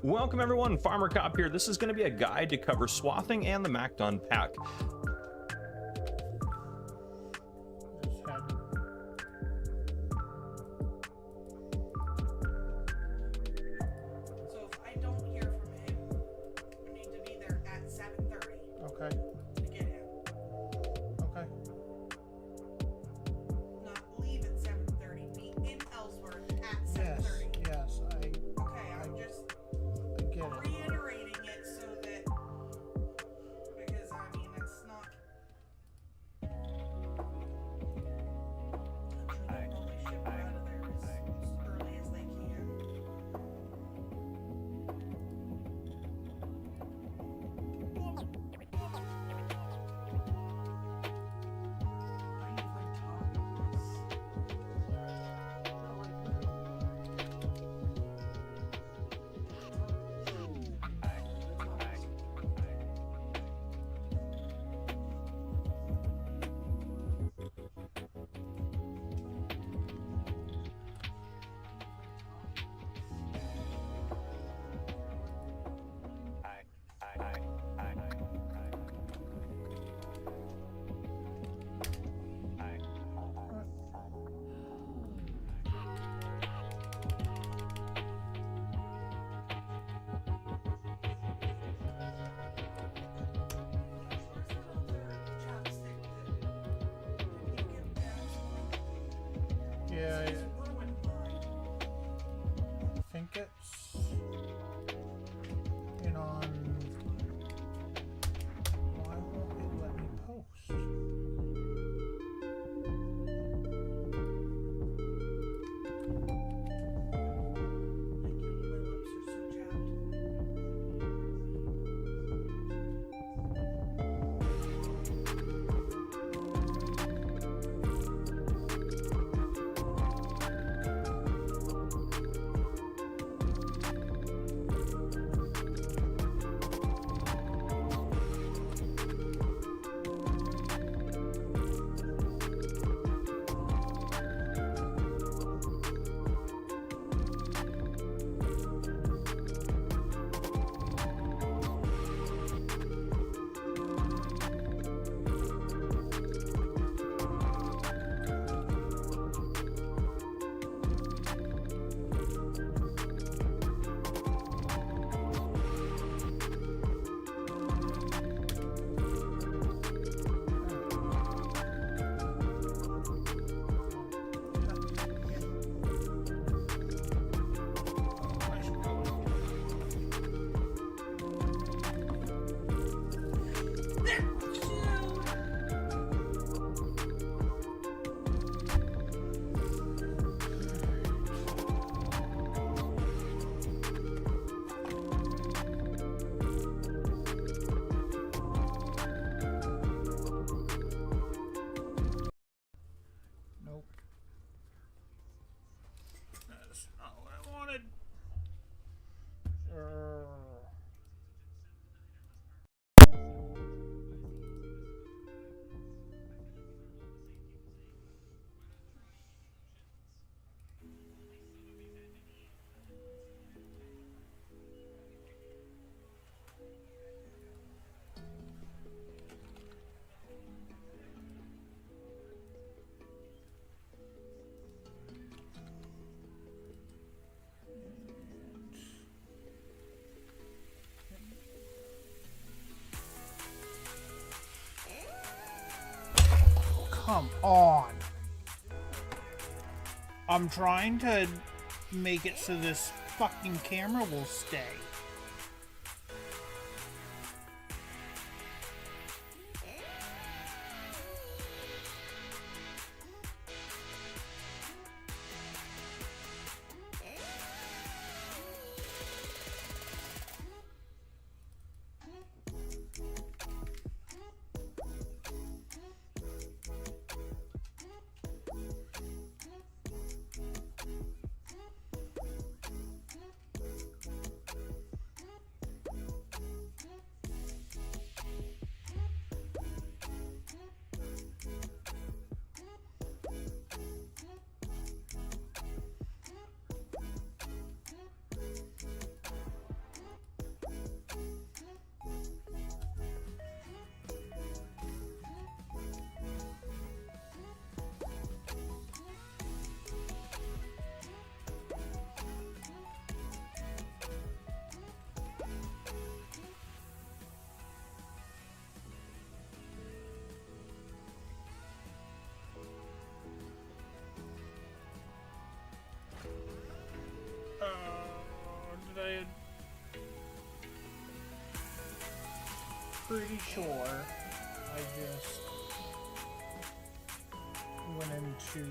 Welcome everyone, Farmer Cop here. This is going to be a guide to cover swathing and the MacDon pack. So if I don't hear from him, I need to be there at 7:30. Okay. To get him. Okay. Not leave at 7:30. Be in Ellsworth at 7:30. Yes. Okay, I'm just I get it. reiterating it so that, because I mean it's not. I'm sure they normally ship her out of there as early as they can. I even talk. Yeah. I think it's in on. Why won't it let me post? Nope. That's not what I wanted. Come on. I'm trying to make it so this fucking camera will stay. pretty sure I just went into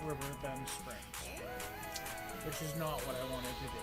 Riverbend Springs, which is not what I wanted to do.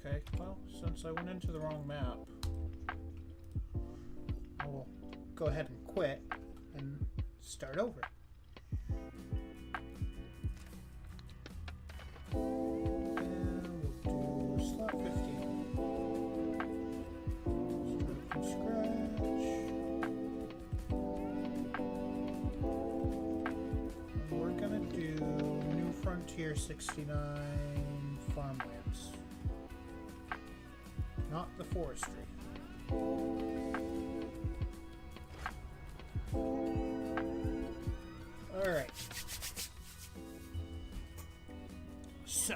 Okay, well, since I went into the wrong map, I will go ahead and quit and start over. And we'll do slot 15. Start from scratch. And we're gonna do New Frontier 69 farmlands. Not the forestry. Alright. So.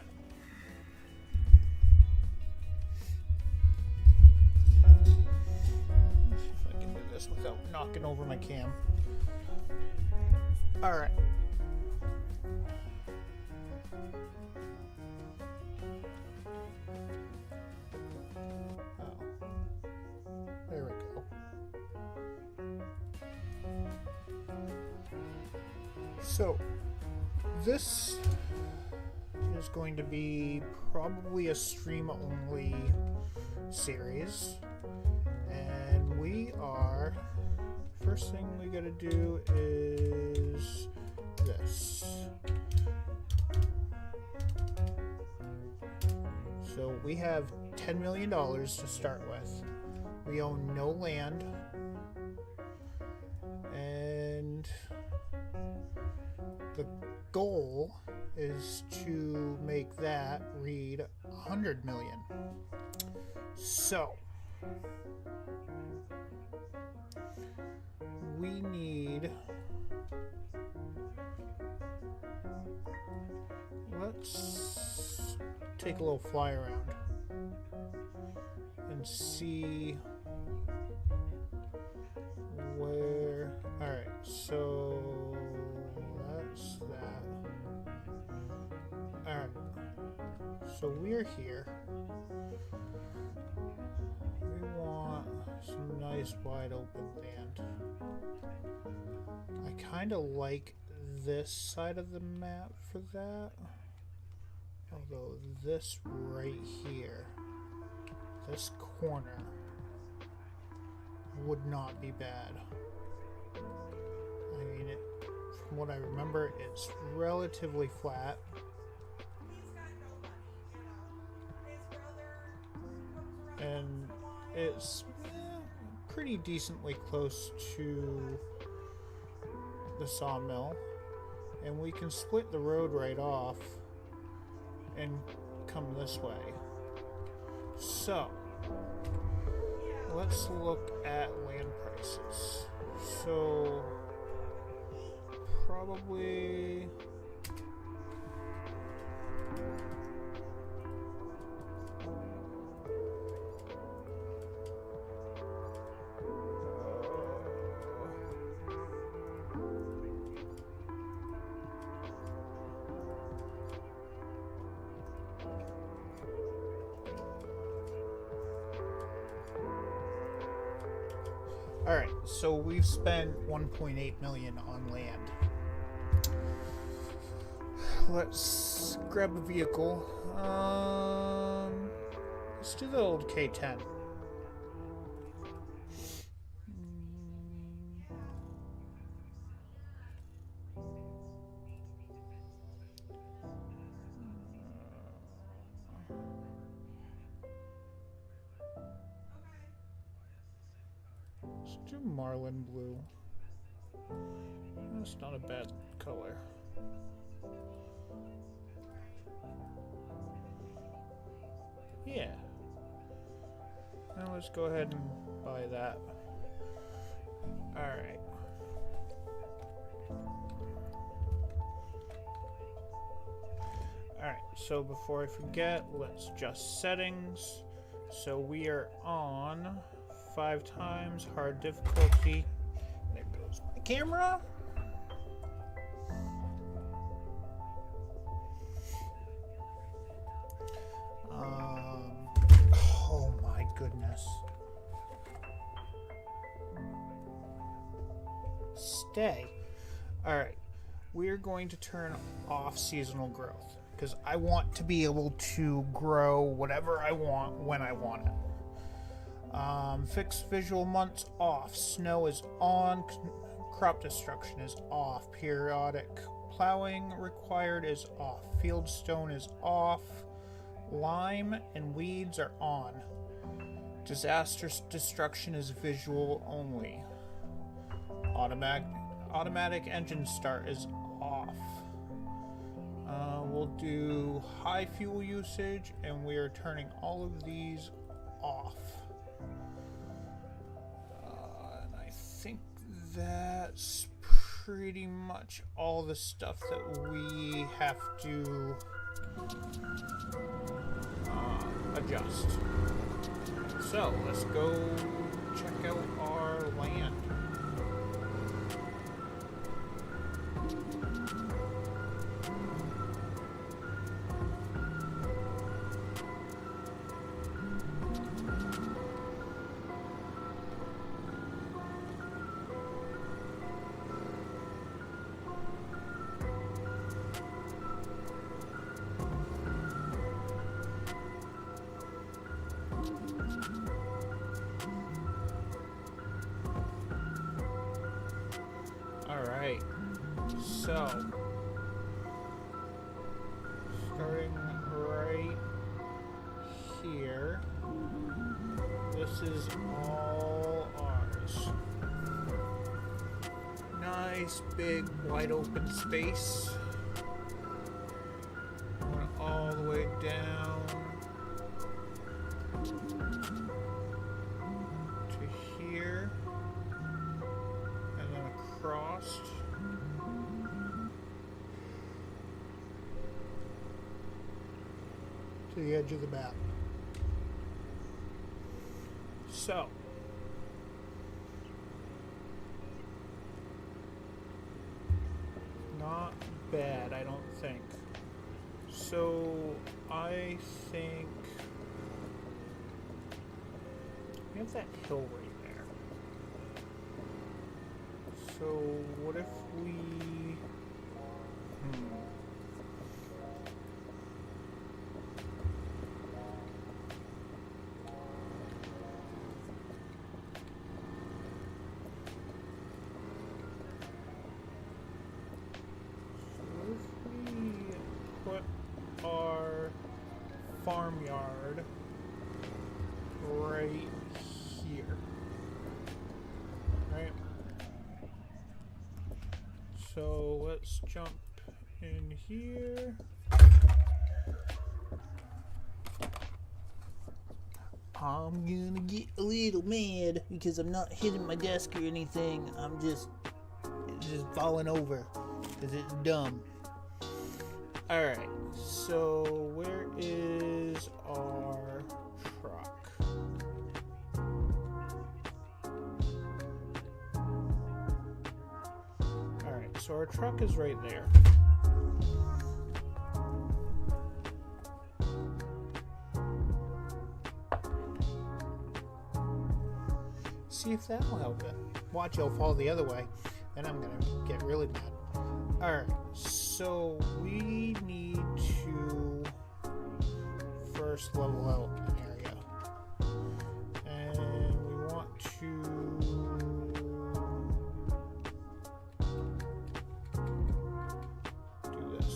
Let's see if I can do this without knocking over my cam. Alright. There we go. So, this is going to be probably a stream-only series, and we are, first thing we gotta do is this. So we have $10 million to start with. We own no land, and the goal is to make that read 100 million. So we need, let's take a little fly around and see where. Alright, so that's that. Alright, so we're here. We want some nice wide open land. I kind of like this side of the map for that. Although this right here, this corner, would not be bad. I mean, from what I remember, it's relatively flat. And it's pretty decently close to the sawmill. And we can split the road right off and come this way. So, let's look at land prices. So, probably Alright, so we've spent 1.8 million on land. Let's grab a vehicle. Let's do the old K10. Let's do Marlin Blue. That's not a bad color. Yeah. Now let's go ahead and buy that. Alright. Alright, so before I forget, let's adjust settings. So we are on 5 times hard difficulty. There goes my camera. Oh my goodness. Stay. Alright, we're going to turn off seasonal growth because I want to be able to grow whatever I want when I want it. Fixed visual months off. Snow is on. Crop destruction is off. Periodic plowing required is off. Fieldstone is off. Lime and weeds are on. Disaster destruction is visual only. Automatic engine start is off. We'll do high fuel usage, and we are turning all of these off. And I think that's pretty much all the stuff that we have to adjust. So let's go check out our land. Alright, so starting right here, this is all ours. Nice big wide open space. Going all the way down to here. Across to the edge of the map. So not bad, I don't think. So I think we have that hill right there. So what if we put our farmyard right here, right? So let's jump in here. I'm gonna get a little mad because I'm not hitting my desk or anything. I'm just falling over because it's dumb. Alright, so where is our truck? Alright, so our truck is right there. See if that will help it. Watch, it'll fall the other way, and I'm gonna get really mad. Alright, so we need to first level out an area. And we want to do this.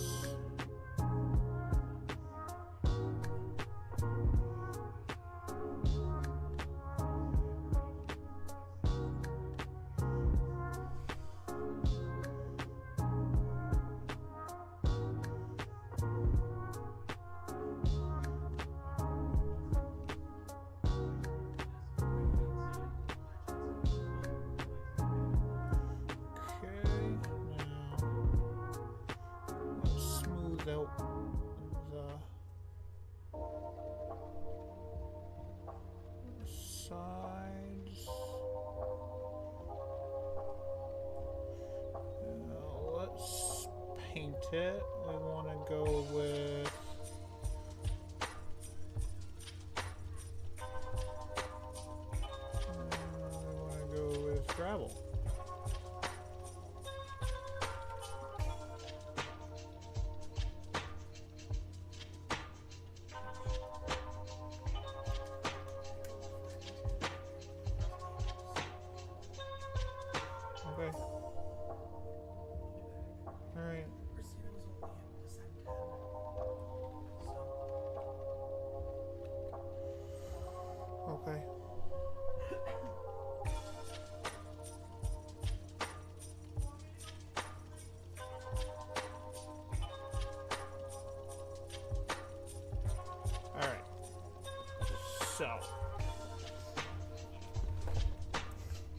Out the sides. Now let's paint it. We want to go with gravel. Okay. Alright. Christina was only able to send 10. Okay. Alright. So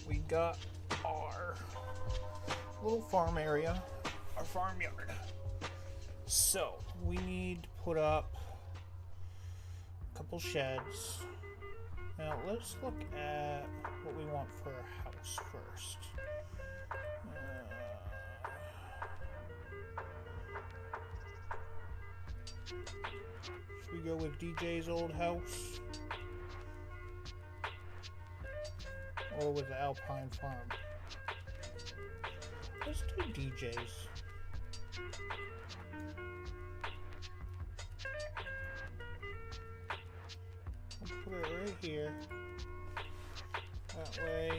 we got our little farm area, our farmyard. So we need to put up a couple sheds. Now let's look at what we want for a house first. Should we go with DJ's old house? Or with the Alpine Farm? Let's do DJ's. We'll put it right here. That way.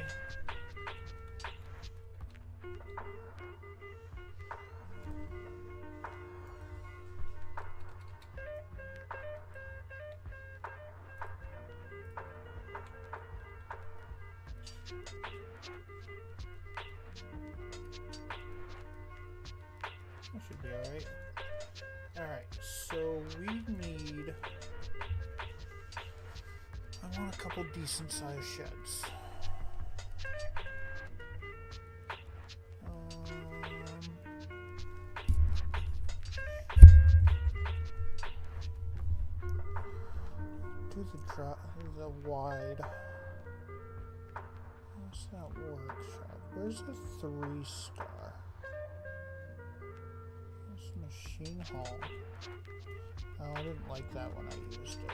That should be alright. Alright, so we need... I want a couple decent sized sheds. Do the wide. What's that workshop? Where's the 3-star? This machine hall. Oh, I didn't like that when I used it.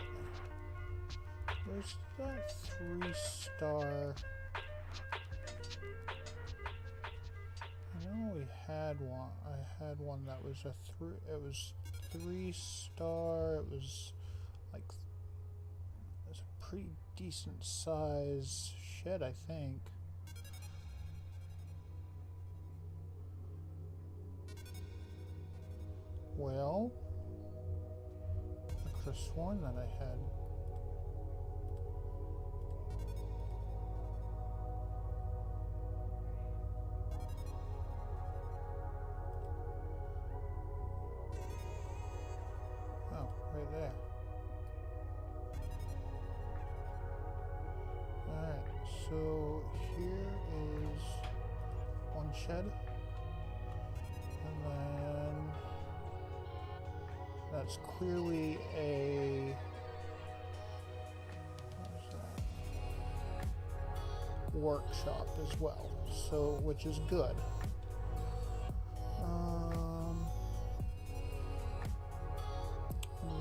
Where's that 3-star? I know we had one. I had one that was a 3-star. It was like it was a pretty decent size shed, I think. Well, I could have sworn that I had. Oh, right there. Alright, so here is one shed. And then that's clearly a workshop as well, so which is good. And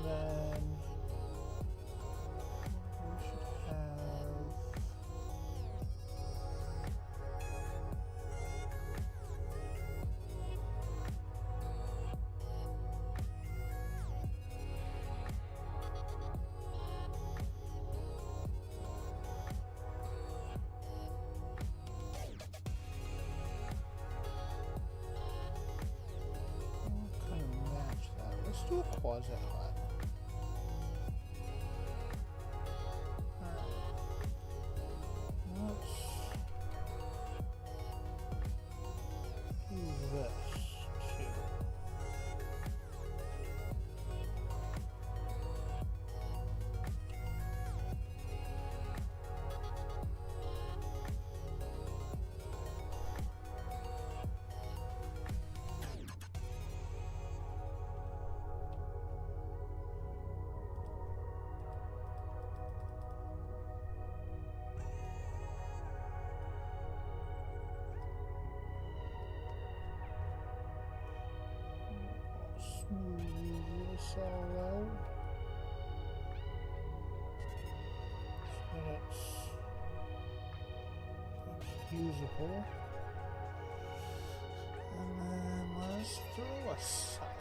then we should have do a closet hut. Let's do this too. Smooth this all out. So that's usable. And then let's throw a side.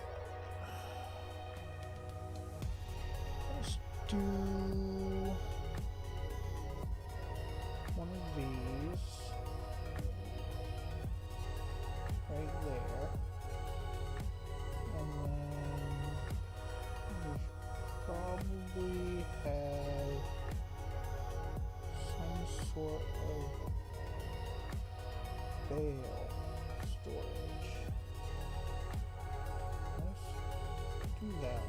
Let's do one of these right there. And then we should probably have some sort of bale storage. Let's do that.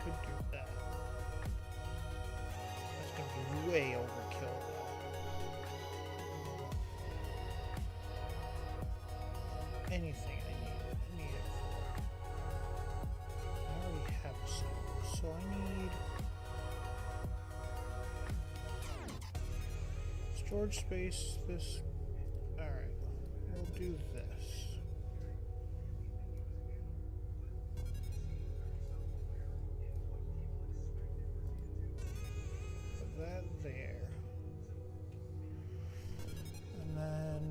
Could do that. That's gonna be way overkill. Anything I need it for. I already have some, so I need storage space. This. All right, we'll do this. Put that there, and then.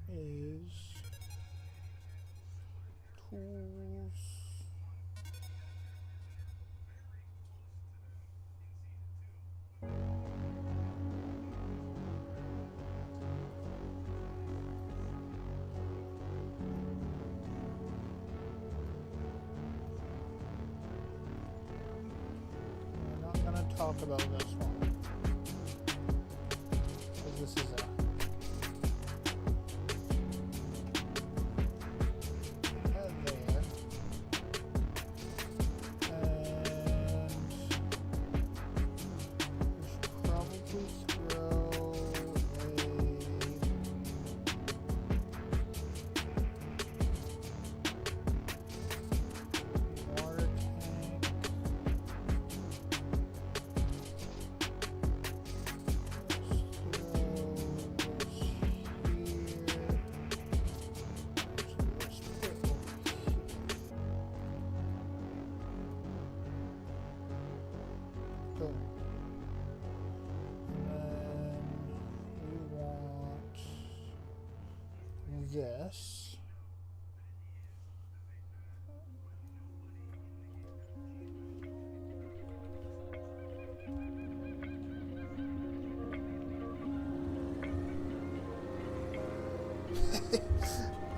There is tools. We're not going to talk about this one because this is a this.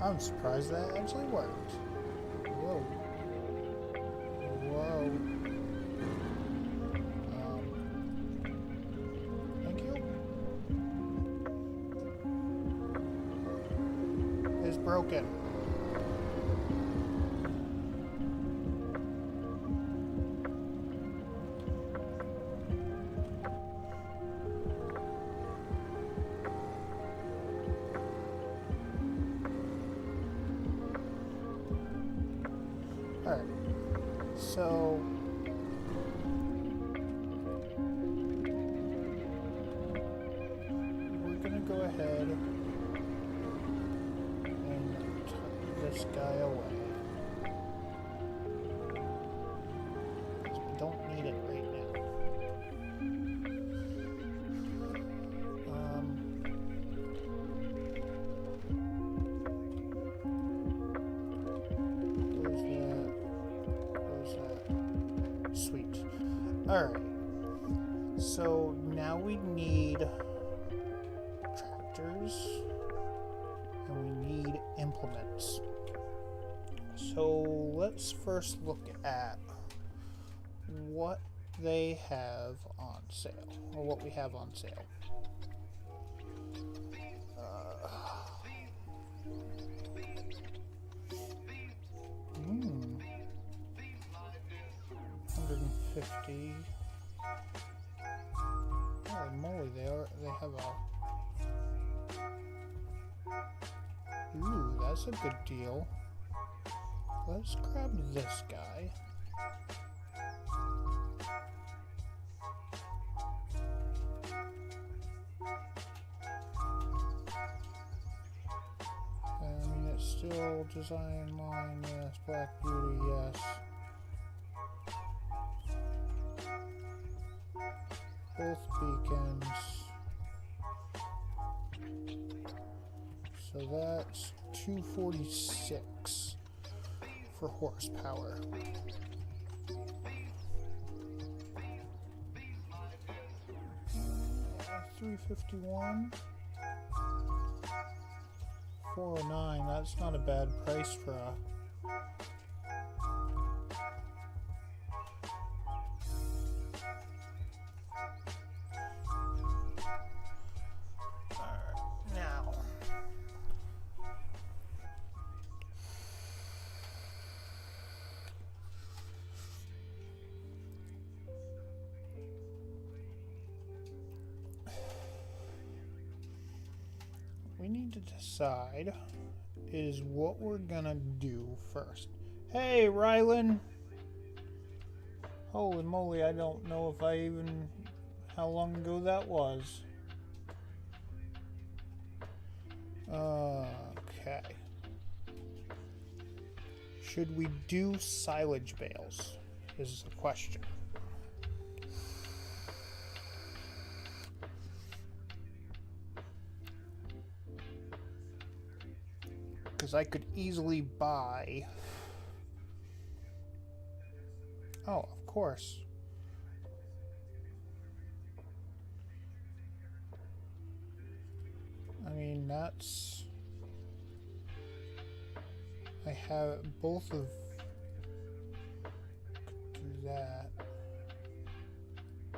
I'm surprised that actually worked. Whoa. Whoa. Thank you. It's broken. Alright, so we're gonna go ahead and tuck this guy away. 'Cause we don't need it right now. Alright. So now we need tractors and we need implements. So let's first look at what they have on sale, or what we have on sale. Hmm. 150. Oh moly, they have a. Ooh, that's a good deal. Let's grab this guy. I mean, it's still design line, yes. Black Beauty, yes. Both beacons. So that's 246 for horsepower. Uh, 351. 409. That's not a bad price for a. Now, we need to decide is what we're gonna do first. Hey, Rylan! Holy moly, I don't know if I even how long ago that was. Okay. Should we do silage bales? Is the question. Because I could easily buy. Oh, of course. I mean, that's. I have both of. Could do that.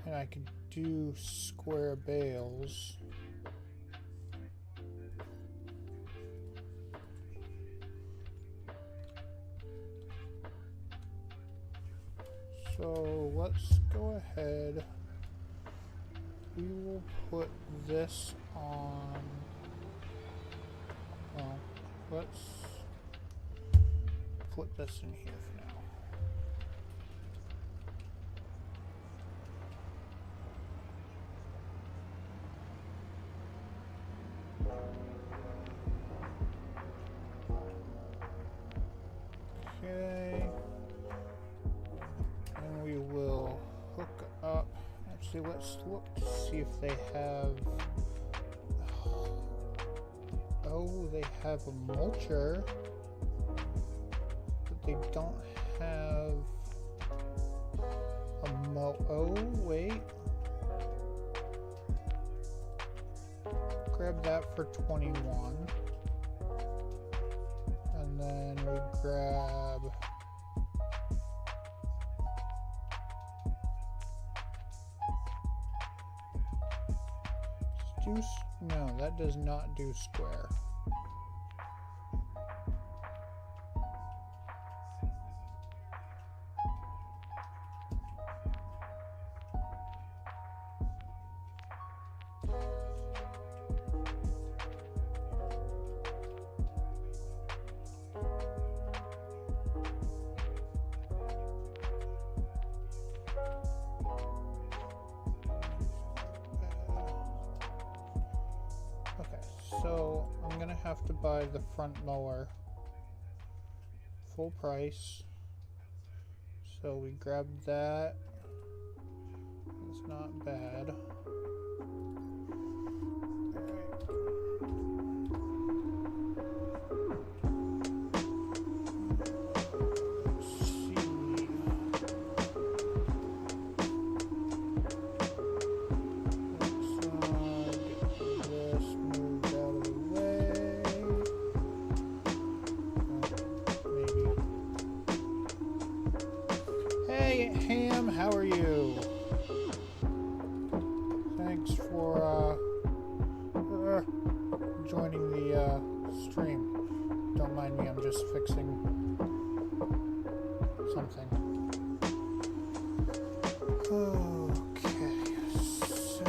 And I could do square bales. So let's go ahead. We will put this on. Well, let's put this in here for now. Okay. And we will hook up. Actually, let's look to see if they have. Oh, they have a mulcher, but they don't have a oh, wait. Grab that for 21. And then we grab. No, that does not do square. So I'm gonna have to buy the front mower full price. So we grabbed that. It's not bad. Let's see. Ham, how are you? Thanks for joining the stream. Don't mind me, I'm just fixing something. Okay, so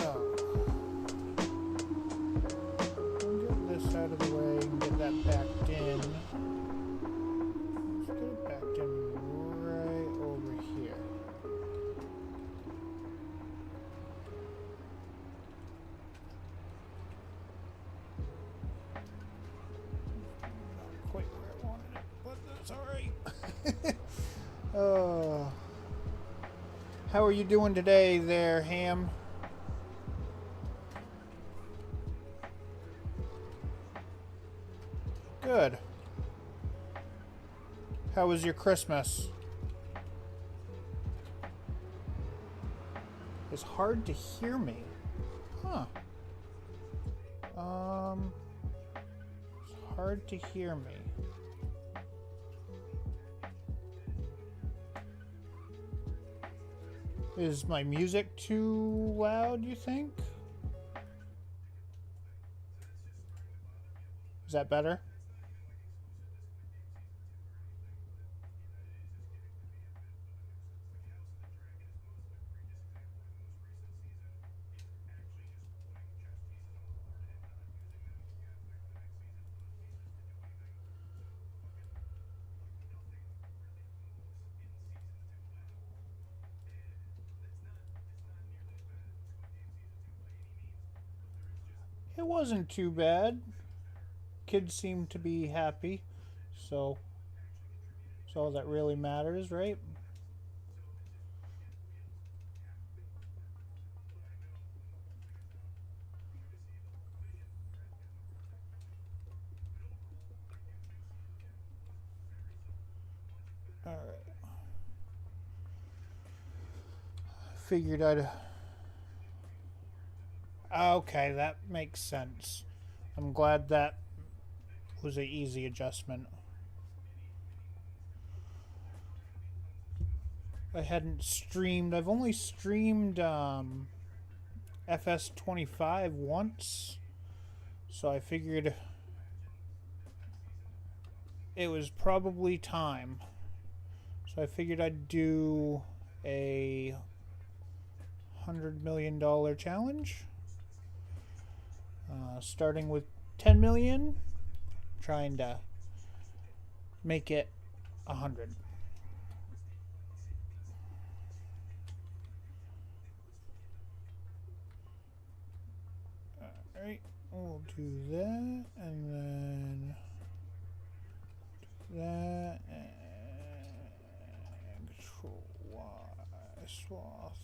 I'll get this out of the way and get that backed in. Let's get it backed in right over here. Not quite where I wanted it, but that's alright. How are you doing today there, Ham? Good. How was your Christmas? It's hard to hear me. Huh. It's hard to hear me. Is my music too loud, you think? Is that better? It wasn't too bad. Kids seemed to be happy, so it's all that really matters, right? All right. Figured I'd. Okay, that makes sense. I'm glad that was an easy adjustment. I hadn't streamed. I've only streamed FS25 once, so I figured it was probably time. So I figured I'd do a $100 million challenge. Starting with 10 million, trying to make it 100. Alright, we'll do that, and then do that, and Control Y, swath.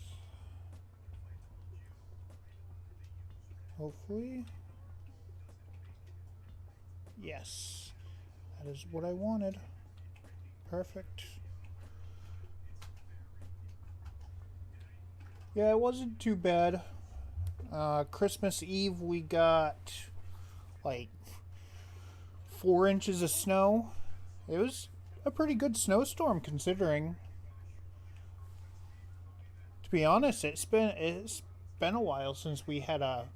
Hopefully. Yes. That is what I wanted. Perfect. Yeah, it wasn't too bad. Christmas Eve we got like 4 inches of snow. It was a pretty good snowstorm considering. To be honest, it's been a while since we had a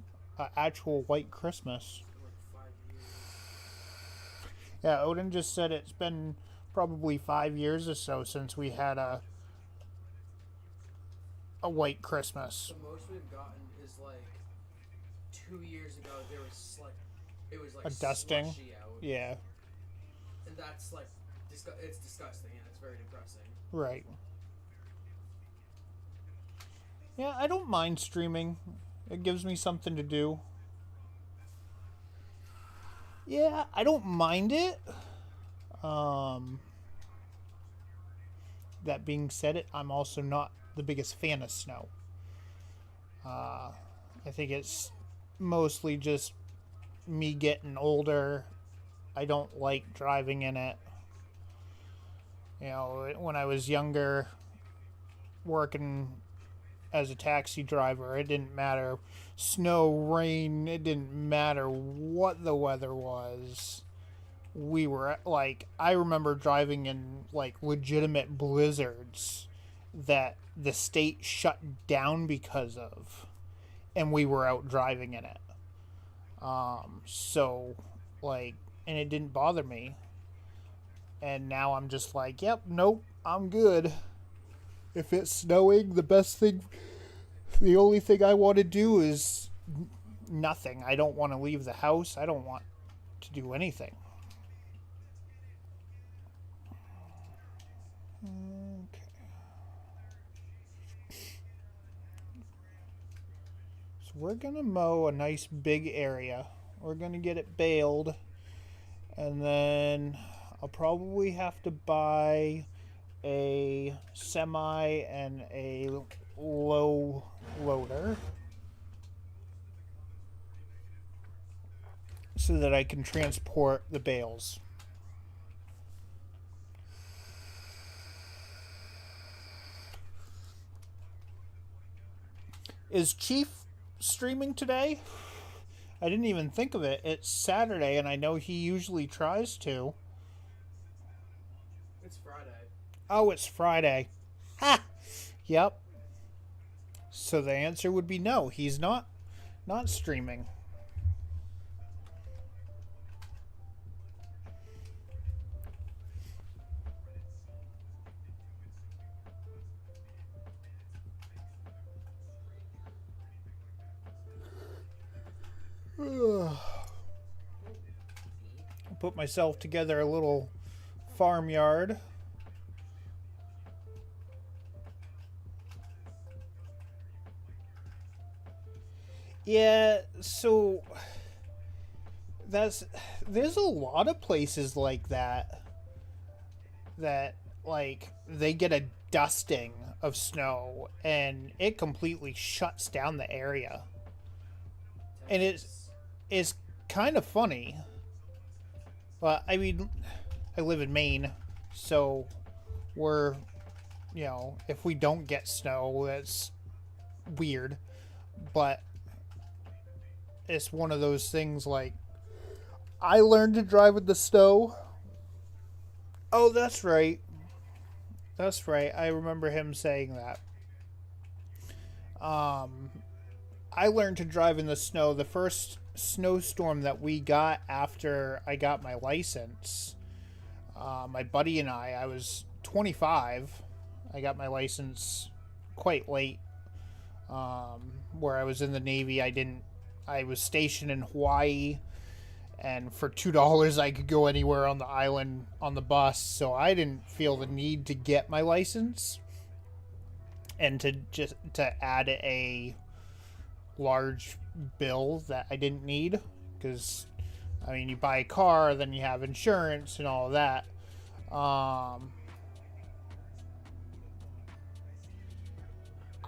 actual white Christmas. Yeah, Odin just said it's been probably 5 years or so since we had a white Christmas. The most we've gotten is like 2 years ago. There was like it was like A dusting. slushy out, Yeah, and that's like it's disgusting and it's very depressing. right. Yeah, I don't mind streaming. It gives me something to do. Yeah, I don't mind it. That being said, I'm also not the biggest fan of snow. I think it's mostly just me getting older. I don't like driving in it. You know, when I was younger, working as a taxi driver, it didn't matter snow, rain, it didn't matter what the weather was. We were like, I remember driving in like legitimate blizzards that the state shut down because of, and we were out driving in it. So, like, and it didn't bother me. And now I'm just like, yep, nope, I'm good. If it's snowing, the only thing I want to do is nothing. I don't want to leave the house. I don't want to do anything. Okay. So we're going to mow a nice big area. We're going to get it baled. And then I'll probably have to buy a semi and a low loader so that I can transport the bales. Is Chief streaming today? I didn't even think of it. It's Saturday, and I know he usually tries to. It's Friday. Oh, it's Friday. Ha! Yep. So the answer would be no. He's not streaming. Put myself together a little farmyard. Yeah, so there's a lot of places like that like they get a dusting of snow and it completely shuts down the area. And it's kind of funny. But I mean, I live in Maine, so we're, if we don't get snow, that's weird. But it's one of those things like, I learned to drive with the snow. Oh, that's right. That's right. I remember him saying that. I learned to drive in the snow. The first snowstorm that we got after I got my license, my buddy and I was 25. I got my license quite late. Where I was in the Navy, I was stationed in Hawaii, and for $2 I could go anywhere on the island on the bus, so I didn't feel the need to get my license and to add a large bill that I didn't need, because I mean, you buy a car, then you have insurance and all of that.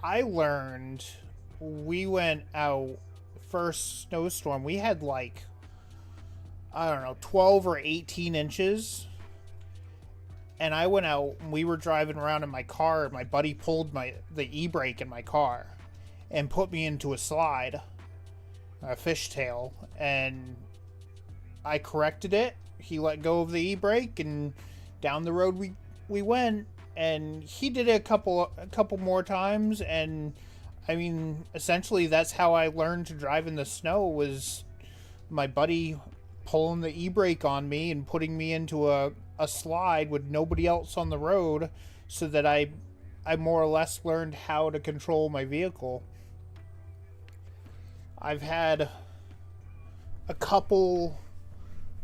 I learned, we went out first snowstorm, we had like, I don't know, 12 or 18 inches. And I went out and we were driving around in my car, and my buddy pulled the e-brake in my car and put me into a slide, a fishtail, and I corrected it. He let go of the e-brake, and down the road we went. And he did it a couple more times, and I mean, essentially that's how I learned to drive in the snow, was my buddy pulling the e-brake on me and putting me into a slide with nobody else on the road, so that I more or less learned how to control my vehicle. I've had a couple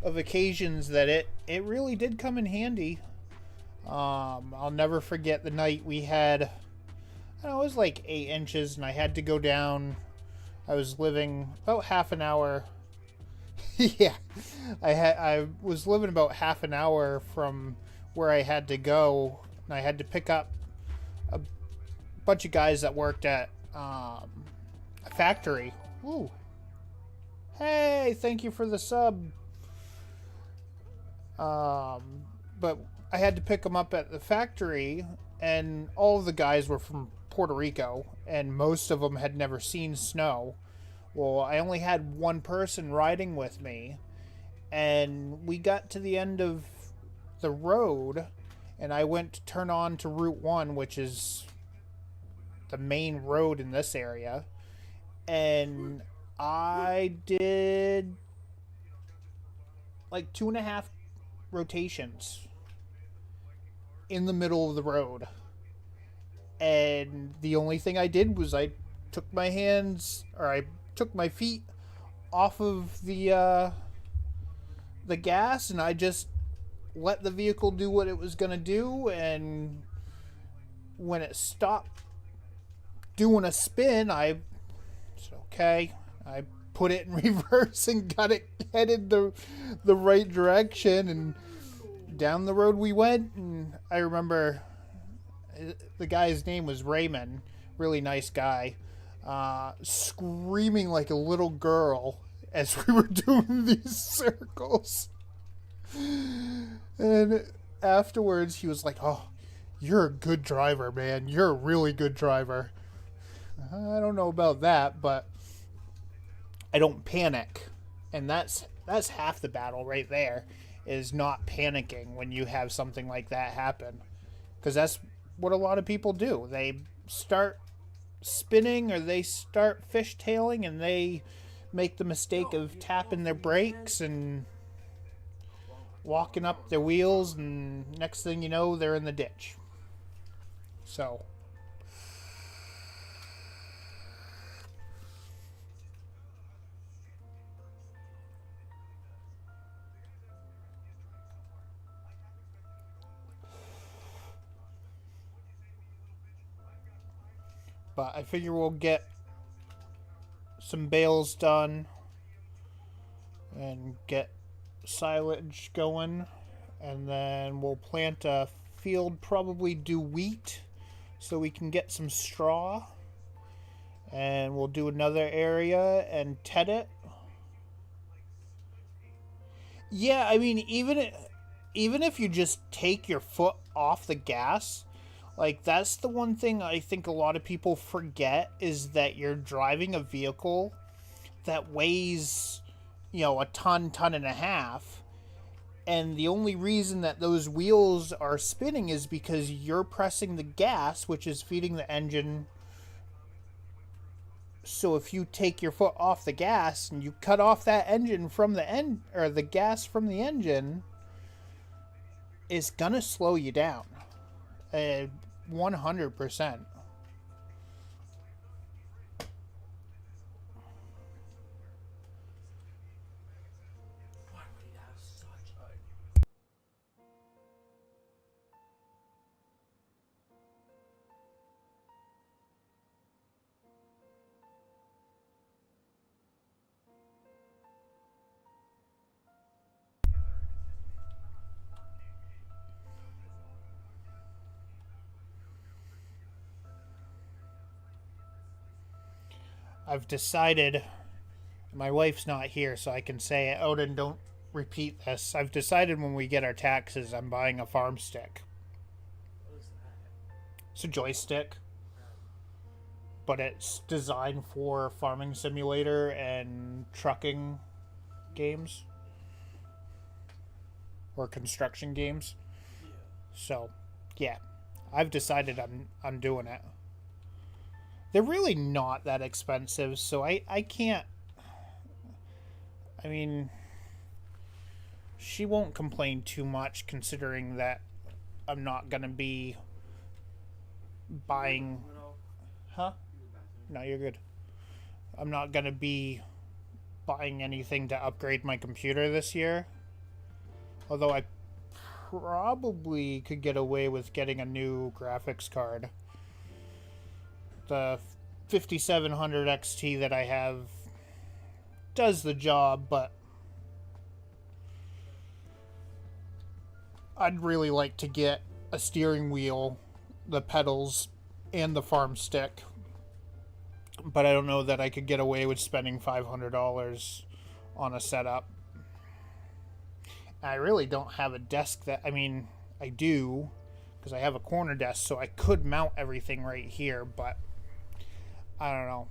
of occasions that it really did come in handy. I'll never forget the night we had, I don't know, it was like 8 inches, and I had to go down. I was living about half an hour. Yeah, I was living about half an hour from where I had to go, and I had to pick up a bunch of guys that worked at a factory. Ooh. Hey, thank you for the sub. But I had to pick them up at the factory, and all of the guys were from Puerto Rico, and most of them had never seen snow. Well, I only had one person riding with me, and we got to the end of the road, and I went to turn on to Route 1, which is the main road in this area, and I did like 2.5 rotations in the middle of the road. And the only thing I did was I took my feet off of the gas, and I just let the vehicle do what it was going to do. And when it stopped doing a spin, I said, okay, I put it in reverse and got it headed the right direction, and down the road we went. And I remember the guy's name was Raymond, really nice guy, screaming like a little girl as we were doing these circles. And afterwards he was like, oh, you're a good driver, man. You're a really good driver. I don't know about that, but I don't panic. And that's half the battle right there, is not panicking when you have something like that happen. Because that's what a lot of people do. They start spinning or they start fishtailing, and they make the mistake of tapping their brakes and walking up their wheels, and next thing you know, they're in the ditch. So but I figure we'll get some bales done and get silage going, and then we'll plant a field, probably do wheat so we can get some straw, and we'll do another area and ted it. Yeah, I mean, even if you just take your foot off the gas, like, that's the one thing I think a lot of people forget, is that you're driving a vehicle that weighs, a ton and a half. And the only reason that those wheels are spinning is because you're pressing the gas, which is feeding the engine. So if you take your foot off the gas and you cut off that engine from the gas from the engine, it's gonna slow you down. 100%. Why would he have such a... I've decided, my wife's not here, so I can say it. Odin, don't repeat this. I've decided when we get our taxes, I'm buying a farm stick. What is that? It's a joystick, but it's designed for farming simulator and trucking games, or construction games. Yeah. So, yeah, I've decided I'm doing it. They're really not that expensive, so I can't... I mean, she won't complain too much, considering that I'm not going to be buying... Huh? No, you're good. I'm not going to be buying anything to upgrade my computer this year. Although I probably could get away with getting a new graphics card. The 5700 XT that I have does the job, but I'd really like to get a steering wheel, the pedals, and the farm stick. But I don't know that I could get away with spending $500 on a setup. I really don't have a desk that... I mean, I do, because I have a corner desk, so I could mount everything right here, but I don't know.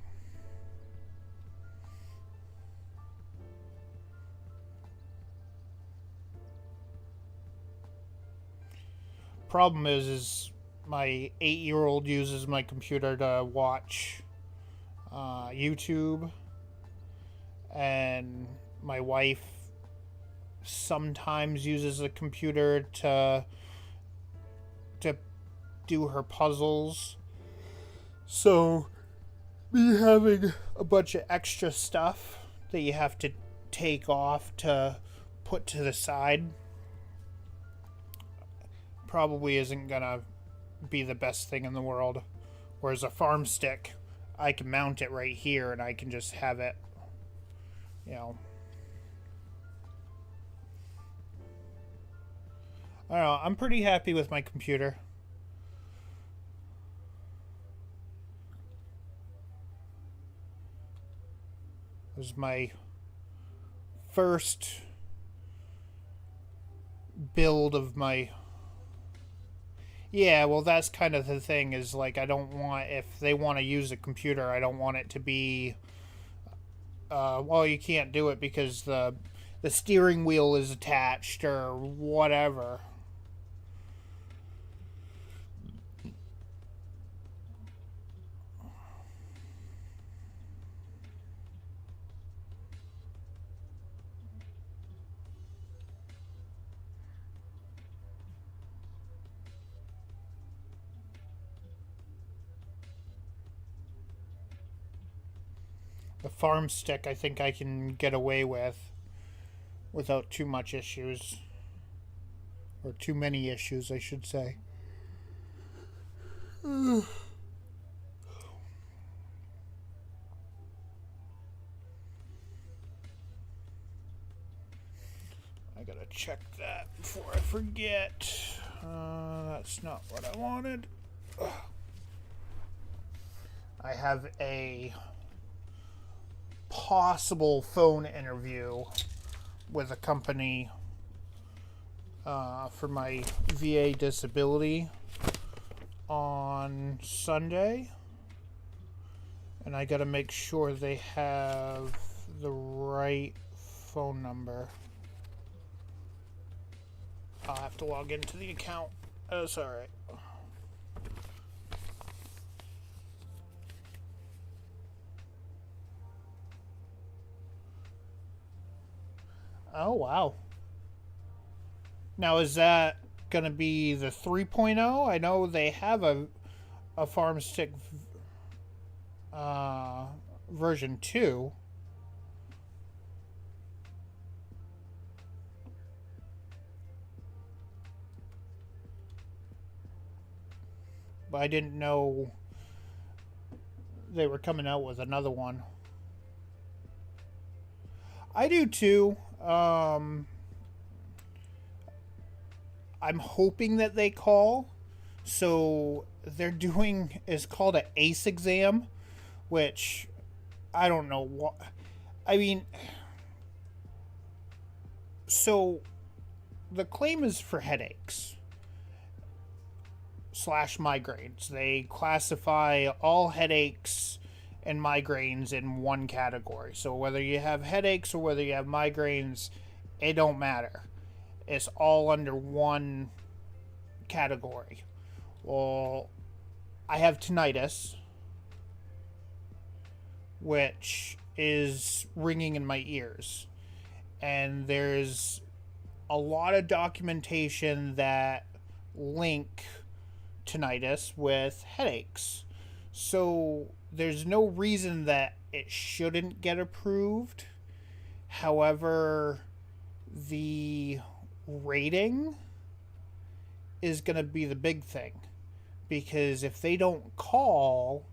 problem is my 8-year-old uses my computer to watch YouTube, and my wife sometimes uses a computer to do her puzzles. So me having a bunch of extra stuff that you have to take off to put to the side probably isn't gonna be the best thing in the world. Whereas a farm stick, I can mount it right here and I can just have it, you know. I don't know, I'm pretty happy with my computer. It was my first build of my... Yeah, well, that's kind of the thing, is like, I don't want, if they want to use a computer, I don't want it to be, well, you can't do it because the steering wheel is attached or whatever. The farm stick I think I can get away with without too much issues. Or too many issues, I should say. I gotta check that before I forget. That's not what I wanted. Ugh. I have a possible phone interview with a company for my VA disability on Sunday, and I gotta make sure they have the right phone number. I'll have to log into the account. That's alright. Oh, wow. Now, is that going to be the 3.0? I know they have a Farm Stick version 2. But I didn't know they were coming out with another one. I do too. I'm hoping that they call. So they're doing is called an ACE exam, which I don't know what. I mean, so the claim is for headaches / migraines. They classify all headaches and migraines in one category. So whether you have headaches or whether you have migraines, it don't matter. It's all under one category. Well, I have tinnitus, which is ringing in my ears. And there's a lot of documentation that link tinnitus with headaches. So there's no reason that it shouldn't get approved. However, the rating is going to be the big thing. Because if they don't call,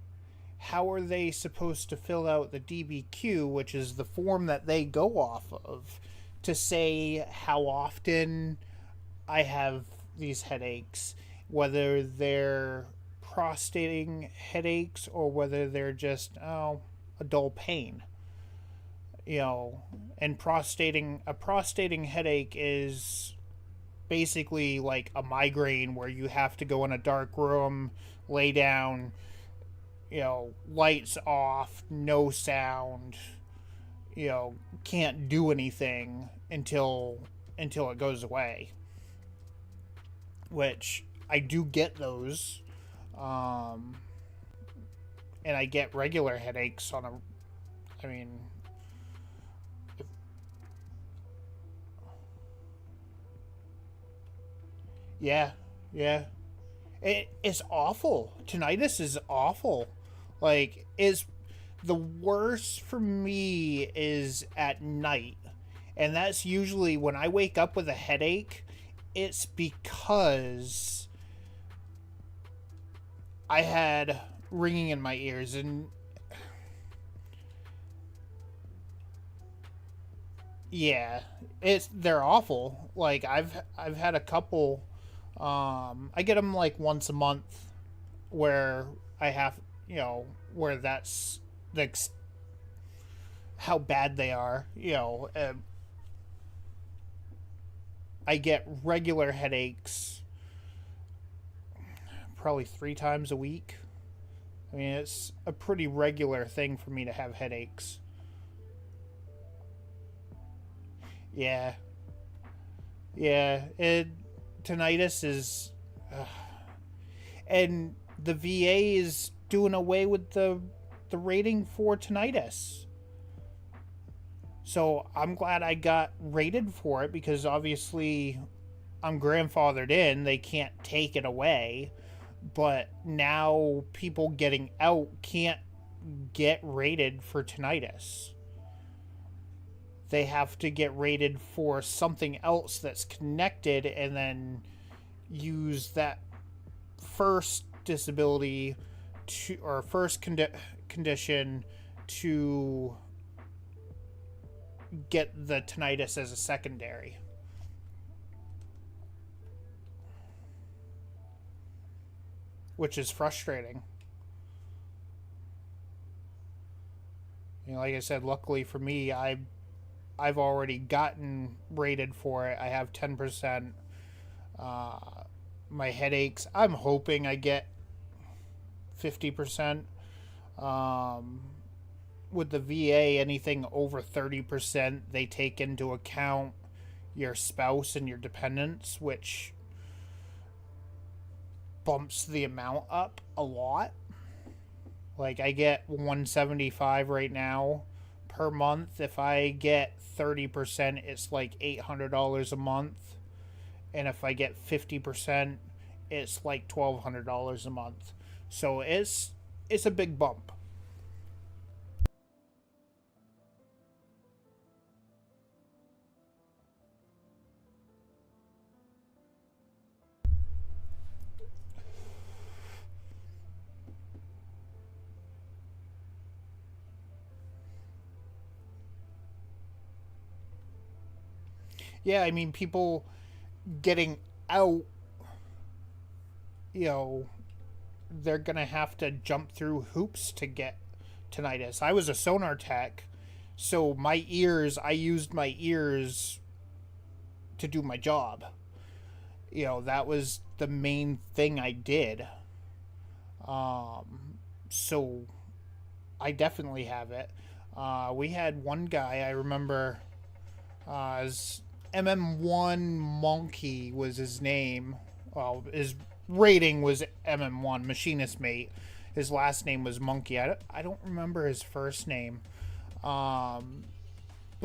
how are they supposed to fill out the DBQ, which is the form that they go off of, to say how often I have these headaches, whether they're prostrating headaches or whether they're just a dull pain, you know. And a prostrating headache is basically like a migraine where you have to go in a dark room, lay down, you know, lights off, no sound, you know, can't do anything until it goes away, which I do get those. And I get regular headaches on a, I mean, yeah, yeah. It's awful. Tinnitus is awful. Like, is the worst for me is at night. And that's usually when I wake up with a headache, it's because I had ringing in my ears, and yeah, they're awful. Like I've had a couple. I get them like once a month, where I have, where that's like how bad they are. I get regular headaches probably 3 times a week. I mean, it's a pretty regular thing for me to have headaches. Yeah. Yeah, tinnitus is... and the VA is doing away with the rating for tinnitus. So I'm glad I got rated for it, because obviously I'm grandfathered in. They can't take it away. But now people getting out can't get rated for tinnitus. They have to get rated for something else that's connected, and then use that first disability to, or first condition to get the tinnitus as a secondary. Which is frustrating. Like I said, luckily for me, I've already gotten rated for it. I have 10%. My headaches, I'm hoping I get 50%. With the VA, anything over 30%, they take into account your spouse and your dependents, which bumps the amount up a lot. Like, I get $175 right now per month. If I get 30%, it's like $800 a month. And if I get 50%, it's like $1,200 a month. So it's a big bump. Yeah, I mean, people getting out, they're going to have to jump through hoops to get tinnitus. I was a sonar tech, so my ears, I used my ears to do my job. That was the main thing I did. So I definitely have it. We had one guy, I remember, as MM1 Monkey was his name. Well, his rating was MM1, Machinist Mate. His last name was Monkey. I don't remember his first name. But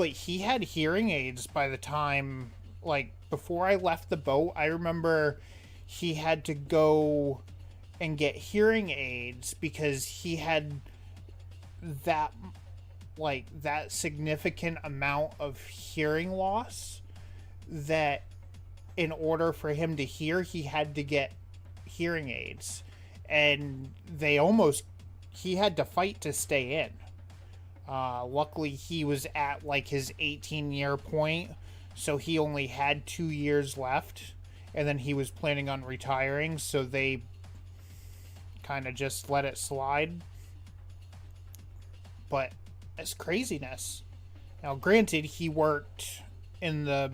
he had hearing aids by the time, like, before I left the boat. I remember he had to go and get hearing aids because he had that significant amount of hearing loss that in order for him to hear, he had to get hearing aids. And he had to fight to stay in. Luckily, he was at like his 18-year point, so he only had 2 years left, and then he was planning on retiring, so they kind of just let it slide. But it's craziness. Now, granted, he worked in the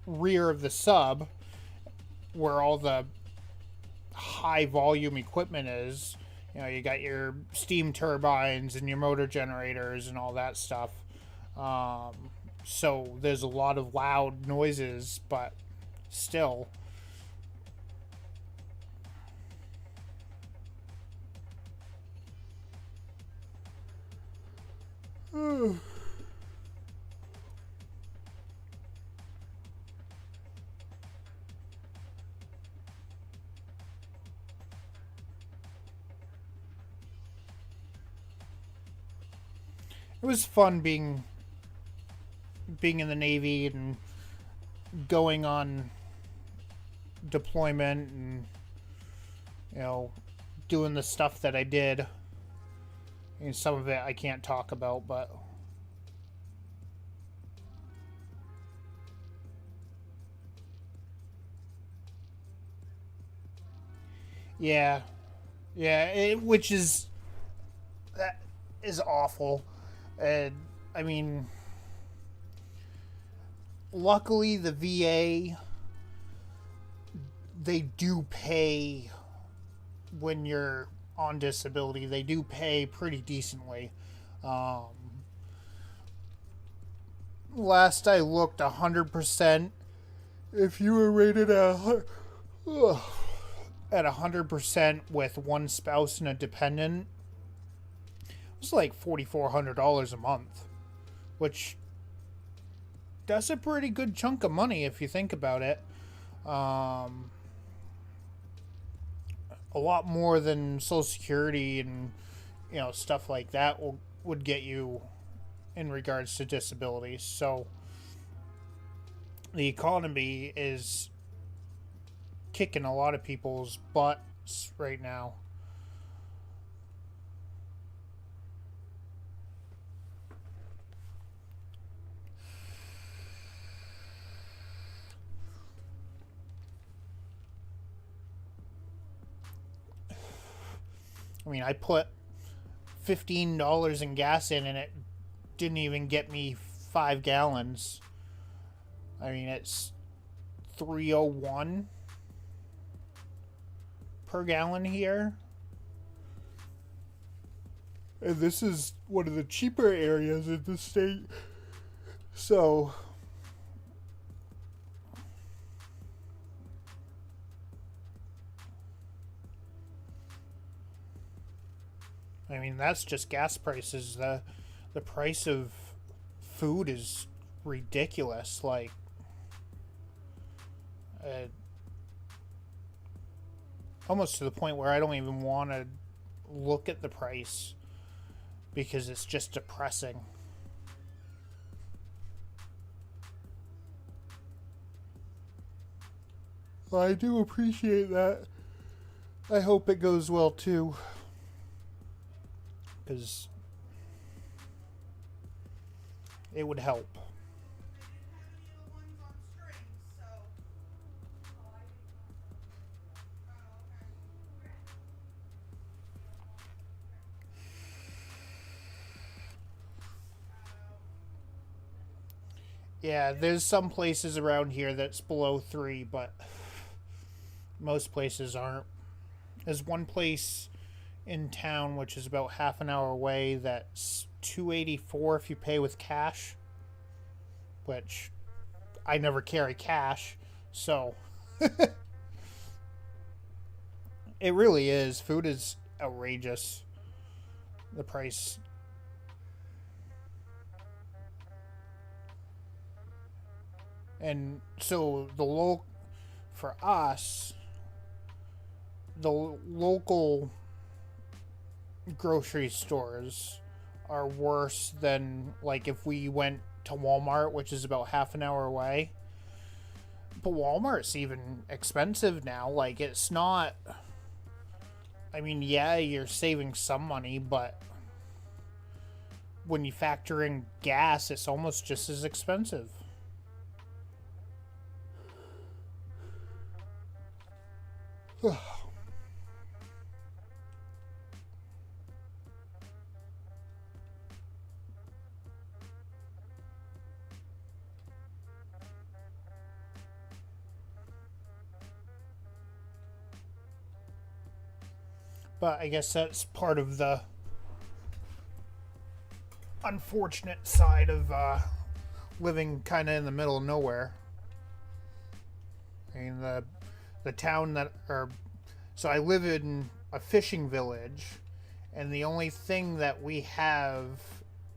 rear of the sub, where all the high volume equipment is. You got your steam turbines and your motor generators and all that stuff. So there's a lot of loud noises, but still. It was fun being in the Navy and going on deployment and, you know, doing the stuff that I did. And some of it I can't talk about, but yeah, which is, that is awful. And I mean, luckily the VA, they do pay when you're on disability. They do pay pretty decently. Last I looked, 100%. If you were rated at 100% with one spouse and a dependent, it was like $4,400 a month, which that's a pretty good chunk of money if you think about it. A lot more than Social Security and, you know, stuff like that would get you in regards to disabilities. So the economy is kicking a lot of people's butts right now. I mean, I put $15 in gas in and it didn't even get me 5 gallons. I mean, it's $3.01 per gallon here. And this is one of the cheaper areas in the state. So I mean, that's just gas prices. The price of food is ridiculous. Like, almost to the point where I don't even want to look at the price because it's just depressing. Well, I do appreciate that. I hope it goes well too. Because it would help. Yeah, there's some places around here that's below 3, but most places aren't. There's one place in town which is about half an hour away that's $2.84 if you pay with cash, which I never carry cash, so it really is. Food is outrageous, the price. And so for us, the local grocery stores are worse than, like, if we went to Walmart, which is about half an hour away. But Walmart's even expensive now. Like, it's not, I mean, yeah, you're saving some money, but when you factor in gas, it's almost just as expensive. But I guess that's part of the unfortunate side of living kind of in the middle of nowhere. I mean, the town that, or, so I live in a fishing village, and the only thing that we have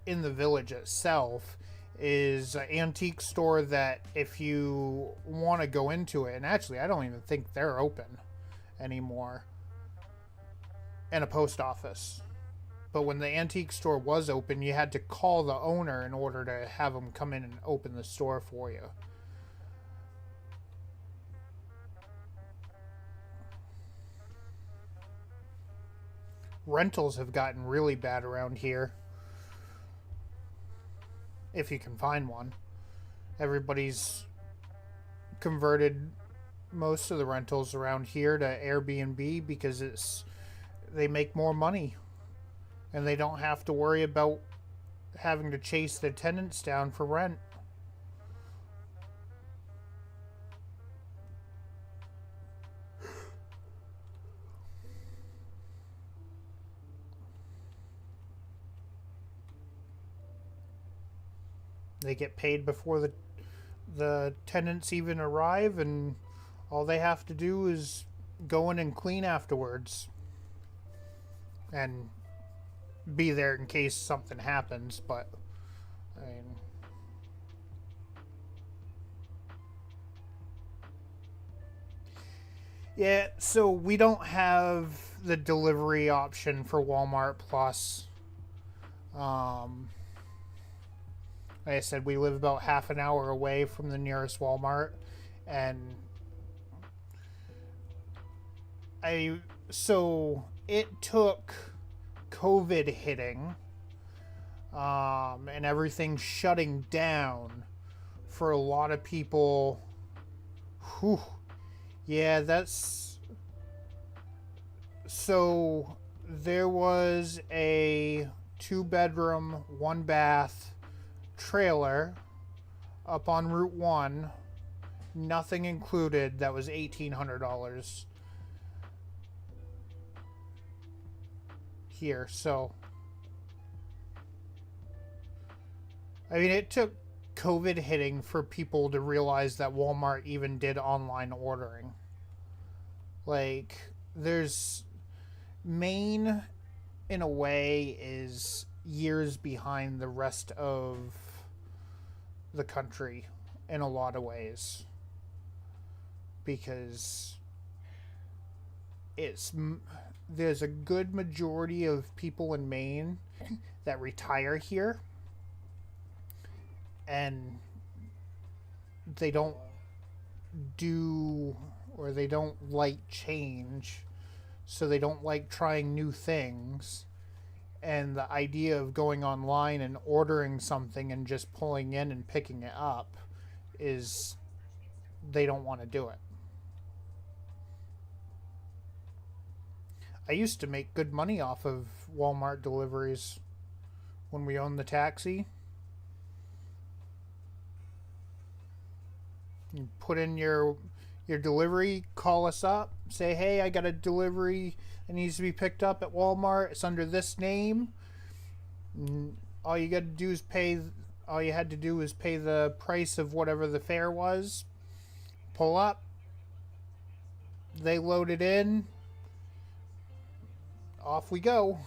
in the village itself is an antique store that if you want to go into it, and actually I don't even think they're open anymore, and a post office. But when the antique store was open, you had to call the owner in order to have them come in and open the store for you. Rentals have gotten really bad around here. If you can find one. Everybody's converted most of the rentals around here to Airbnb because they make more money. And they don't have to worry about having to chase their tenants down for rent. They get paid before the tenants even arrive, and all they have to do is go in and clean afterwards. And be there in case something happens, but I mean, yeah, so we don't have the delivery option for Walmart Plus. Like I said, we live about half an hour away from the nearest Walmart, and so it took COVID hitting and everything shutting down for a lot of people. Whew, yeah, that's so there was a 2-bedroom 1-bath trailer up on Route 1, nothing included, that was $1,800 here. So I mean, it took COVID hitting for people to realize that Walmart even did online ordering. Like, there's Maine in a way is years behind the rest of the country in a lot of ways, because there's a good majority of people in Maine that retire here, and they don't like change, so they don't like trying new things. And the idea of going online and ordering something and just pulling in and picking it up is, they don't want to do it. I used to make good money off of Walmart deliveries when we owned the taxi. You put in your delivery, call us up, say, hey, I got a delivery. It needs to be picked up at Walmart. It's under this name. All you had to do is pay the price of whatever the fare was. Pull up. They load it in. Off we go.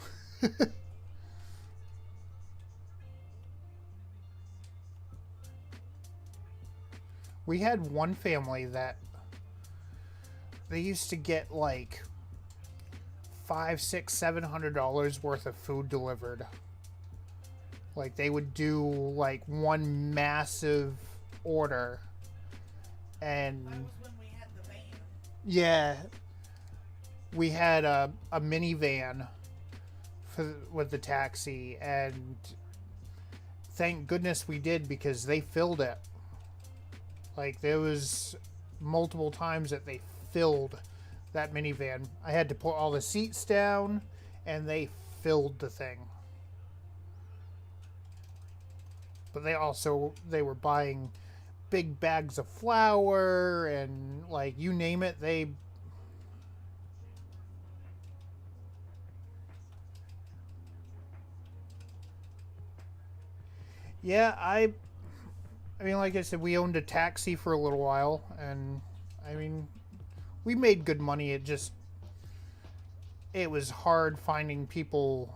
We had one family that they used to get like $500, $600, $700 worth of food delivered. Like, they would do like one massive order, and That was when we had the van. yeah, we had a minivan with the taxi, and thank goodness we did, because they filled it. Like, there was multiple times that they filled that minivan. I had to put all the seats down, and they filled the thing. But they were buying big bags of flour and, like, you name it, they... Yeah, I mean, like I said, we owned a taxi for a little while, and I mean, we made good money. It was hard finding people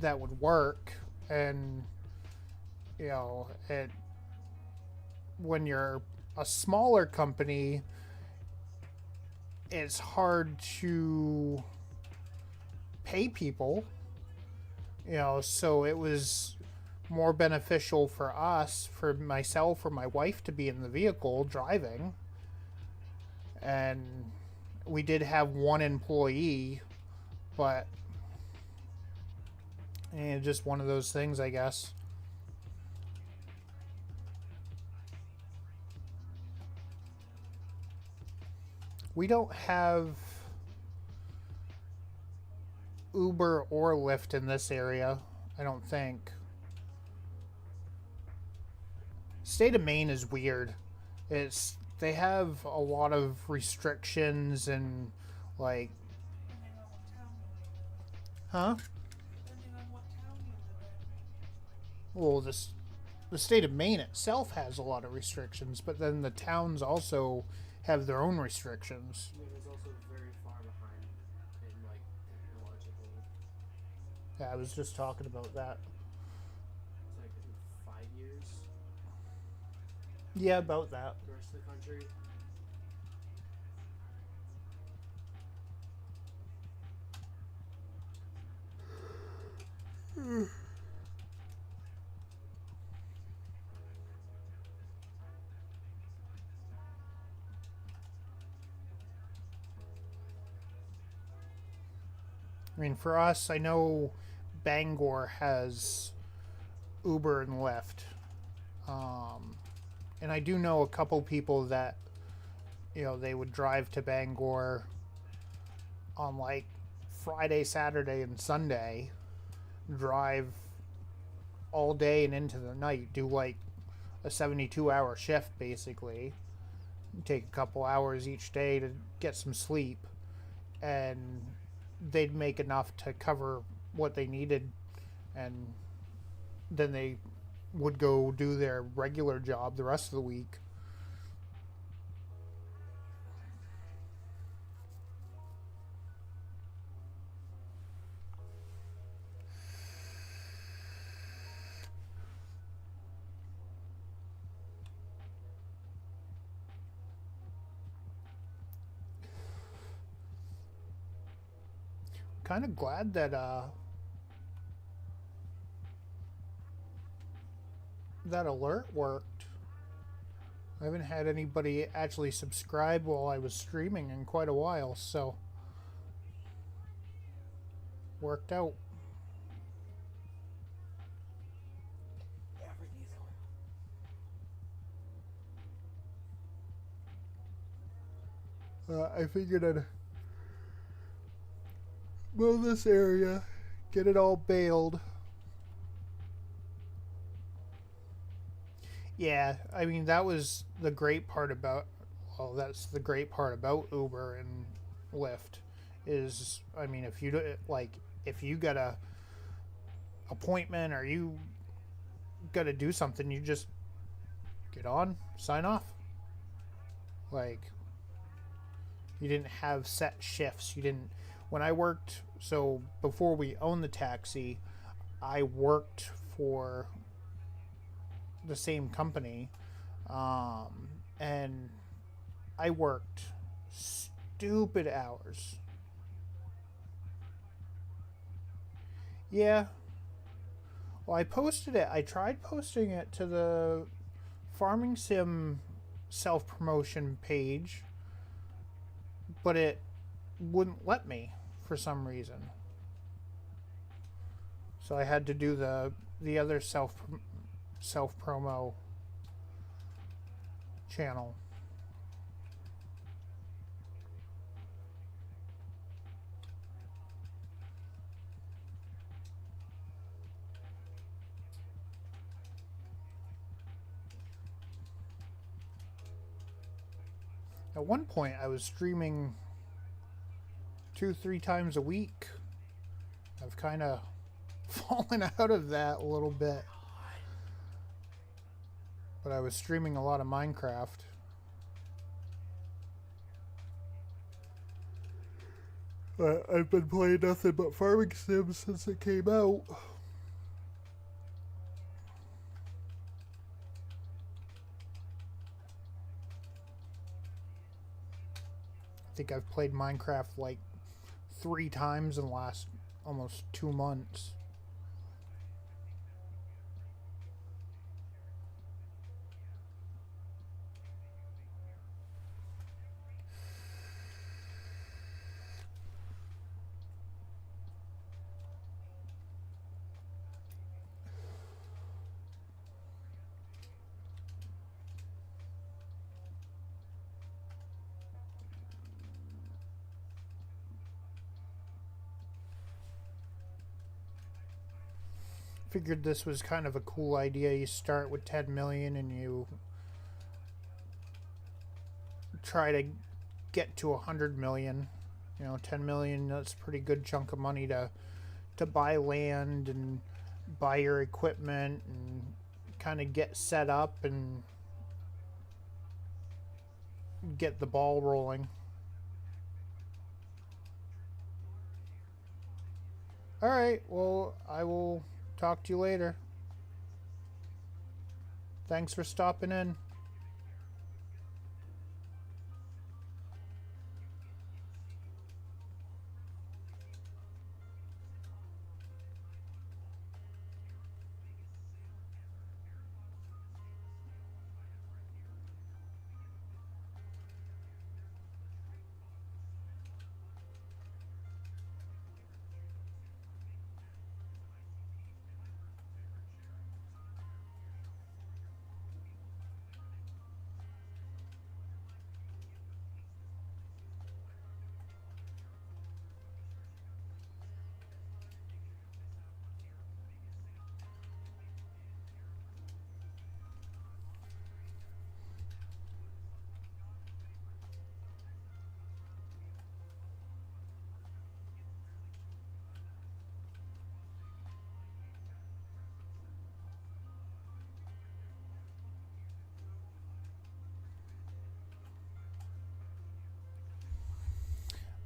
that would work, and you know, when you're a smaller company, it's hard to pay people, you know, so it was more beneficial for us, for myself or my wife, to be in the vehicle driving. And we did have one employee, but just one of those things, I guess. We don't have Uber or Lyft in this area, I don't think. State of Maine is weird. They have a lot of restrictions and like, Depending on what town you live huh? in. Depending on what town you live in. Well, the state of Maine itself has a lot of restrictions, but then the towns also have their own restrictions. Maine is also very far behind in like technological. Yeah, I was just talking about that. It's like I think 5 years. Yeah, about that. The rest of the country. I mean, for us, I know Bangor has Uber and Lyft. And I do know a couple people that, you know, they would drive to Bangor on like Friday, Saturday, and Sunday, drive all day and into the night, do like a 72-hour shift basically, take a couple hours each day to get some sleep, and they'd make enough to cover what they needed, and then they would go do their regular job the rest of the week. Kind of glad that that alert worked. I haven't had anybody actually subscribe while I was streaming in quite a while, so worked out. I figured I'd mow this area, get it all baled. Yeah, I mean, that was the great part about, well, that's the great part about Uber and Lyft is, I mean, if you do, like, if you got a appointment or you got to do something, you just get on, sign off. Like, you didn't have set shifts. You didn't, when I worked, so before we owned the taxi, I worked for the same company, and I worked stupid hours. Yeah. Well, I posted it. I tried posting it to the Farming Sim self-promotion page, but it wouldn't let me for some reason. So I had to do the other self-promo channel. At one point I was streaming 2-3 times a week. I've kind of fallen out of that a little bit. But I was streaming a lot of Minecraft. I've been playing nothing but Farming Sims since it came out. I think I've played Minecraft like 3 times in the last almost 2 months. Figured this was kind of a cool idea. You start with 10 million and you try to get to 100 million. You know, 10 million, that's a pretty good chunk of money to buy land and buy your equipment and kind of get set up and get the ball rolling. All right, well, I will talk to you later. Thanks for stopping in.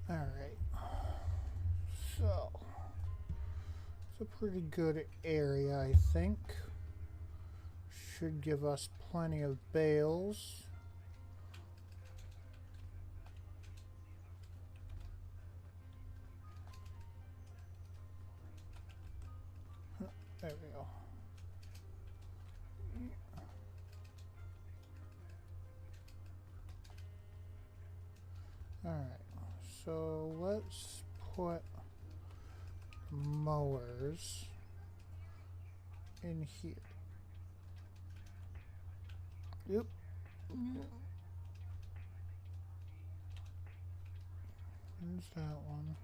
Alright, so it's a pretty good area, I think. Should give us plenty of bales. There we go. Alright. So let's put mowers in here. Yep. There's that one.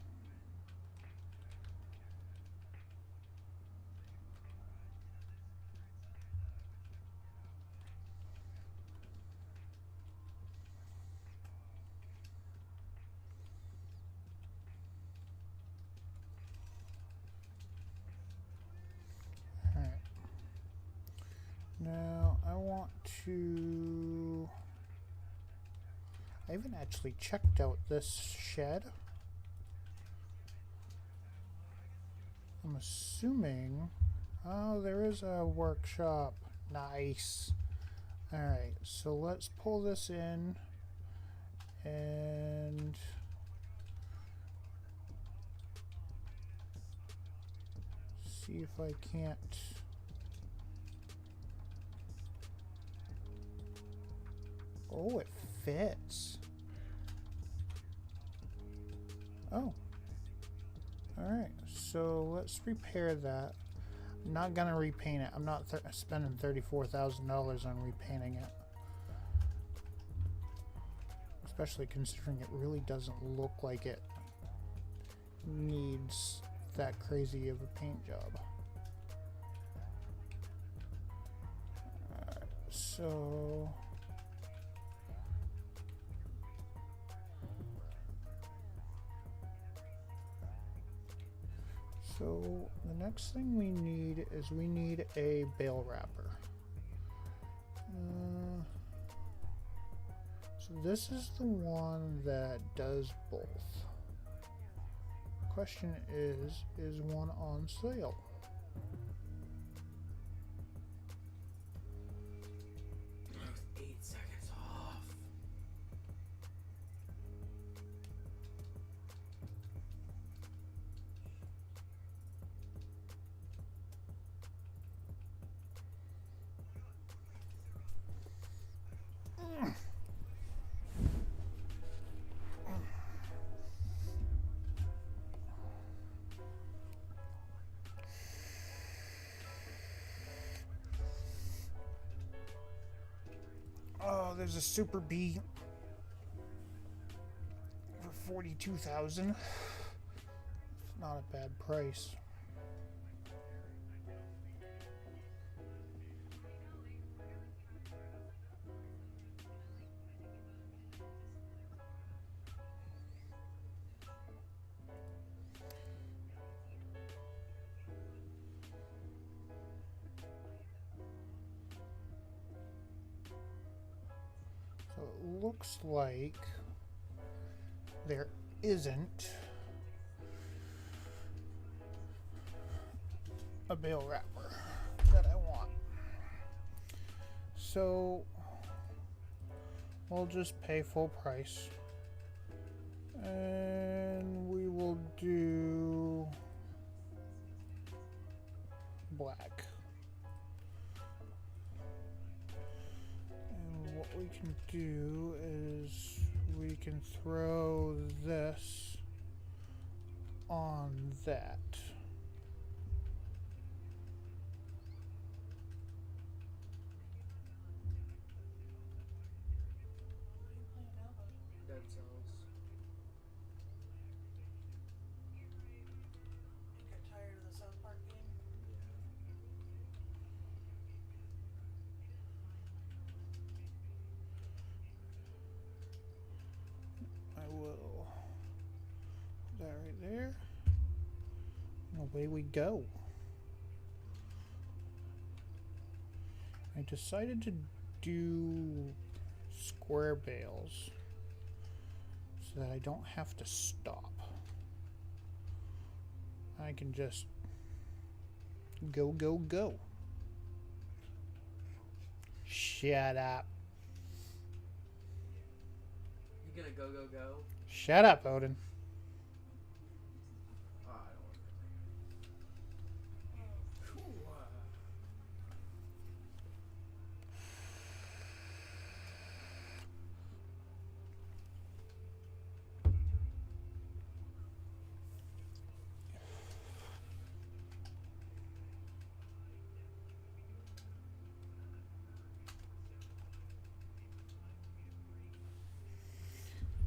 Now, I want to... I haven't actually checked out this shed. I'm assuming... Oh, there is a workshop. Nice. Alright, so let's pull this in. And... see if I can't... Oh, it fits. Oh. Alright, so let's repair that. I'm not gonna repaint it. I'm not spending $34,000 on repainting it. Especially considering it really doesn't look like it needs that crazy of a paint job. Alright, so... So the next thing we need is we need a bale wrapper. So this is the one that does both. question is one on sale? I was 8 seconds off. Oh, there's a Super B for 42,000. It's not a bad price. So it looks like there isn't a bail wrapper that I want. So we'll just pay full price. And we will do black. And what we can do is we can throw this on that. Dead Cells. You get tired of the South Park game? I will put that right there. And away we go. I decided to do square bales so that I don't have to stop. I can just go, go, go. Shut up. You gonna go, go, go? Shut up, Odin. Oh, I don't want to. Cool.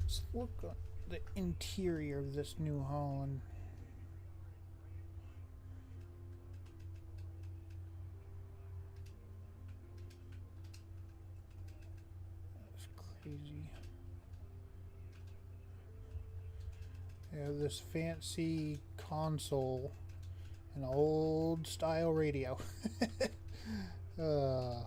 Let's look at the interior of this New Holland. That's crazy. Yeah, this fancy console, an old style radio. uh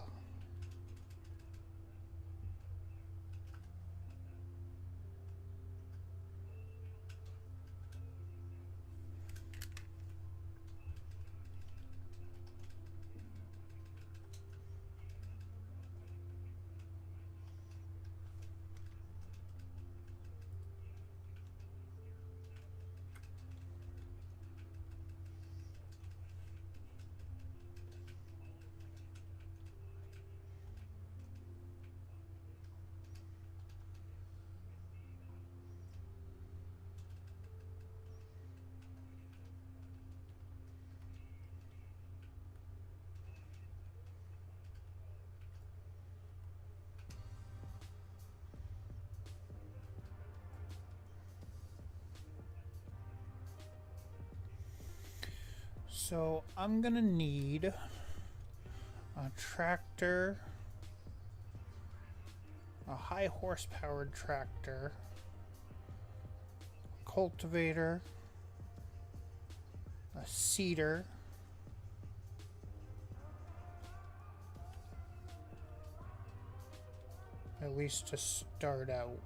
So I'm gonna need a tractor, a high horsepower tractor, cultivator, a seeder, at least to start out.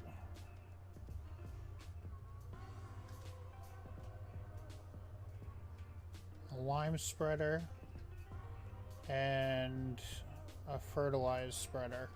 lime spreader and a fertilized spreader.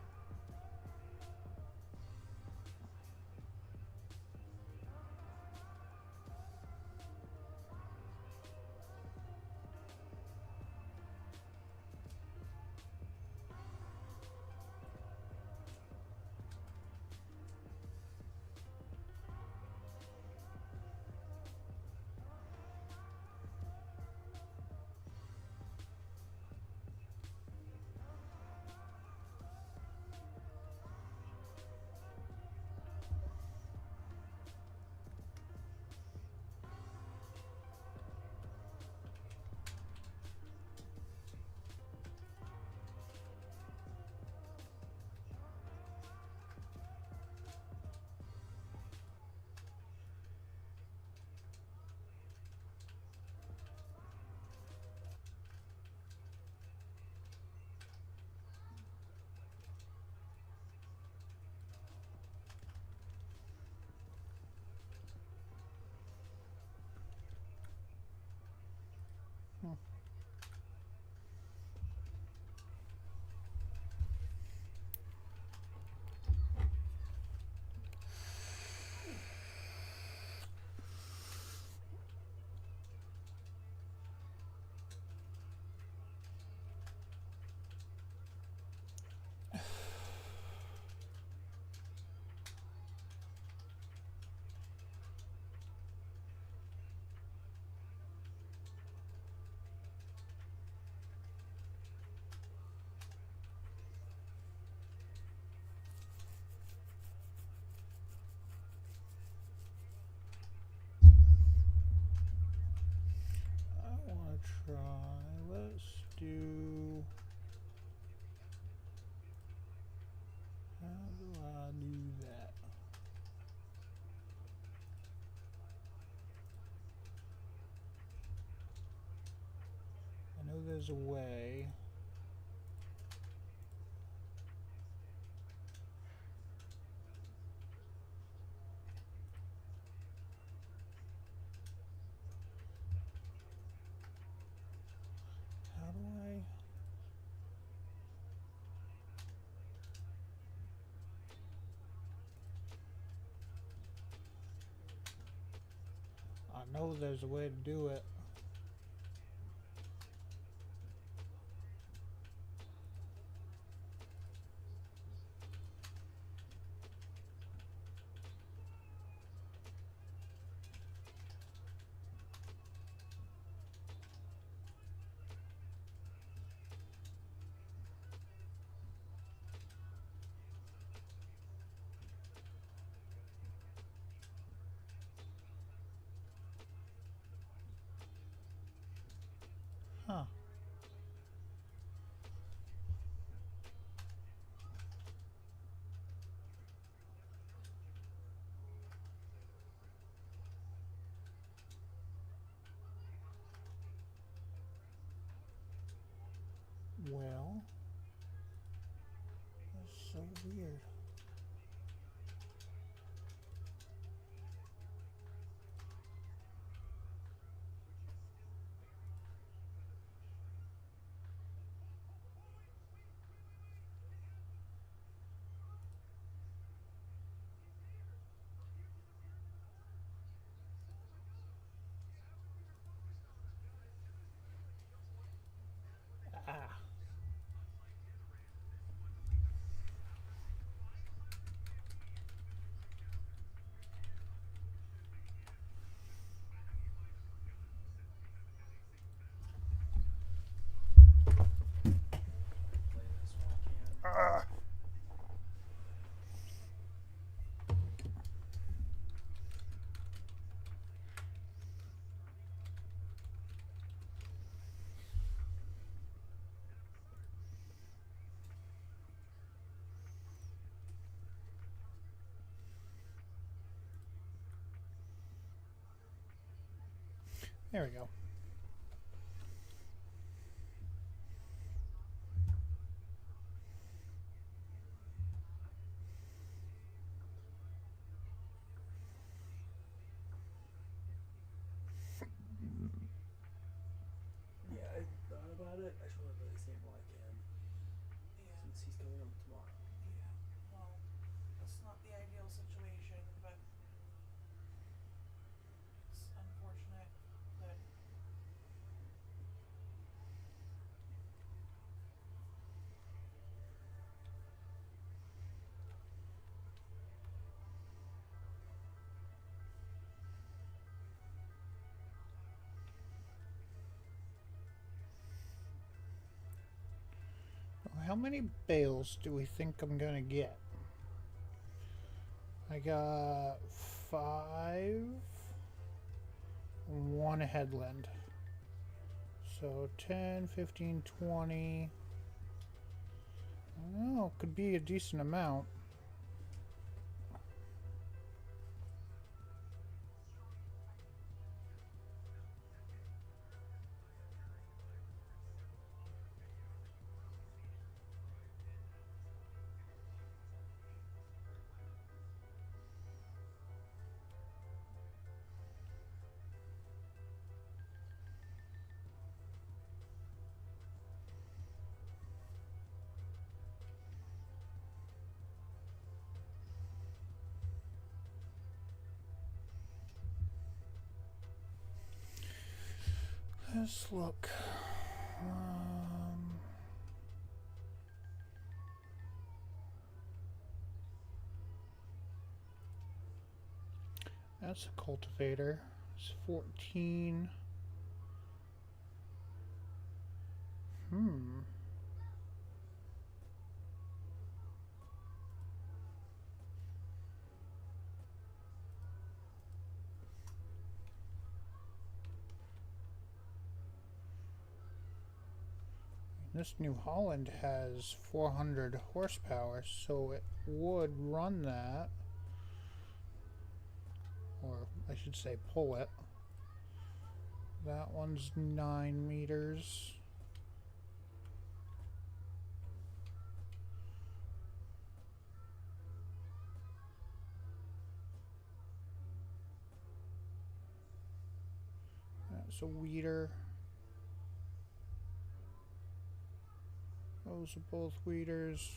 I want to try, let's do, how do I do that? I know there's a way. How do I? I know there's a way to do it. Huh. Well, that's so weird. Ah. Play this while I can. Ah. There we go. how many bales do we think I'm gonna get? I got 5, 1 headland. So 10, 15, 20. Oh, could be a decent amount. Let's look. That's a cultivator. It's 14. This New Holland has 400 horsepower, so it would run that. Or I should say pull it. That one's 9 meters. That's a weeder. Those are both weeders.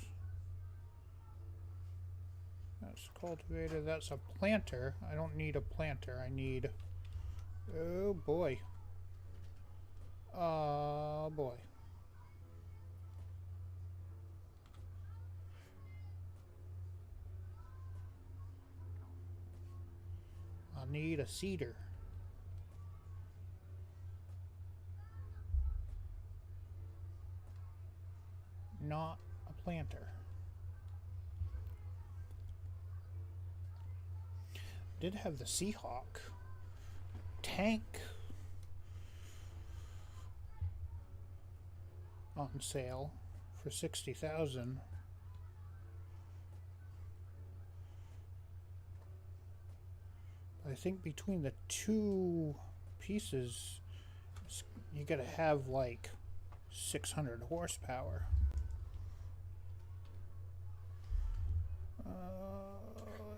That's cultivator. That's a planter. I don't need a planter. I need... Oh boy. Oh boy. I need a seeder. Not a planter. Did have the Seahawk tank on sale for 60,000. I think between the two pieces, you gotta have like 600 horsepower.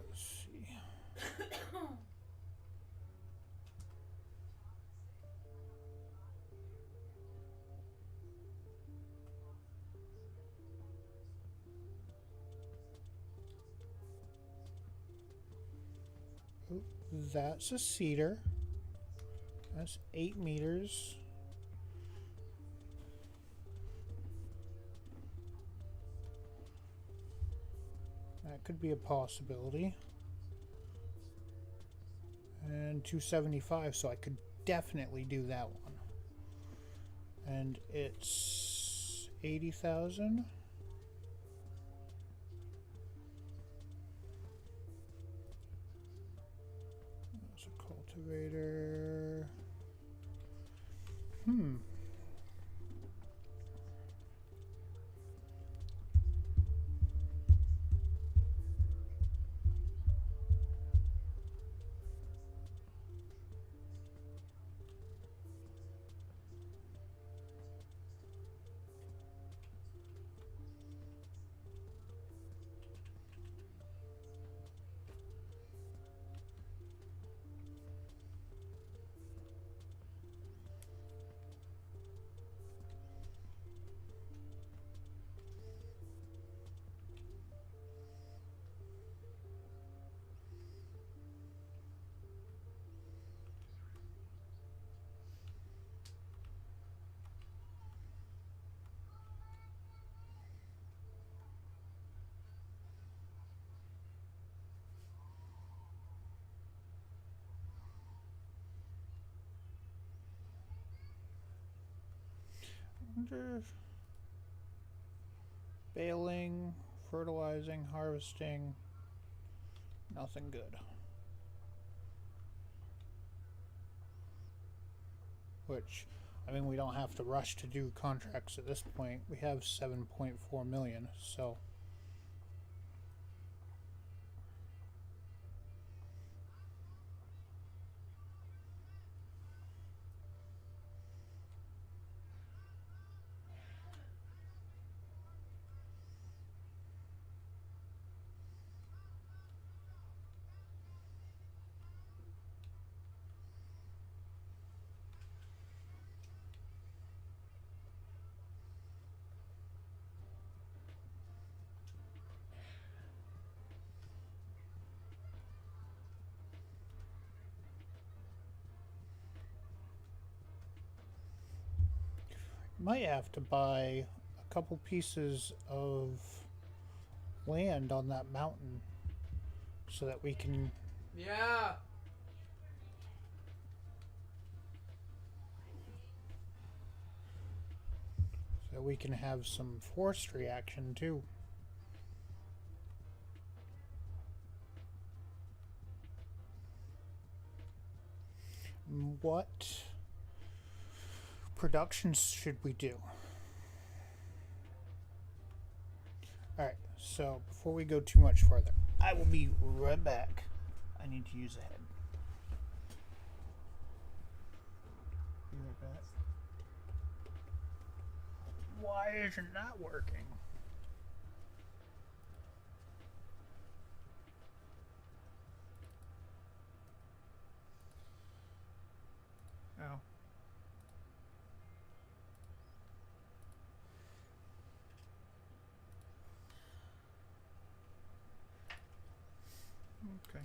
Let's see. Ooh, that's a cedar. That's 8 meters. That could be a possibility. And 275, so I could definitely do that one. And it's 80,000. That's a cultivator. I wonder if Baling, fertilizing, harvesting. Nothing good. Which, I mean, we don't have to rush to do contracts at this point. We have 7.4 million, so. Might have to buy a couple pieces of land on that mountain so that we can Yeah. have some forestry action too. What productions should we do? Alright, so before we go too much further, I will be right back. I need to use a head. Be right back. Why isn't that working? Oh. Okay.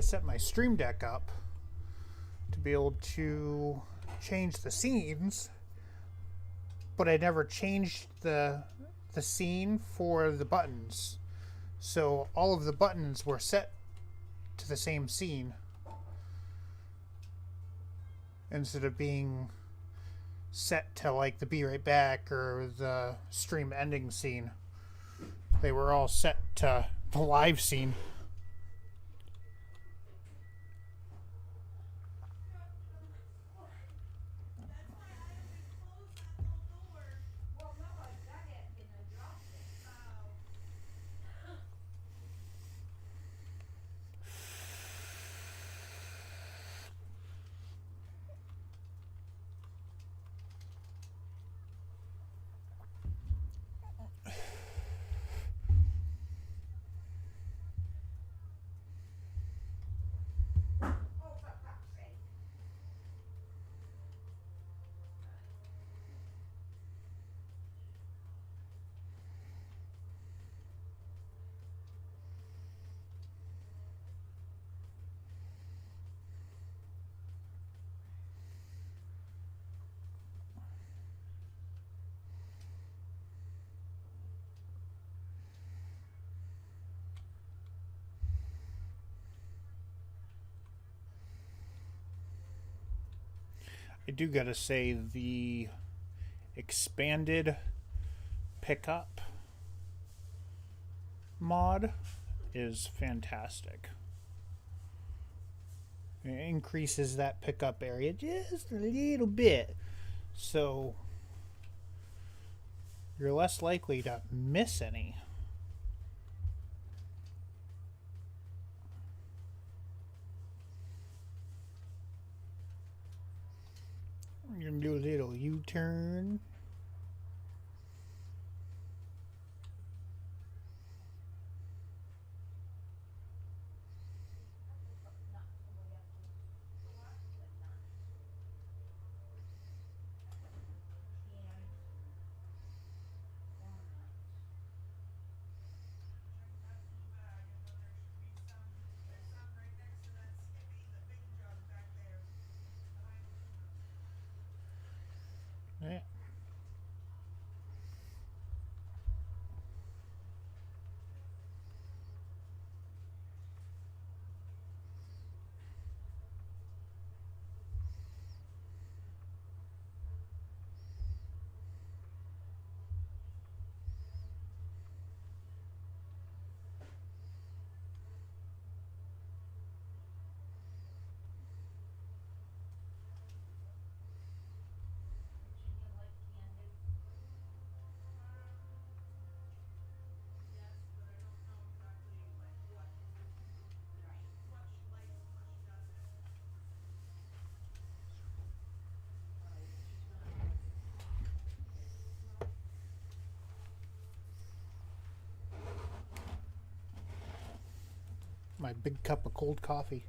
I set my Stream Deck up to be able to change the scenes, but I never changed the scene for the buttons. So all of the buttons were set to the same scene instead of being set to like the Be Right Back or the stream ending scene. They were all set to the live scene. I do gotta say the expanded pickup mod is fantastic. It increases that pickup area just a little bit, so you're less likely to miss any. We're gonna do a little U-turn. Yeah. My big cup of cold coffee.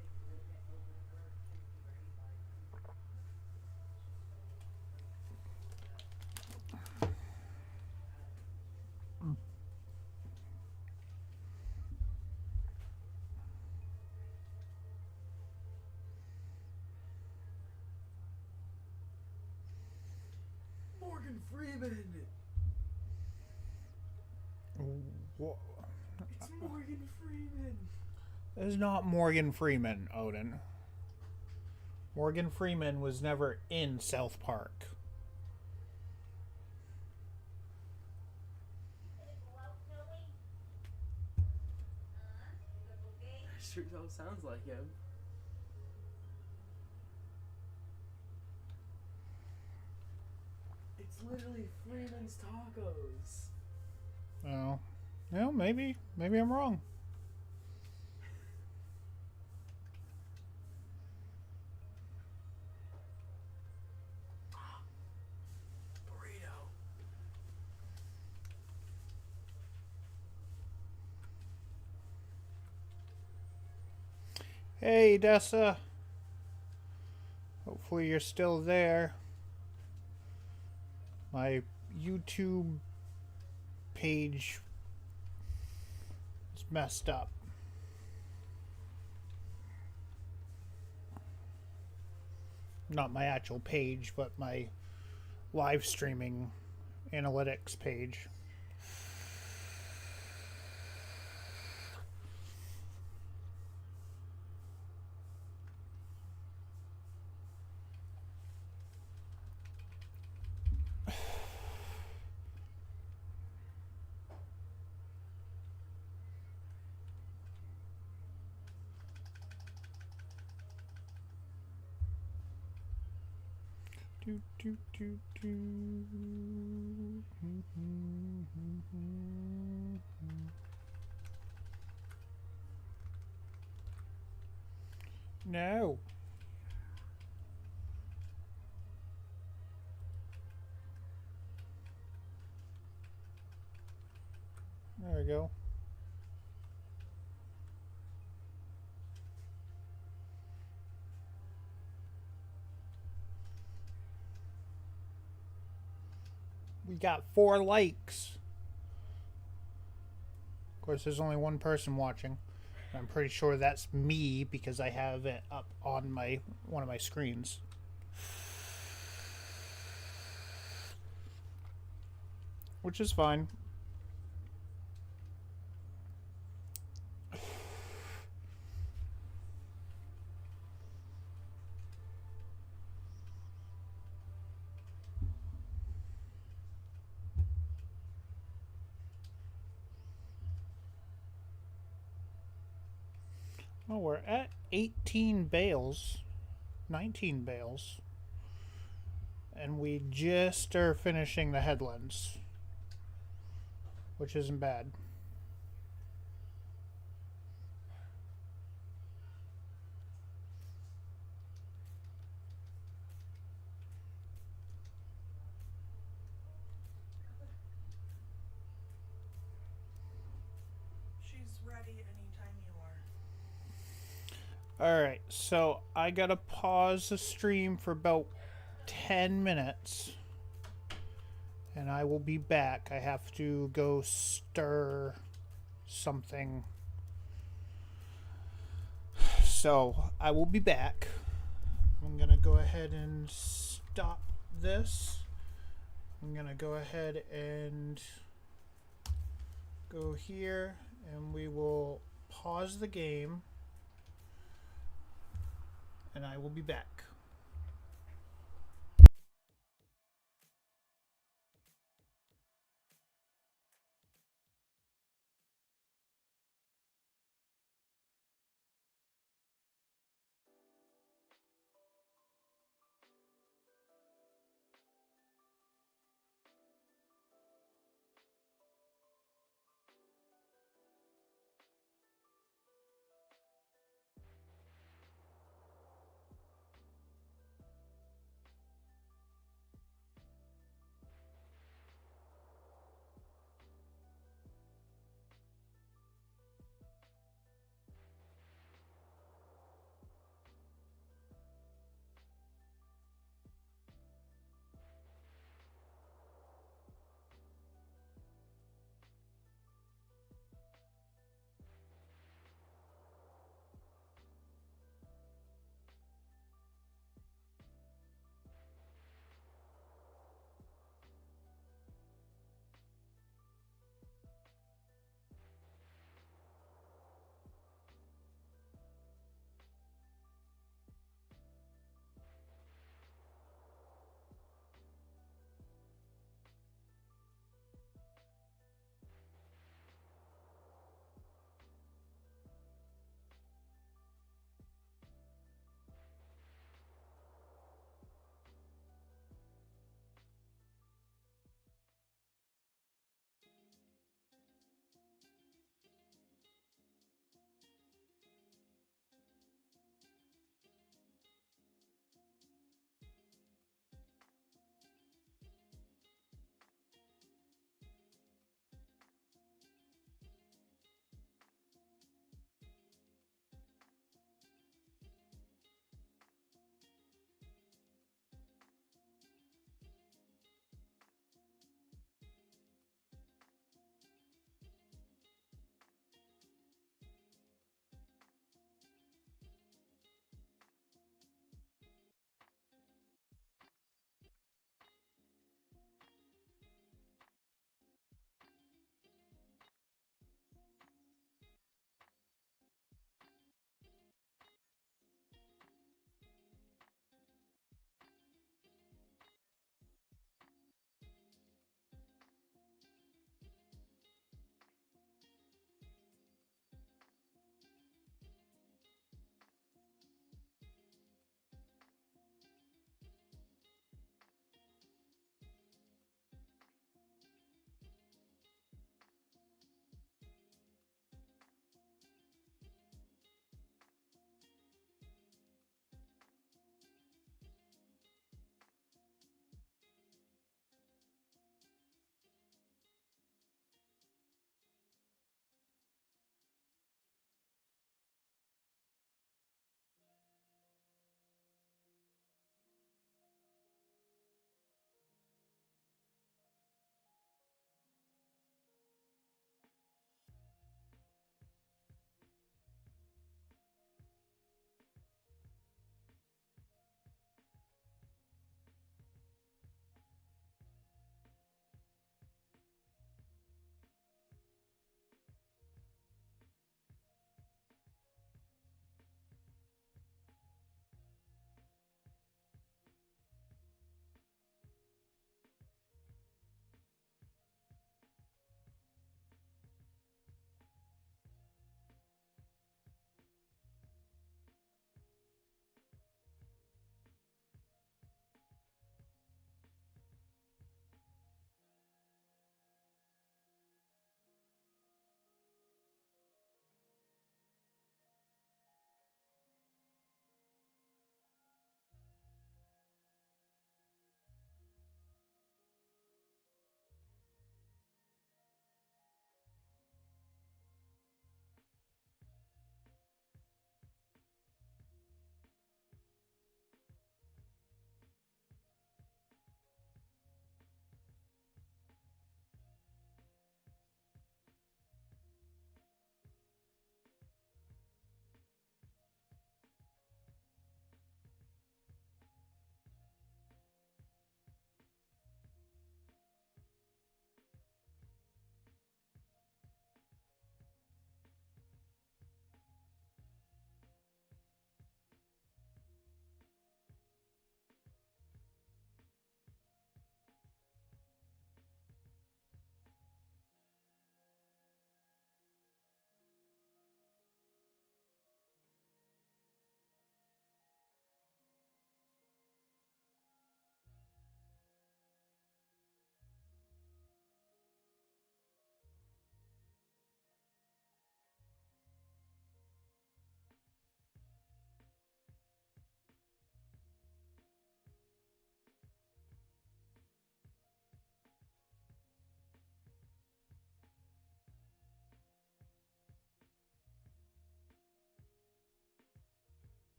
Morgan Freeman. Wha- It's Morgan Freeman. That is not Morgan Freeman, Odin. Morgan Freeman was never in South Park. Sure sounds like him. It's literally Freeman's Tacos. Oh, well, maybe I'm wrong. Burrito. Hey, Dessa. Hopefully you're still there. My YouTube page is messed up. Not my actual page, but my live streaming analytics page. Do, do, do, do. No. There we go. We got 4 likes. Of course, there's only one person watching. I'm pretty sure that's me because I have it up on my one of my screens. Which is fine. Oh, we're at 18 bales, 19 bales. And we just are finishing the headlands, which isn't bad. She's ready anytime you are. Alright, so I gotta pause the stream for about 10 minutes. And I will be back. I have to go stir something. So I will be back. I'm gonna go ahead and stop this. I'm gonna go ahead and go here, and we will pause the game, and I will be back.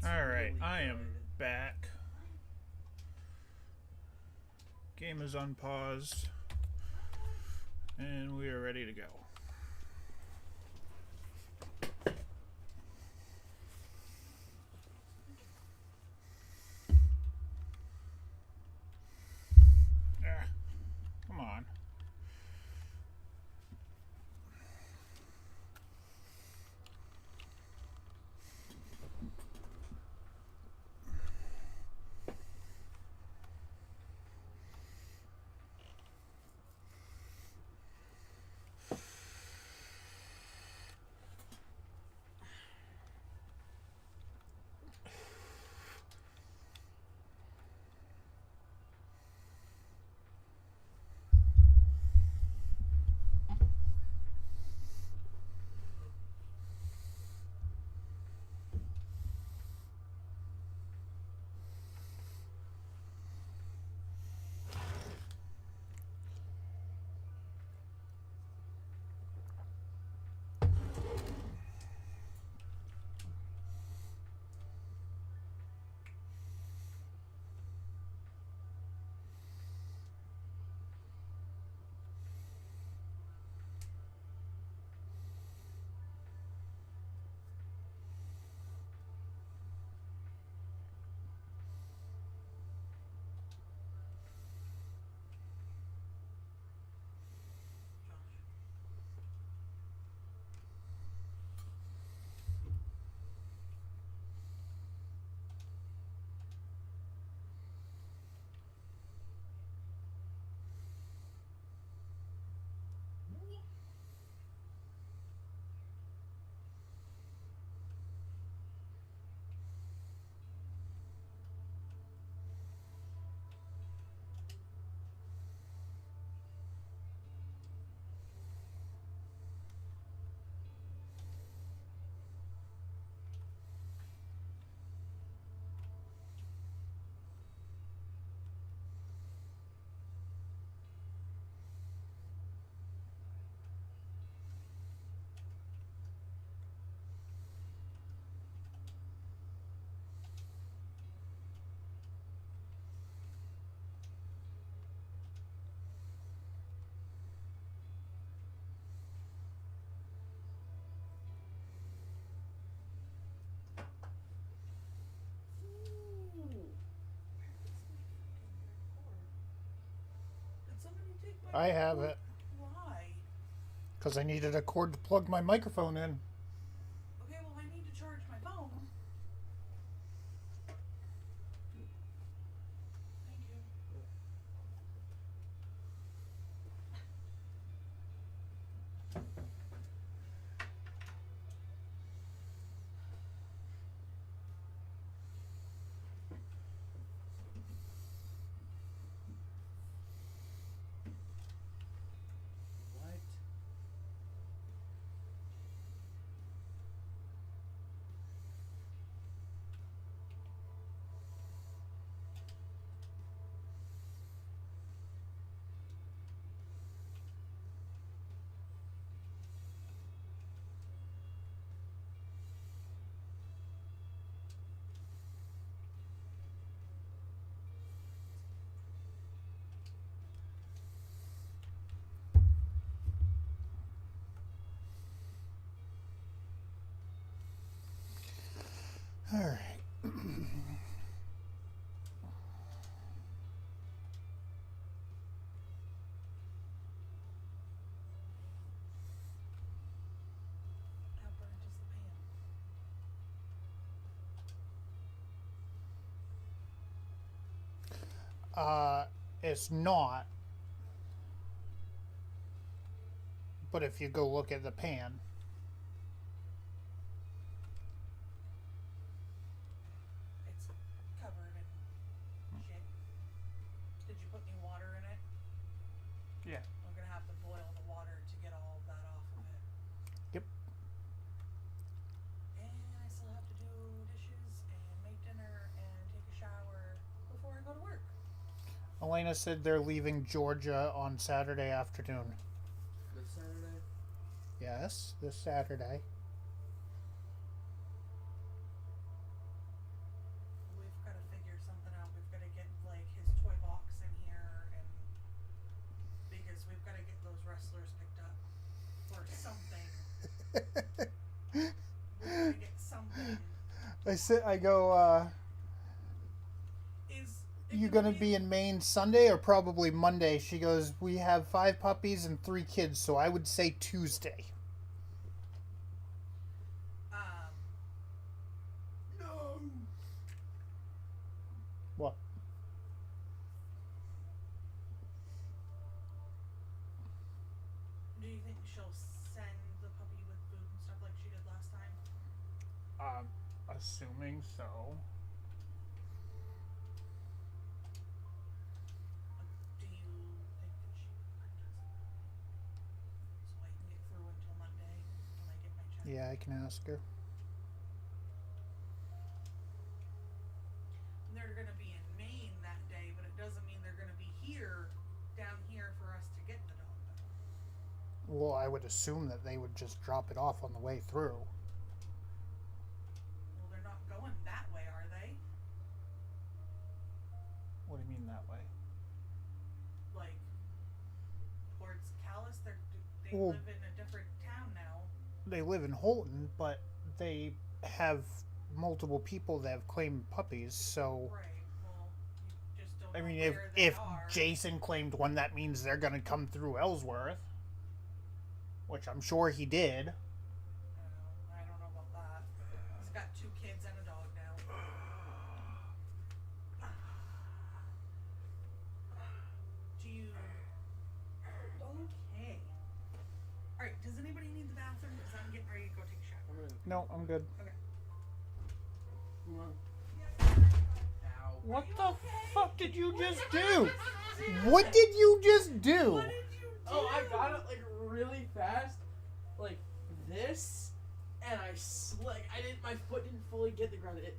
It's All right, really I am good. back. Game is unpaused, and we are ready to go. Ah, come on. Did somebody take my I have it Why? because I needed a cord to plug my microphone in. Okay, well, I need to charge my phone. Thank you. What? All right. How burnt is the pan? It's not. But if you go look at the pan, It's covered in shit. Did you put any water in it? yeah. I'm gonna have to boil the water to get all of that off of it. Yep. And I still have to do dishes and make dinner and take a shower before I go to work. Elena said they're leaving Georgia on Saturday afternoon. This Saturday? Yes, this Saturday. or something. We're gonna get something. I go, Is it you gonna be in Maine Sunday or probably Monday? She goes, we have 5 puppies and 3 kids, so I would say Tuesday. No. What? Do you think she'll send the puppy with food and stuff like she did last time? Assuming so. Do you think that she might just so I can get through until Monday when I get my check? Yeah, I can ask her. They're gonna be in Maine that day, but it doesn't mean they're gonna be down here for us to get the dog though. Well, I would assume that they would just drop it off on the way through. Well, they're not going that way, are they? What do you mean that way? Like towards Callis, they Well- live in a different town now. They live in Holton, but they have multiple people that have claimed puppies, so Right. Well, you just don't I know mean, where they if are. Jason claimed one, that means they're gonna come through Ellsworth, which I'm sure he did. I don't know about that. He's got 2 kids and a dog now. Do you? Okay. All right. Does anybody need the bathroom? Because I'm getting ready to go take a shower. I'm gonna. No, I'm good. Come on. Ow. What you the okay? fuck did you What just did do? you What did you just do? What did you do? Oh, I got it like really fast, like this, and I didn't. My foot didn't fully get the ground. It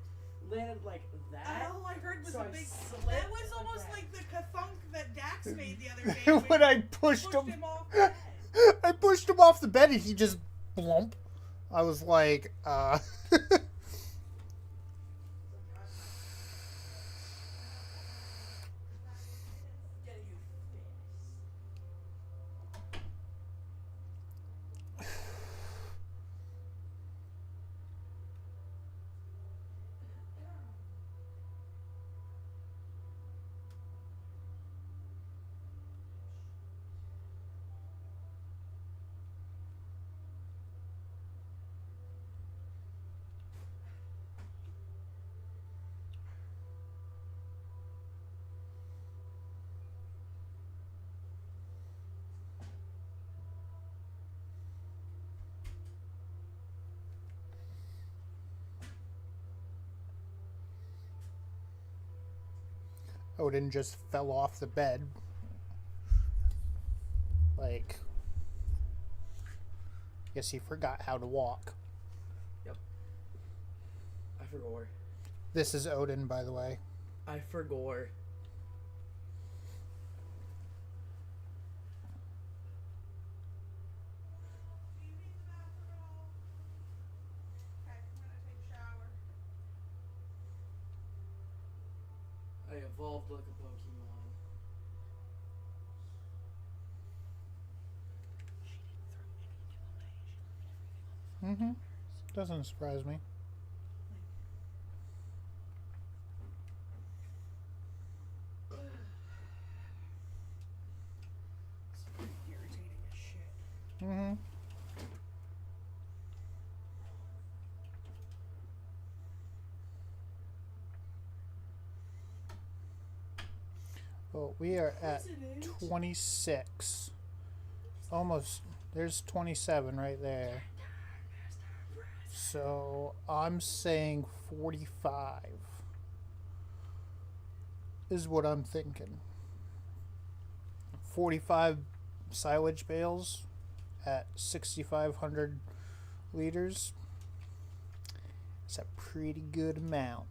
landed like that. All I heard was So a I big. slipped That was like almost that. like the kathunk that Dax made the other day. When I pushed pushed him, off the bed. I pushed him off the bed and he just blump. I was like, Getting you Odin just fell off the bed. Like, guess he forgot how to walk. I forgot. This is Odin, by the way. I forgot. Do you need the bathroom at all? Okay, I'm gonna take a shower. I evolved like a Pokemon. Mm-hmm. Doesn't surprise me. It's pretty irritating as shit. Mm-hmm. Well, we are at 26. Almost. There's 27 right there. So I'm saying 45 is what I'm thinking. 45 silage bales at 6,500 liters. It's a pretty good amount.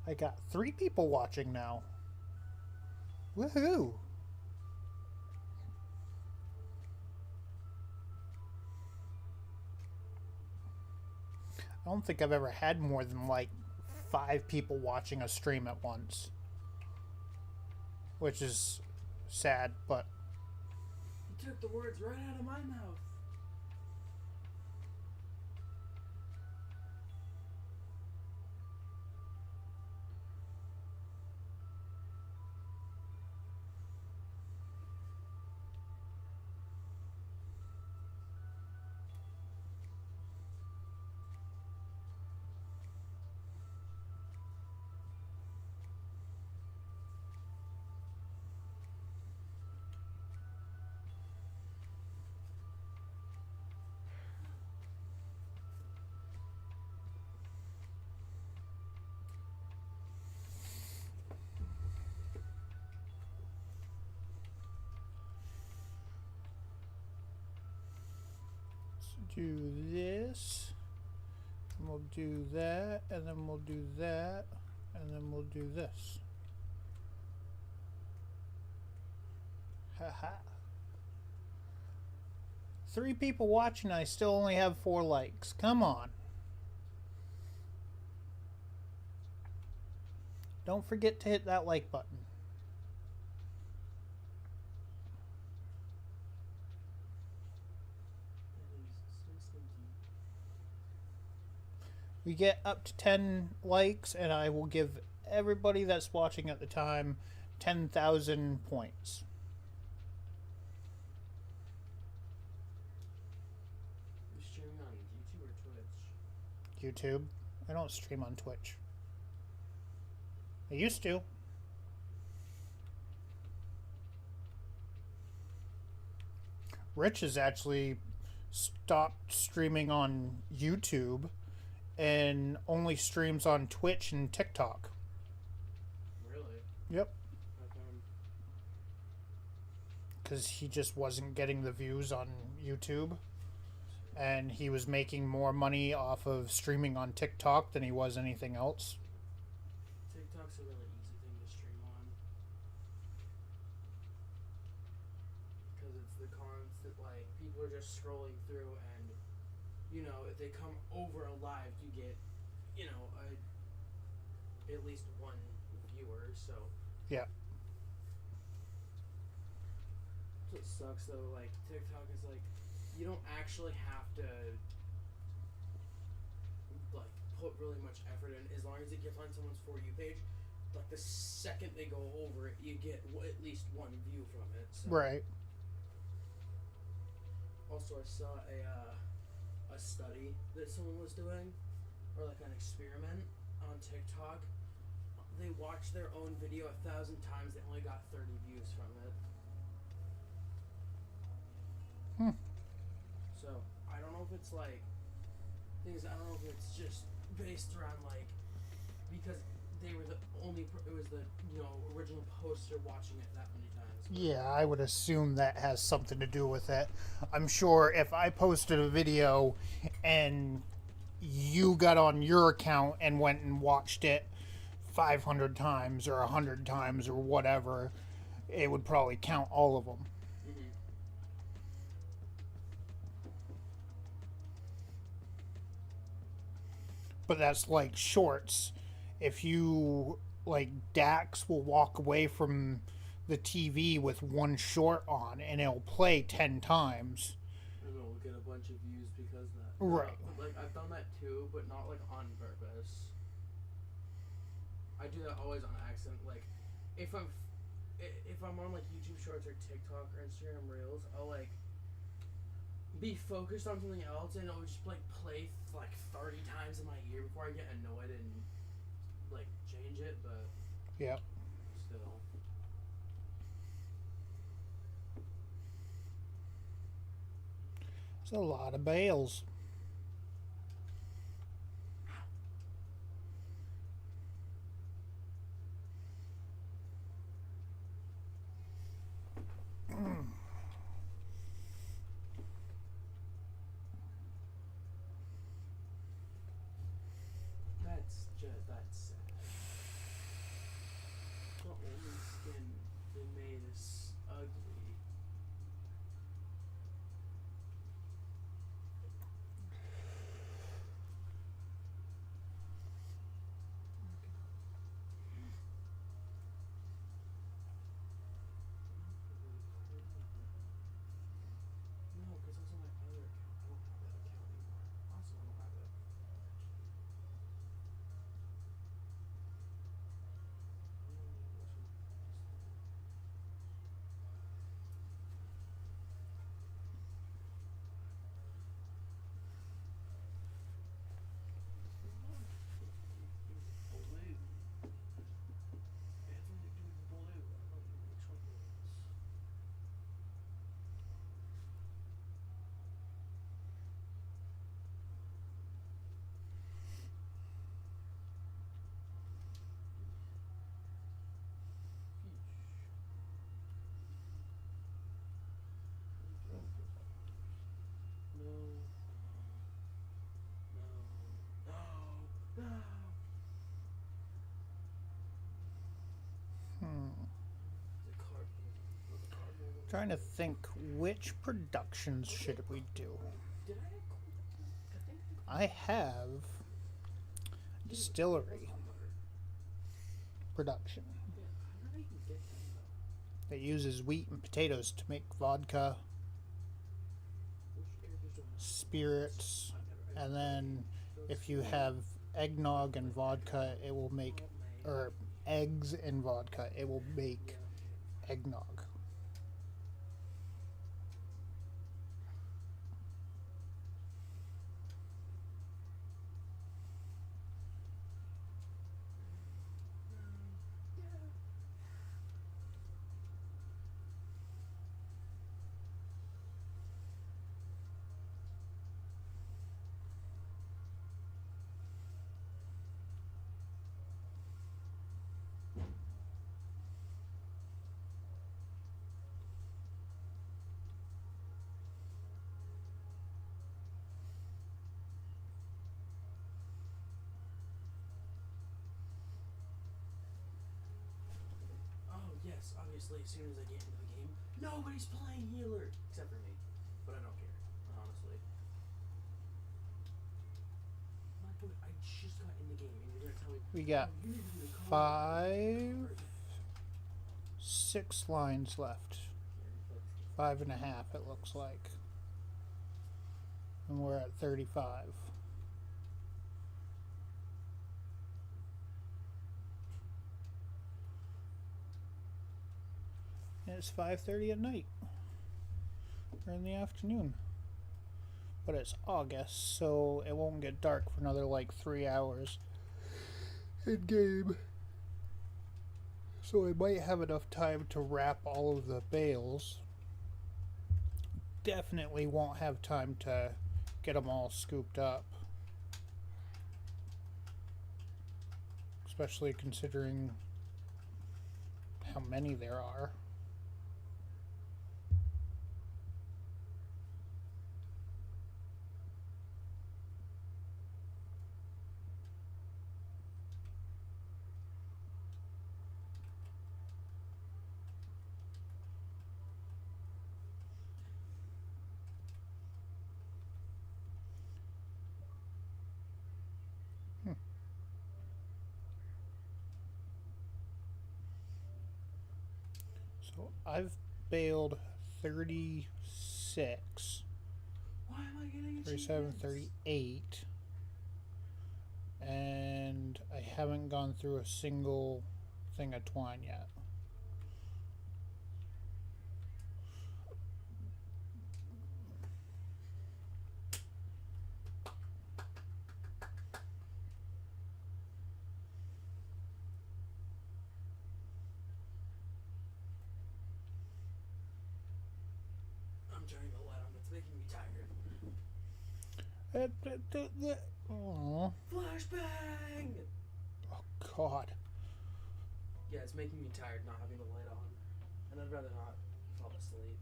I got 3 people watching now. Woohoo! I don't think I've ever had more than like 5 people watching a stream at once. Which is sad, but You took the words right out of my mouth. let's do this. And we'll do that, and then we'll do that, and then we'll do this. Haha. 3 people watching, I still only have 4 likes. Come on. Don't forget to hit that like button. We get up to 10 likes, and I will give everybody that's watching at the time 10,000 points. You're streaming on YouTube or Twitch? YouTube. I don't stream on Twitch. I used to. Rich has actually stopped streaming on YouTube and only streams on Twitch and TikTok. Really? Yep. How come? Because he just wasn't getting the views on YouTube. And he was making more money off of streaming on TikTok than he was anything else. TikTok's a really easy thing to stream on. Because it's the constant, like, people are just scrolling through and, you know, if they come over a live, you get, you know, at least 1 viewer, so. Yeah. That's what sucks, though, like, TikTok is, like, you don't actually have to, like, put really much effort in. As long as it gets on someone's For You page, like, the second they go over it, you get at least 1 view from it, so. Right. Also, I saw a study that someone was doing, or like an experiment on TikTok. They watched their own video 1,000 times. They only got 30 views from it. So I don't know if it's like things. I don't know if it's just based around like because they were the only. It was the original poster watching it that many times. Yeah, I would assume that has something to do with it. I'm sure if I posted a video and you got on your account and went and watched it 500 times or 100 times or whatever, it would probably count all of them. Mm-hmm. But that's like shorts. If you, like, Dax will walk away from the TV with 1 short on and it'll play 10 times. And it'll get a bunch of views because of that. Right. Like I've done that too, but not like on purpose. I do that always on accident. Like if I'm on like YouTube Shorts or TikTok or Instagram Reels, I'll like be focused on something else and it'll just like play like 30 times in my ear before I get annoyed and like change it. But Yep. still. It's a lot of bales. That's sad. only skin they made is ugly. No, because that's on my other account. I don't have that account anymore. Also, I don't have it. Blue. Everything to do with blue. I don't know which one it is. No. No. No. No. The cardboard. Trying to think which productions should we do. Did I think I have distillery production how did I even get them though? that uses wheat and potatoes to make vodka, Which characters do I have? spirits, I've never and then if you have eggnog and vodka, it will make, or eggs and vodka, it will make eggnog. Oh yes, obviously as soon as I get into the game, nobody's playing healer except for me. But I don't care, honestly. Like, dude, I just got in the game and you're gonna tell me We got you need to do the code. 6 lines left. 5.5 it looks like. And we're at 35. And it's 5:30 at night. Or in the afternoon. But it's August, so it won't get dark for another like 3 hours in game. So I might have enough time to wrap all of the bales. Definitely won't have time to get them all scooped up. Especially considering how many there are. So I've baled 36, Why am I getting 37, achievements? 38, and I haven't gone through a single thing of twine yet. I'm turning the light on, it's making me tired. Oh, Flashbang! God. Yeah, it's making me tired not having the light on. And I'd rather not fall asleep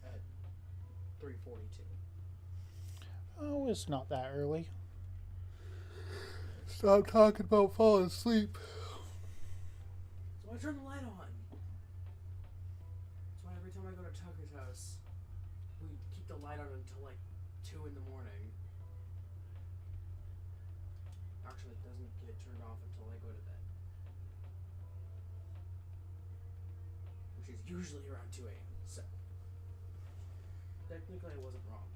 at 3:42. Oh, it's not that early. Stop talking about falling asleep. So Why turn the light on? That's why every time I go to Tucker's house, we keep the light on until like 2 in the morning. Actually, it doesn't get turned off until I go to bed. Which is usually around 2 a.m. So, technically I wasn't wrong.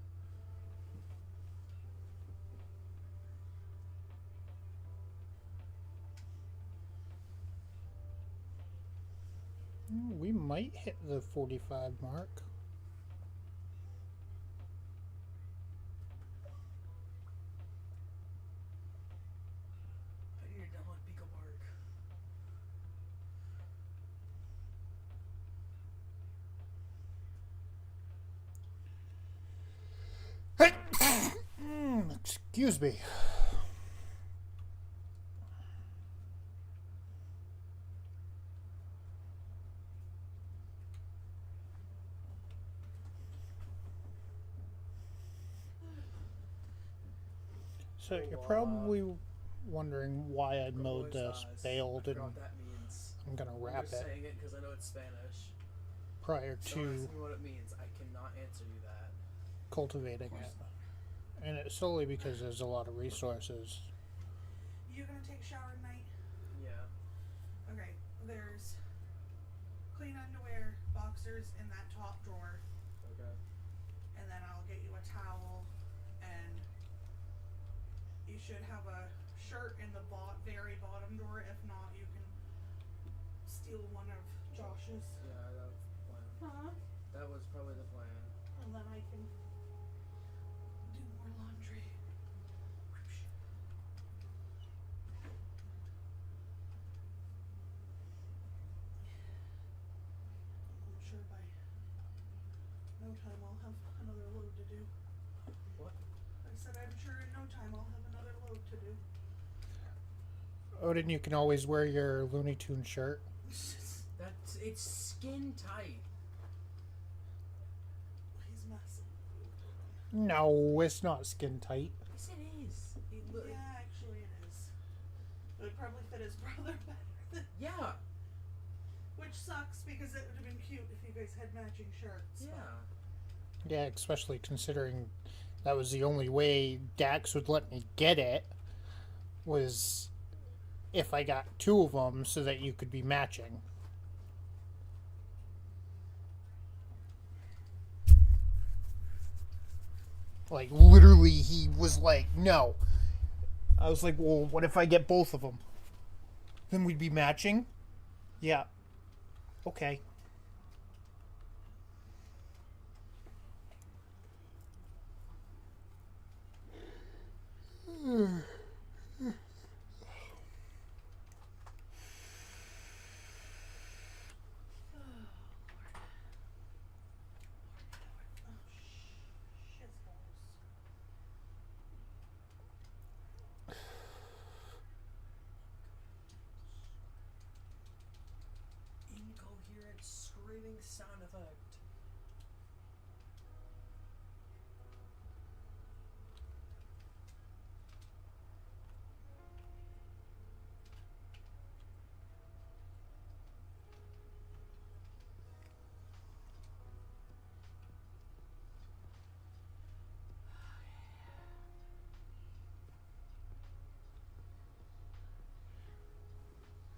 We might hit the 45 mark. I need to download Pico Park. Excuse me. So you're probably wondering why I mowed this, bailed, I and forgot what that means. I'm gonna I'm wrap just it saying it because I know it's Spanish. prior So to ask me what it means. I cannot answer you that. cultivating it. And it's solely because there's a lot of resources. You gonna take a shower tonight? Yeah. Okay, there's clean underwear, boxers in that top drawer, Okay. and then I'll get you a towel, and you should have a shirt in the very bottom drawer. If not, you can steal one of Josh's. Yeah, that was the plan. That was probably the plan. And then I can do more laundry. I'm sure by no time I'll have another load to do. What? I said I'm sure in no time I'll have another load to do. Odin, you can always wear your Looney Tune shirt. It's skin tight. He's massive. No, it's not skin tight. Yes, it is. Yeah, actually it is. It would probably fit his brother better. Yeah. Which sucks because it would have been cute if you guys had matching shirts. Yeah. Yeah, especially considering that was the only way Dax would let me get it, was if I got two of them so that you could be matching. Like, literally, he was like, no. I was like, well, what if I get both of them? Then we'd be matching? Yeah. Okay. Incoherent screaming sound effect.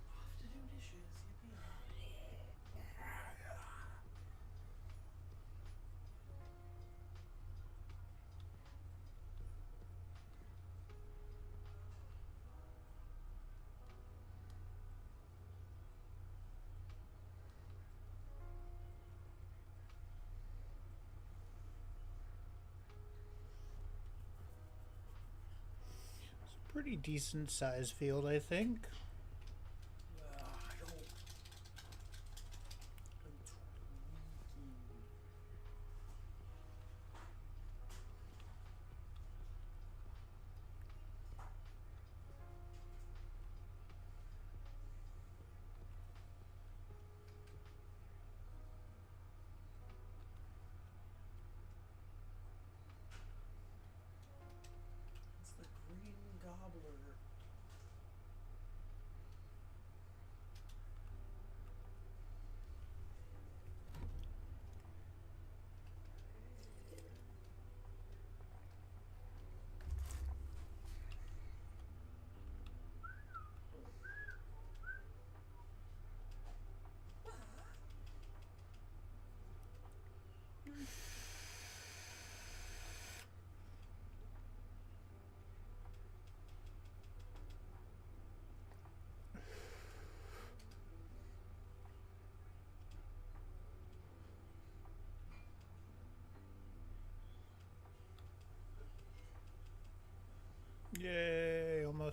Off to do dishes. Yippee. It's a pretty decent sized field, I think. I don't. I'm tweaking. It's the green gobbler.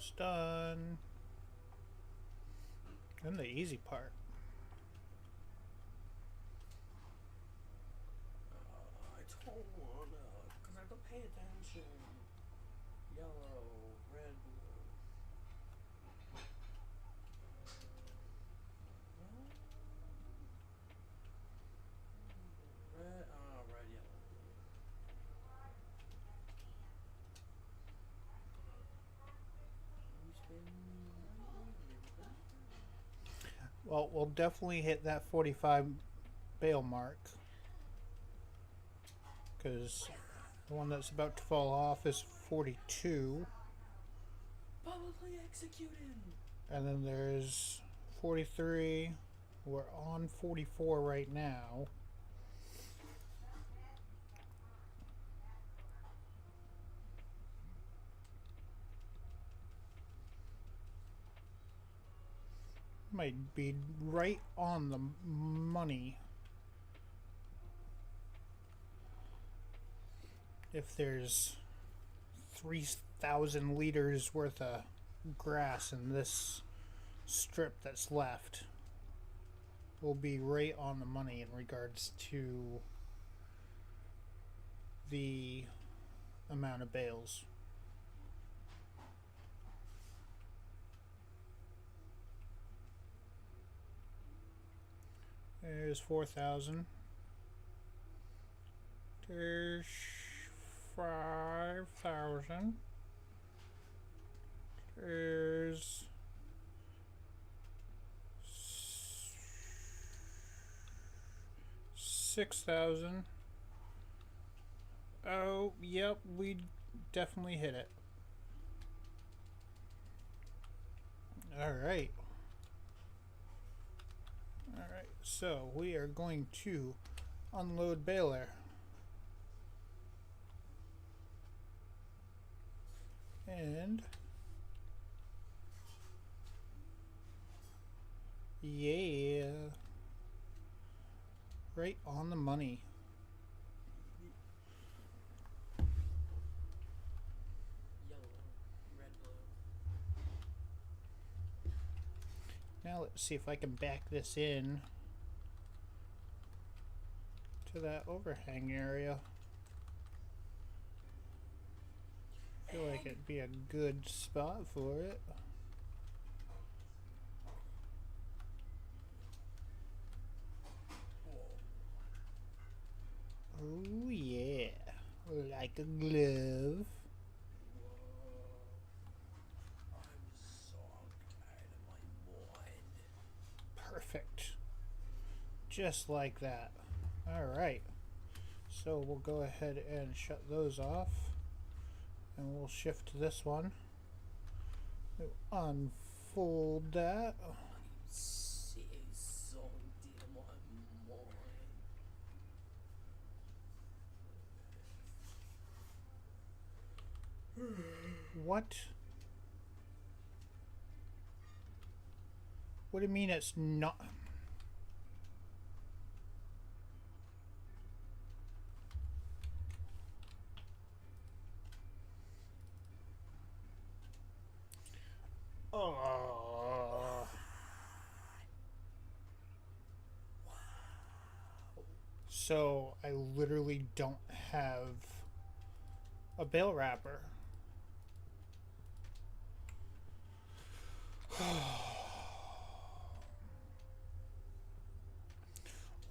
almost done. And the easy part. I don't wanna, cause I have to pay attention. Yellow, red, blue. Red, red, yellow, blue. Well, we'll definitely hit that 45 bale mark. Because the one that's about to fall off is 42. Publicly executed. And then there's 43. We're on 44 right now. Might be right on the money. If there's 3,000 liters worth of grass in this strip that's left, we'll be right on the money in regards to the amount of bales. There's 4,000. There's 5,000. There's 6,000. Oh, yep, we definitely hit it. Alright. Alright, so we are going to unload baler. And yeah, right on the money. Yellow, red, blue. Now let's see if I can back this in to that overhang area. I feel like it'd be a good spot for it. Oh yeah, like a glove. I'm so tired of my mind. Perfect. Just like that. Alright. So we'll go ahead and shut those off. And we'll shift to this one. We'll unfold that. Say something in my mind. What? What do you mean it's not? Oh. So I literally don't have a bale wrapper.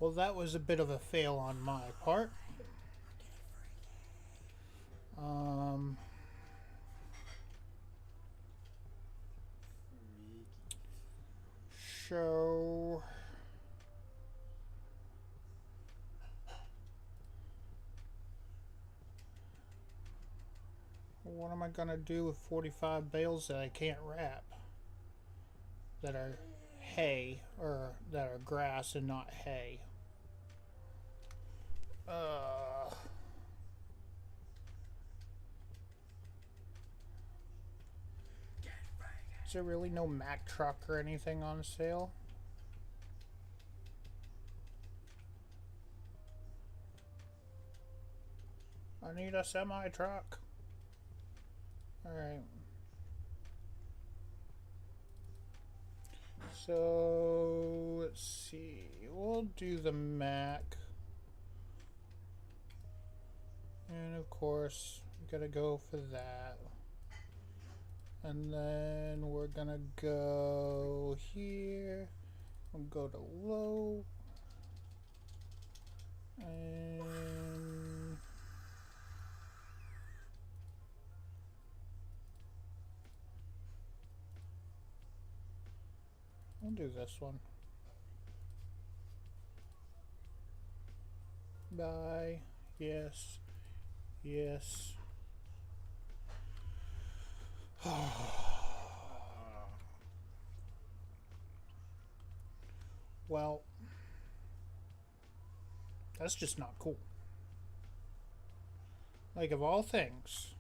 Well, that was a bit of a fail on my part. So what am I gonna do with 45 bales that I can't wrap? That are hay, or that are grass and not hay. Is there really no Mack truck or anything on sale? I need a semi truck. Alright. So let's see. We'll do the Mac. And of course, we gotta go for that. And then we're gonna go here. We'll go to low. And we'll do this one. Bye. Yes. Yes. Well, that's just not cool. Like, of all things,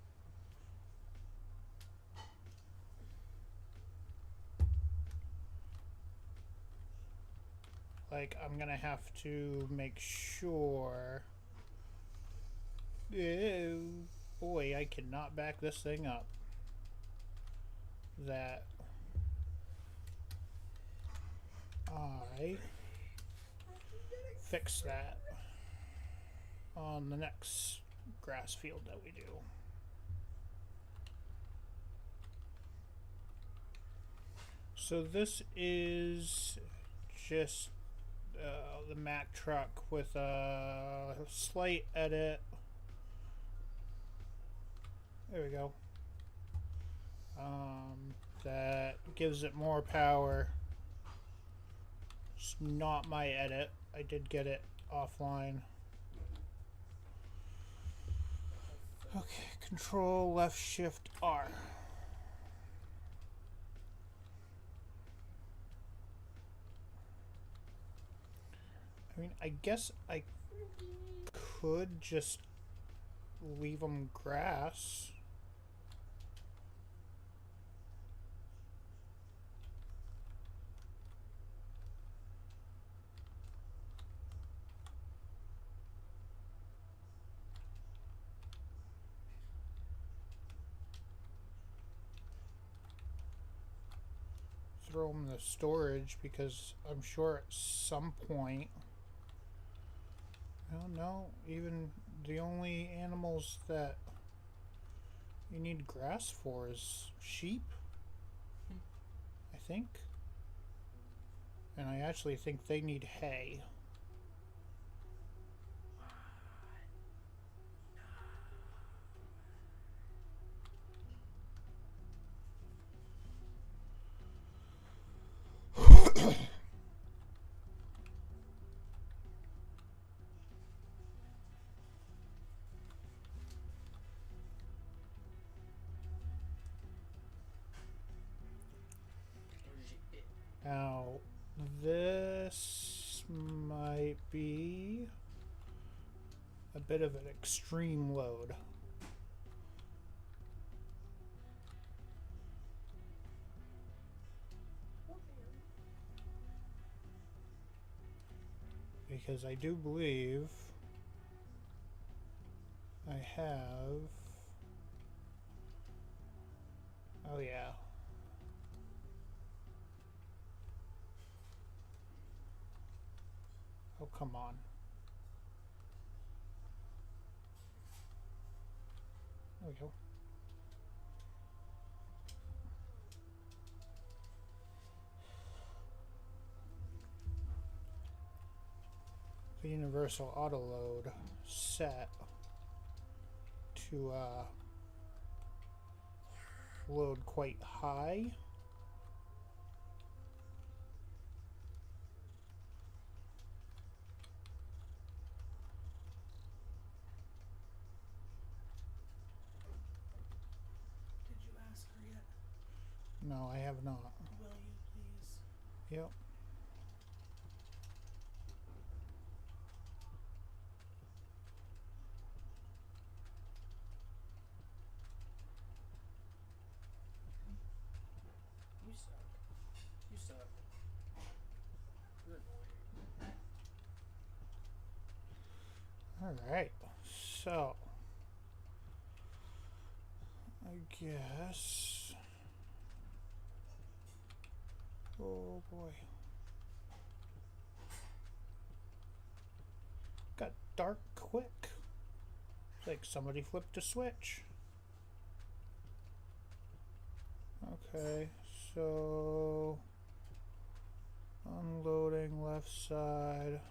like, I'm gonna have to make sure. Oh boy, I cannot back this thing up. That I fix that on the next grass field that we do. So this is just the Mack truck with a slight edit. There we go. That gives it more power. It's not my edit. I did get it offline. Okay, Control left shift R. I mean, I guess I could just leave them grass. Throw them in the storage because I'm sure at some point, I don't know, even the only animals that you need grass for is sheep, I think. And I actually think they need hay. Now, this might be a bit of an extreme load. Because I do believe I have... Oh yeah. Oh, come on. There we go. The universal auto load set to load quite high. Did you ask her yet? No, I have not. Will you please? Yep. You suck. You suck. You're annoying. Alright, so I guess Oh boy. Got dark quick. Like somebody flipped a switch. Okay, so unloading left side.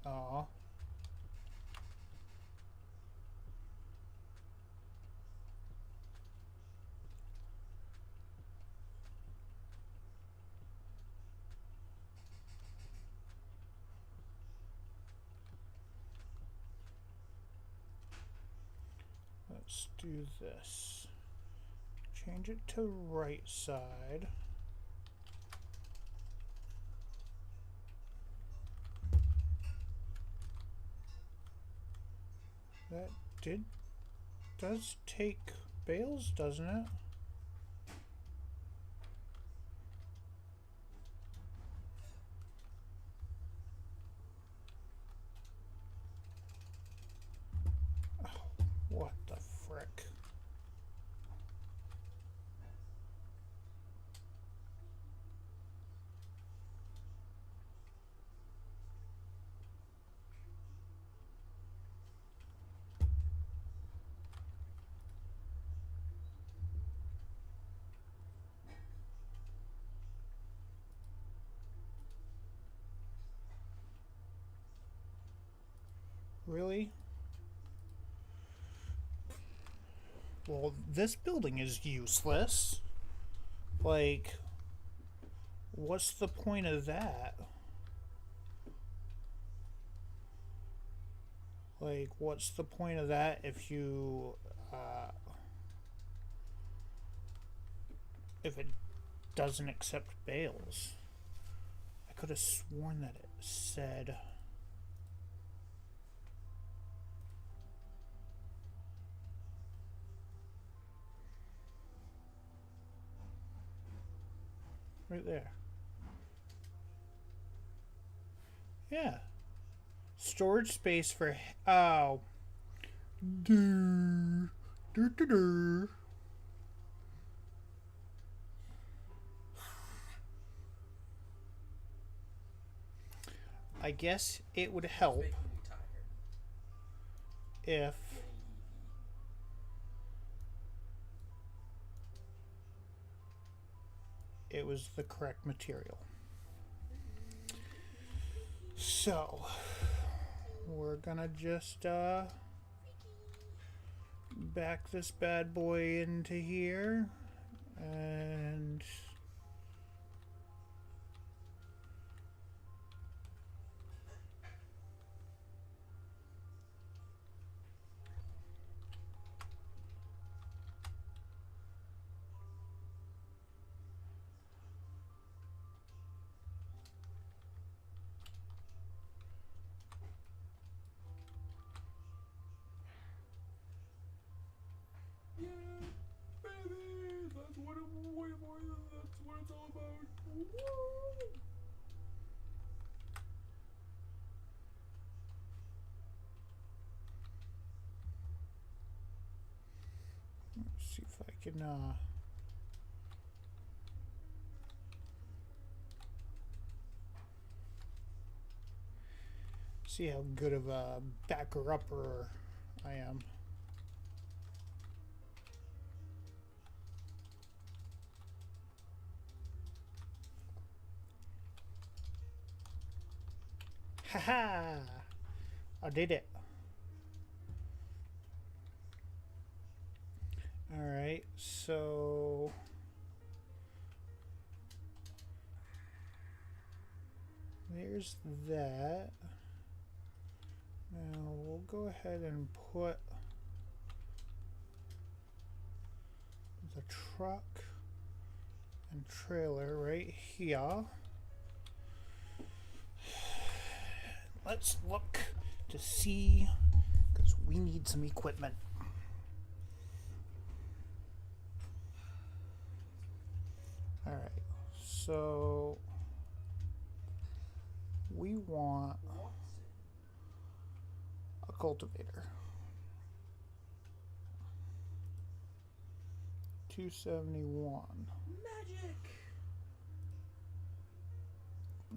Aw. Let's do this. Change it to right side. That does take bales, doesn't it? Oh, what the frick? Really? Well, this building is useless. Like, what's the point of that? Like, what's the point of that if you, if it doesn't accept bales? I could have sworn that it said... Right there. Yeah. Storage space for... Oh. Durr. Durr, durr, durr. I guess it would help Making me tired. if... it was the correct material. So, we're gonna just back this bad boy into here and Yeah, baby, that's what I'm waiting for. That's what it's all about. Woo! let's see if I can see how good of a backer-upper I am. Haha! I did it. Alright, so there's that. Now we'll go ahead and put the truck and trailer right here. Let's look to see, because we need some equipment. Alright, so we want a cultivator. 271. Magic.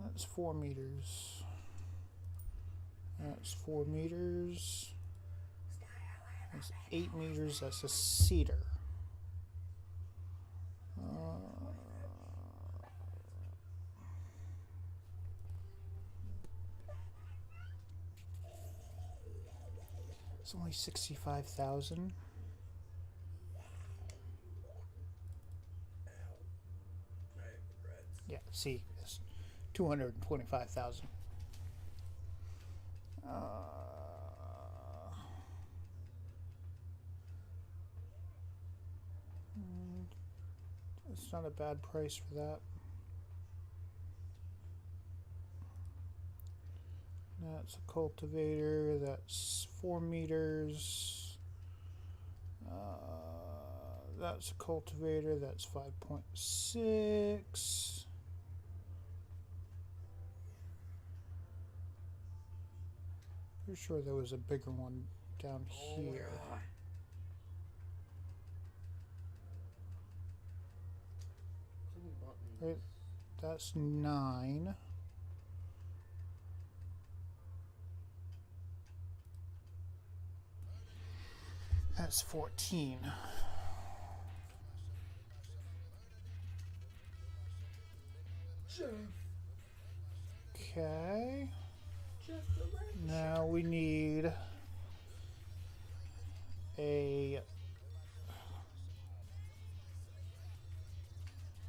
That's 4 meters. That's 4 meters. That's 8 meters. That's a cedar. It's only 65,000. Yeah, see, it's 225,000. It's not a bad price for that. That's a cultivator. That's 4 meters. That's a cultivator. That's 5.6. Pretty sure there was a bigger one down here. Right, that's 9. That's 14. Okay. Now we need a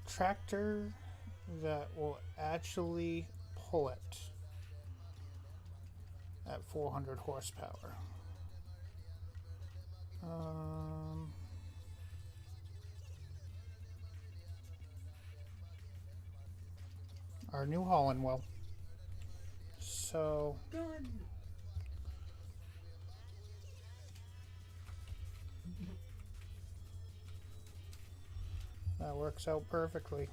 tractor that will actually pull it at 400 horsepower. Our New Holland will. So Done. that works out perfectly.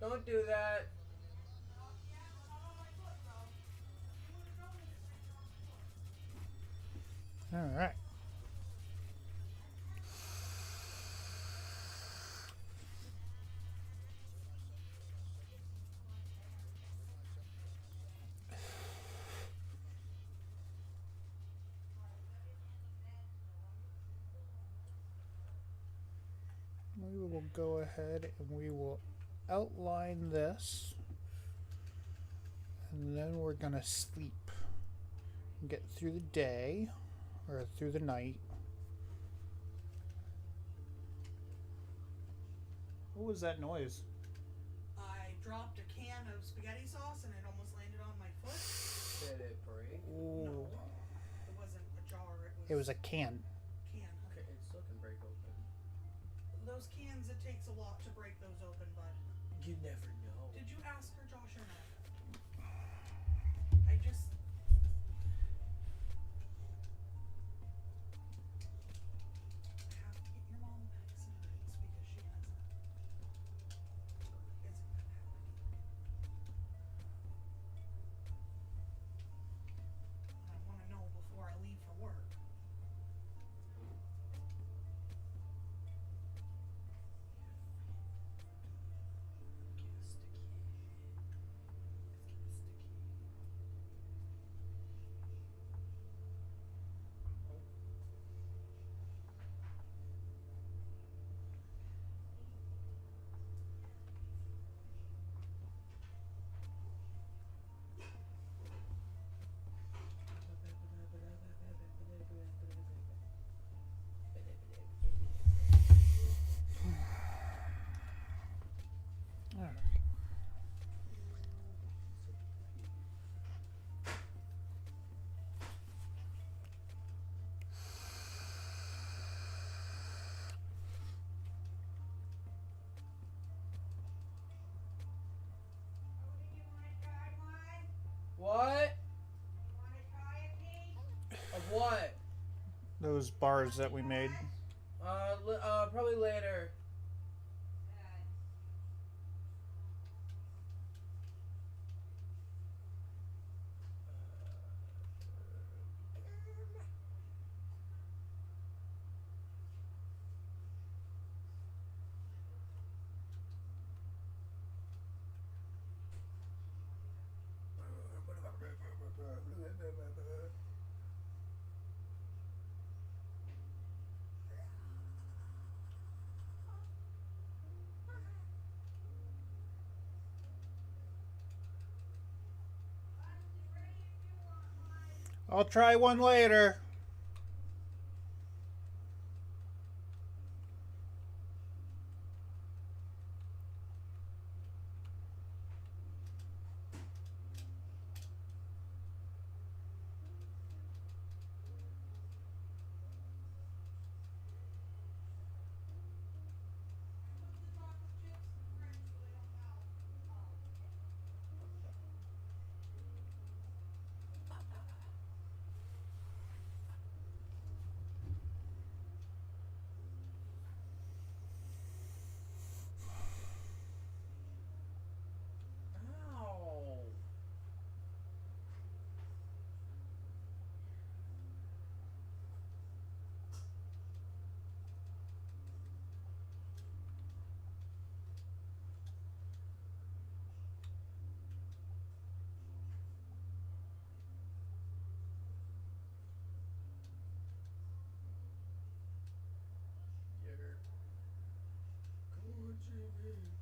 Don't do that. All right. We will go ahead and we will outline this, and then we're gonna sleep and get through the day or through the night. What was that noise? I dropped a can of spaghetti sauce and it almost landed on my foot. Did it break? Ooh. No, it wasn't a jar. It was a can. can. Okay, it still can break open. Those cans, it takes a lot to break those open, bud. You never know. Did you ask her, Josh, or not? I just. I have to get your mom vaccinated because she isn't gonna have it. I want to know before I leave for work. What? Of what? Those bars that we made. Probably later. I'll try one later. Ow. Yogurt. Come on, Jimmy.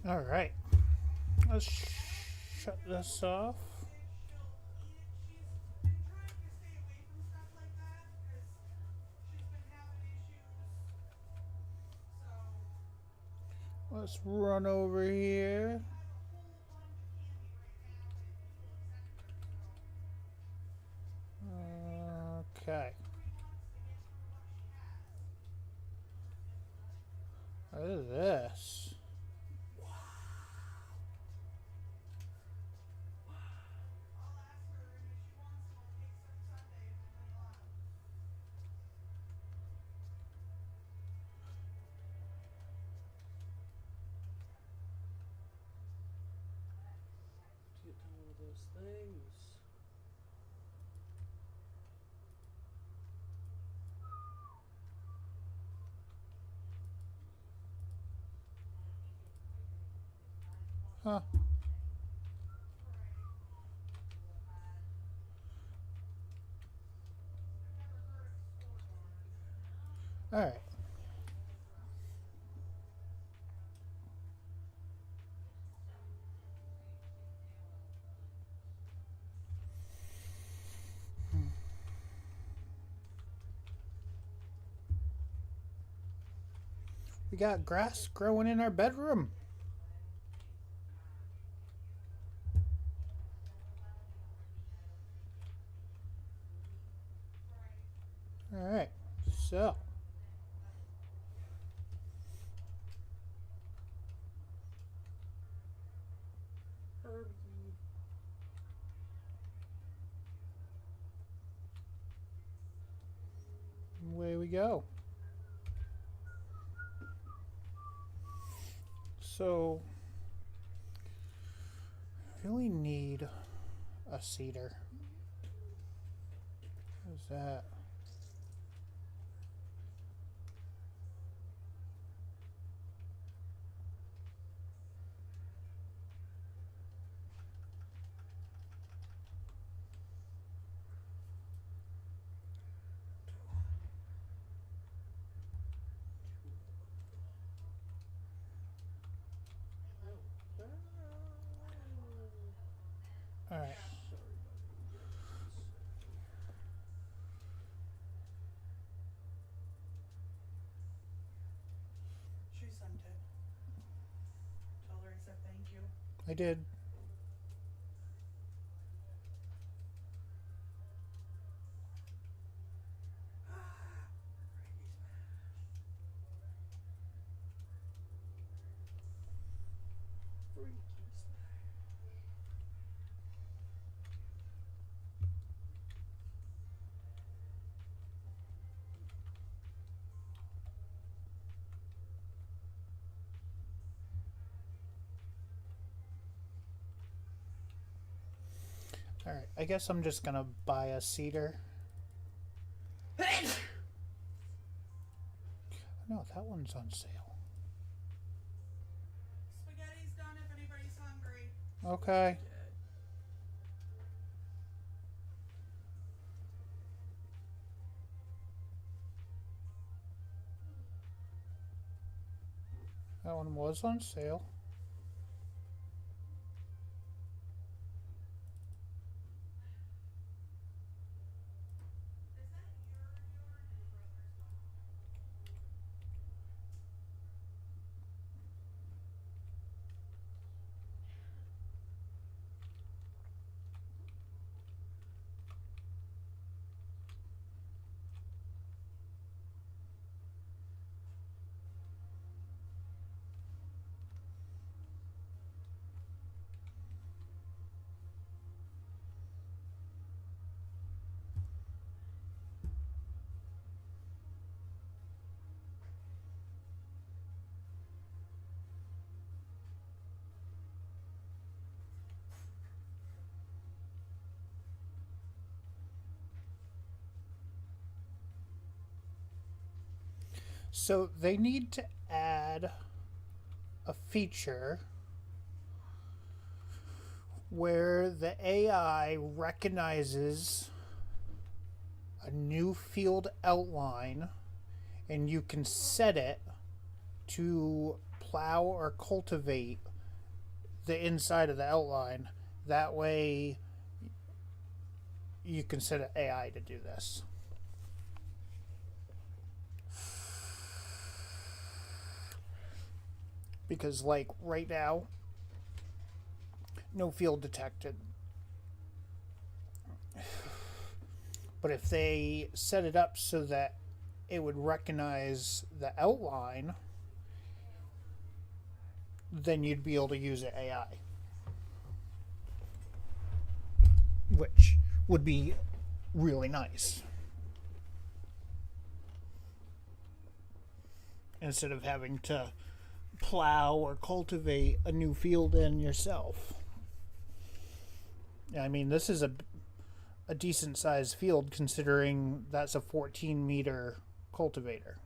All right. Let's shut this off. She's been trying to stay away from stuff like that because she's been having issues. So Let's run over here. Okay. What is this? To get done with those things. Huh. All right. We got grass growing in our bedroom. All right. So, Herbie. away we go. So, really need a cedar. What is that? All right. she sent it. Tell her I said thank you. I did. Freaky smash. All right. I guess I'm just gonna buy a cedar. No, that one's on sale. Spaghetti's done if anybody's hungry. Okay. That one was on sale. Is that your and your brother's one? So they need to add a feature where the AI recognizes a new field outline and you can set it to plow or cultivate the inside of the outline. That way you can set an AI to do this. Because like right now, no field detected. But if they set it up so that it would recognize the outline, then you'd be able to use an AI. Which would be really nice. Instead of having to plow or cultivate a new field in yourself. I mean, this is a decent sized field considering that's a 14-meter cultivator.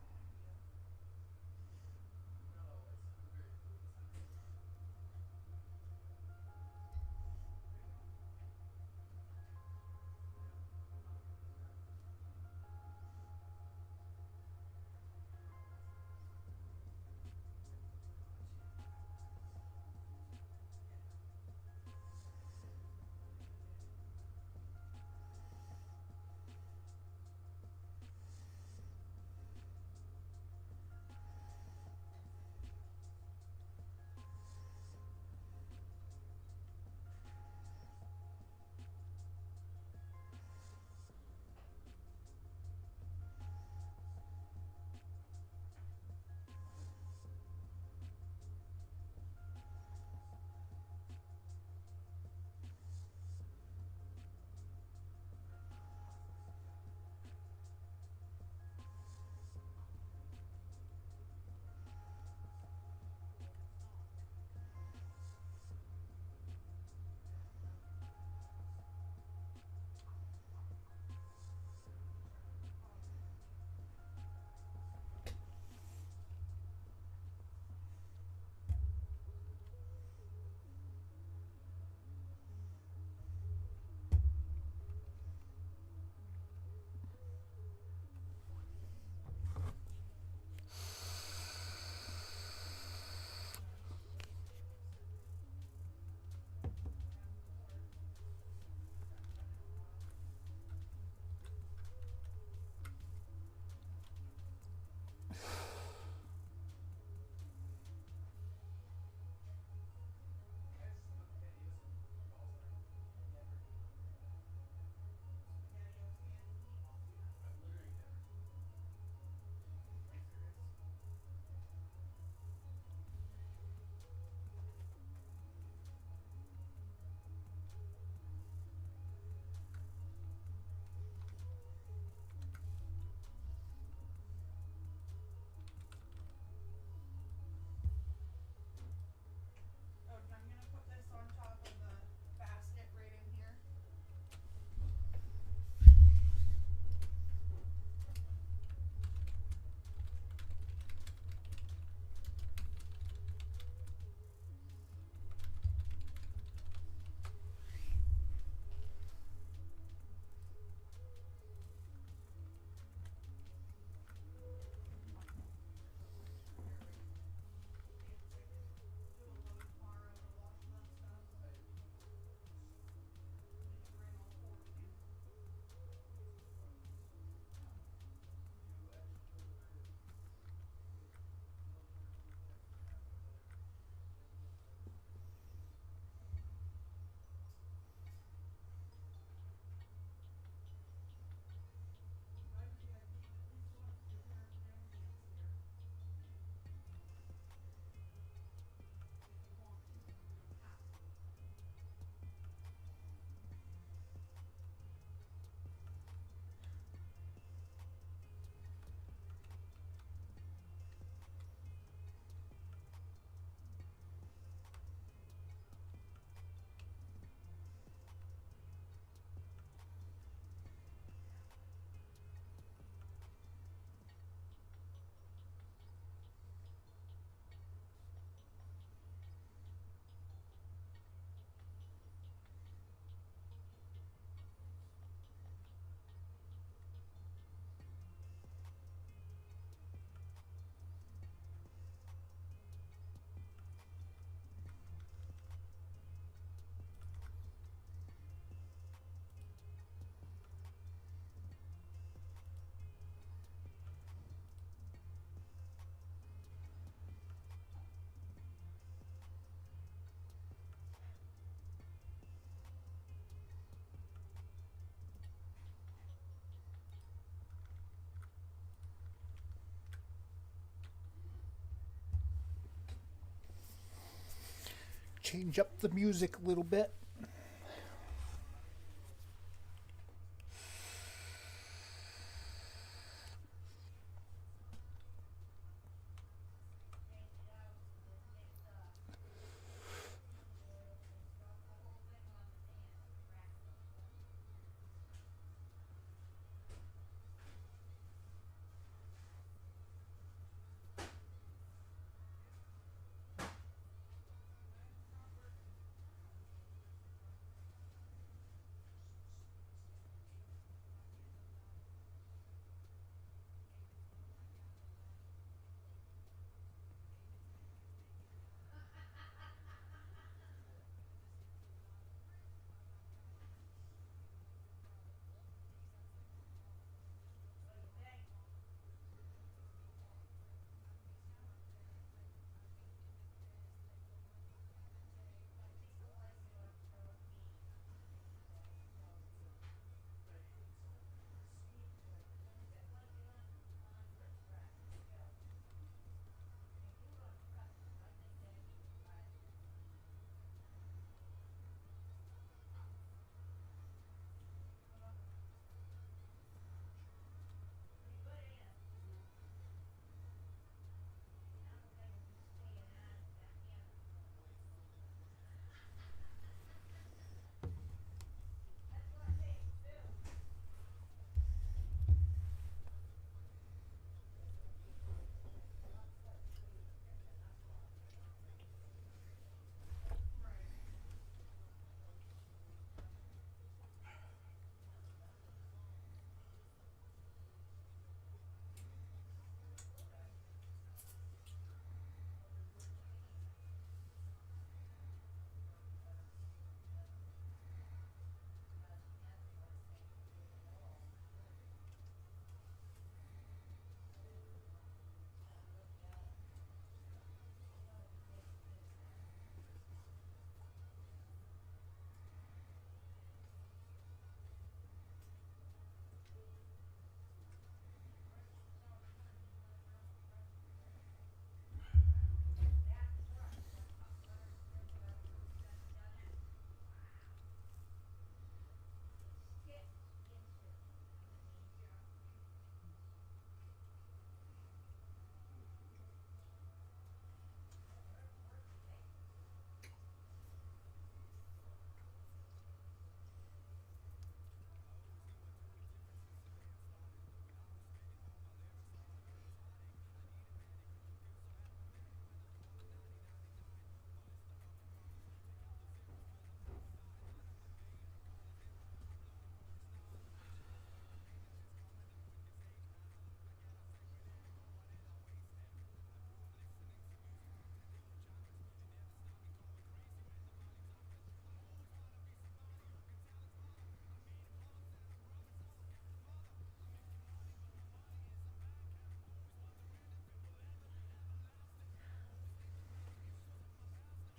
change up the music a little bit.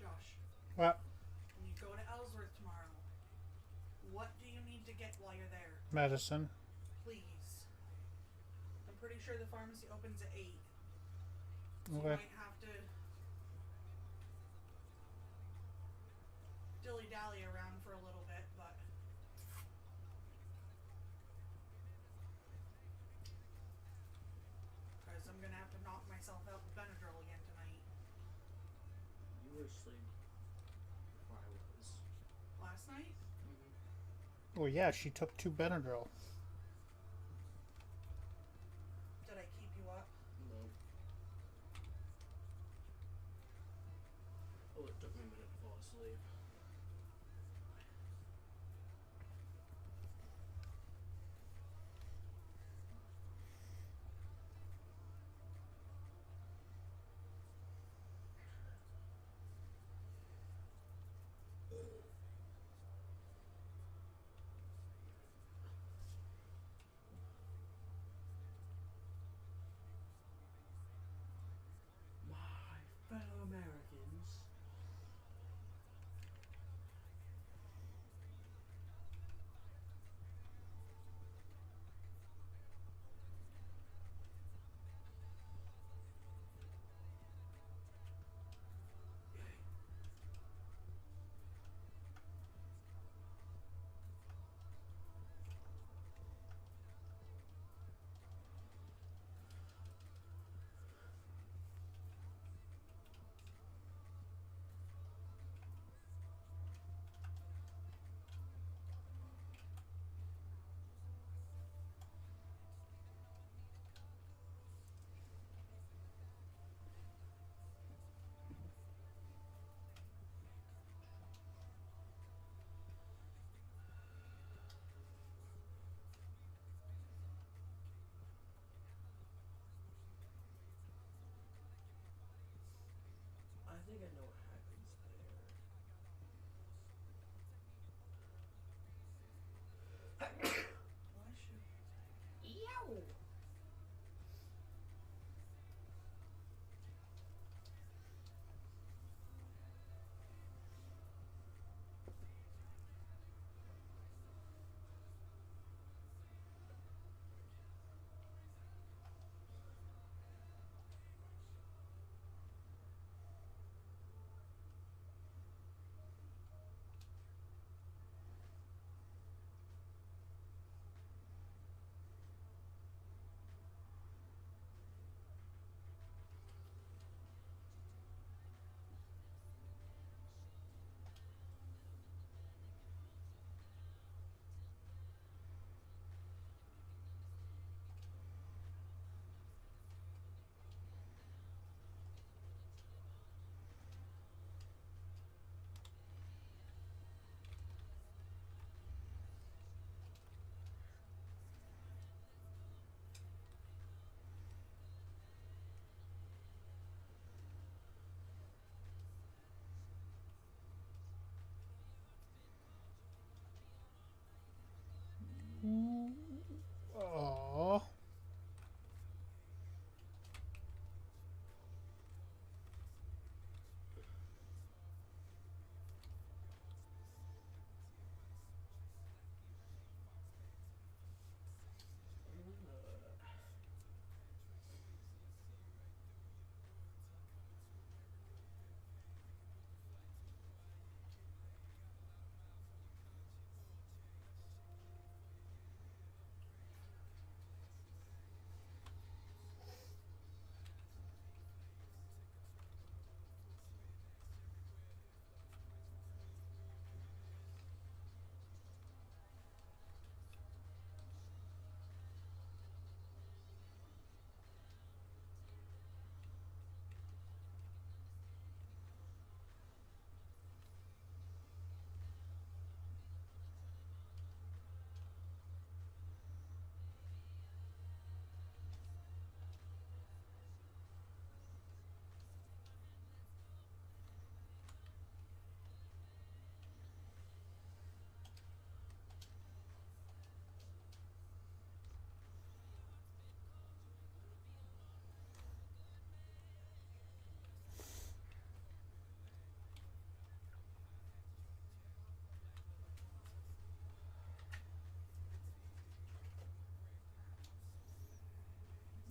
Josh, Well, when you go to Ellsworth tomorrow, what do you need to get while you're there? medicine. Please. I'm pretty sure the pharmacy opens at 8. So you Okay. might have to dilly-dally around for a little bit, but because I'm gonna have to knock myself out with Benadryl again tonight. You were asleep before I was. Last night? Oh yeah, she took 2 Benadryl. Did I keep you up? No. Oh, it took me a minute to fall asleep. My fellow Americans, think I know what happens there. Bless you. Ew! Oh.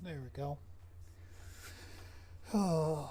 There we go. Oh.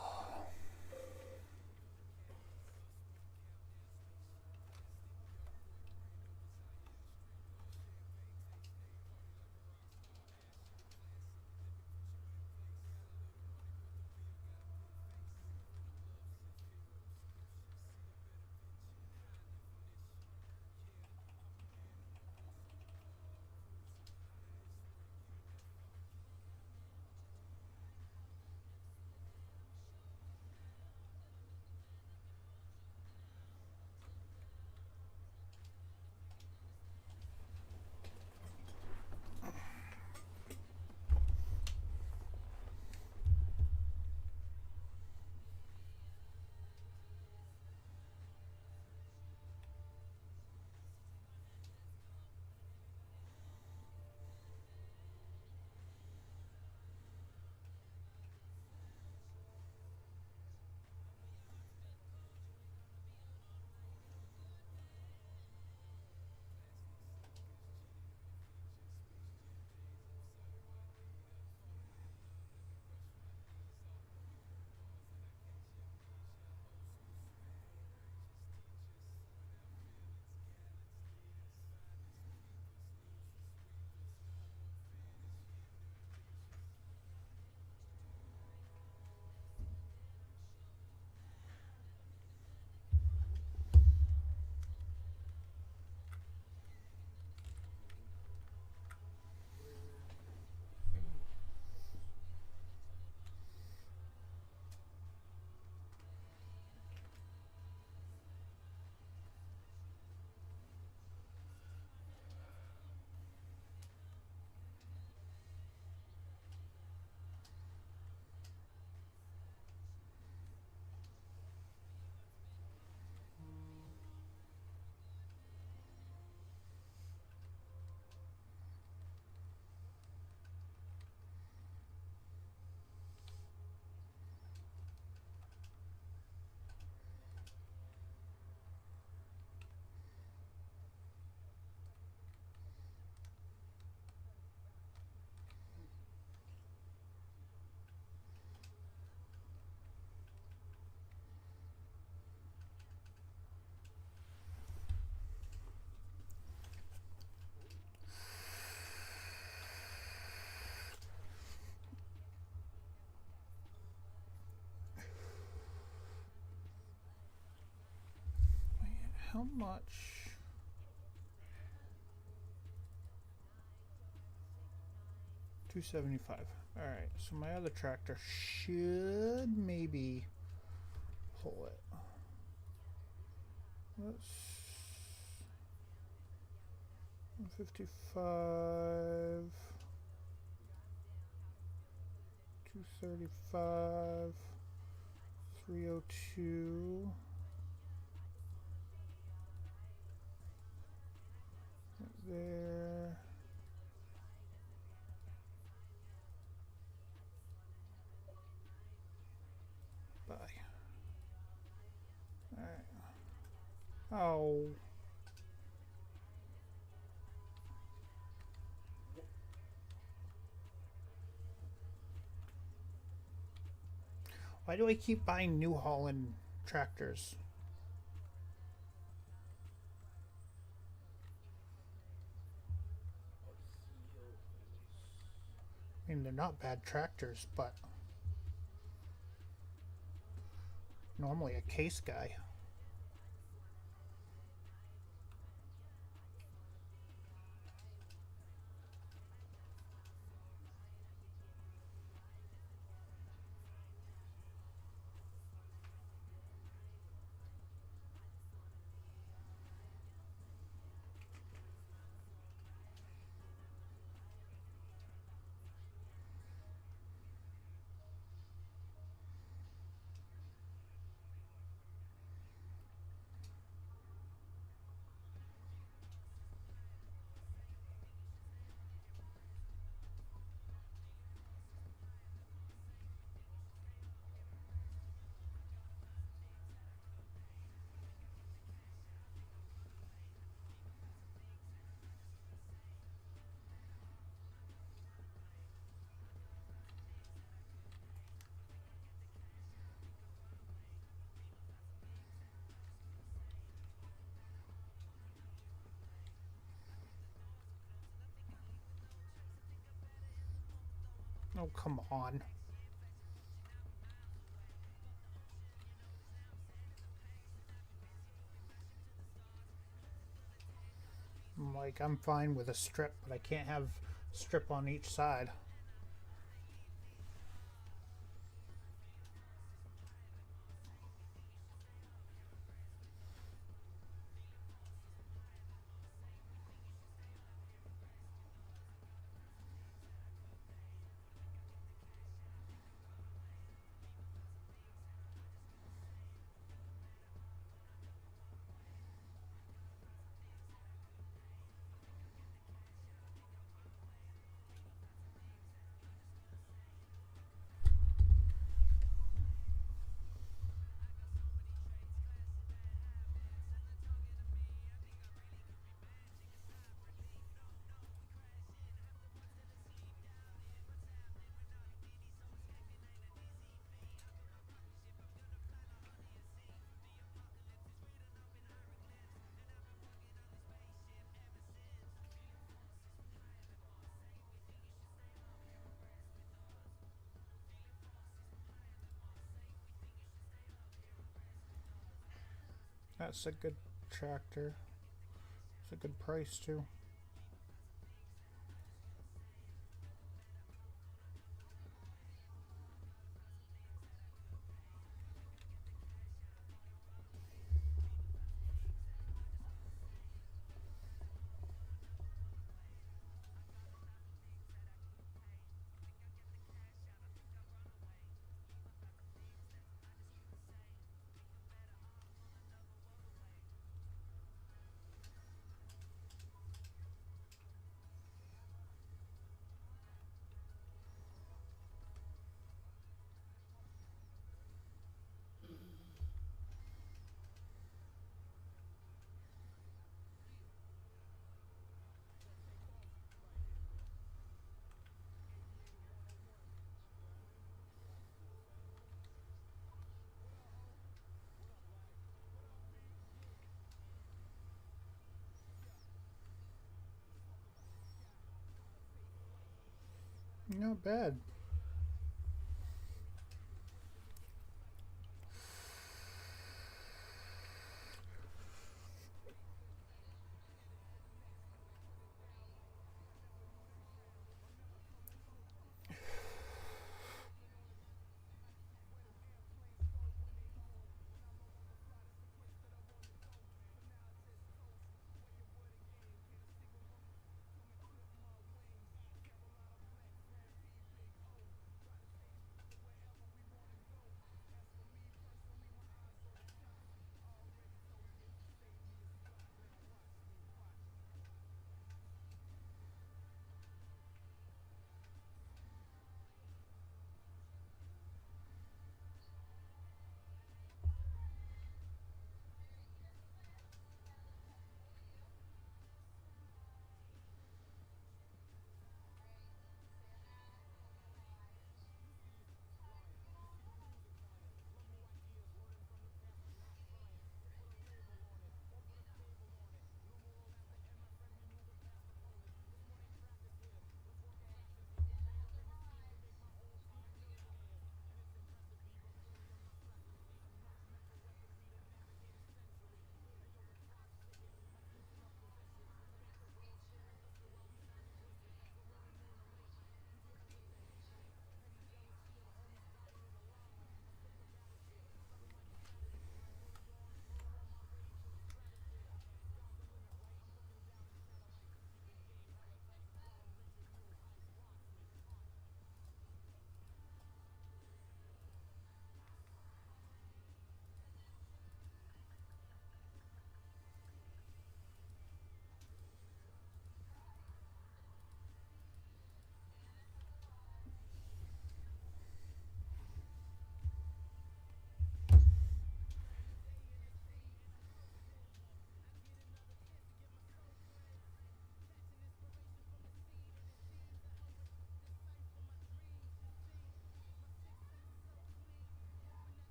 how much? $275. All right, so my other tractor should maybe pull it. Let's 155, 235, 302. There. Bye. Alright. Oh. Why do I keep buying New Holland tractors? I mean, they're not bad tractors, but normally a case guy. Oh, come on. Like, I'm fine with a strip, but I can't have strip on each side. That's a good tractor. It's a good price too. Not bad.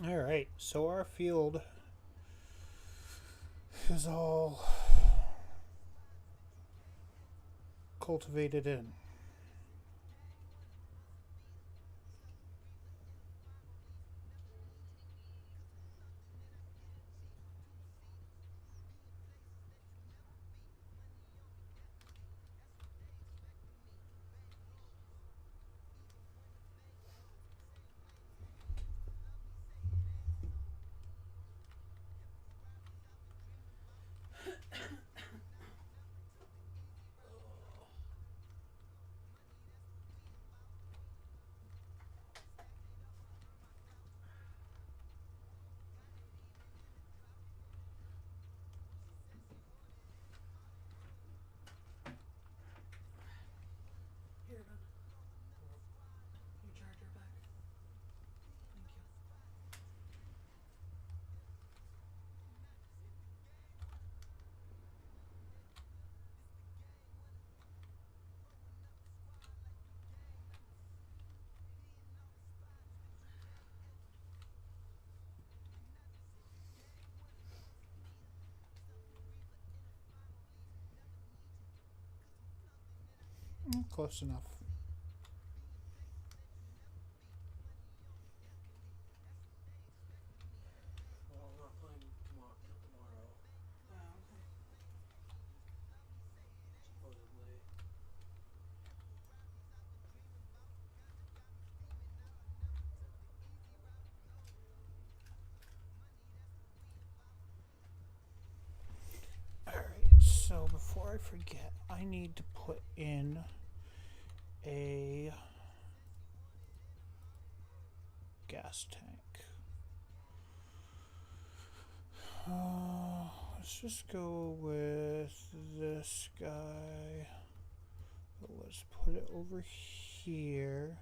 Alright, so our field is all cultivated in. Here, then. Your charger back. Thank you. Close enough. Well, I'm not playing tomorrow. Oh, okay. Supposedly. Alright, so before I forget, I need to put in a gas tank. Let's just go with this guy. But let's put it over here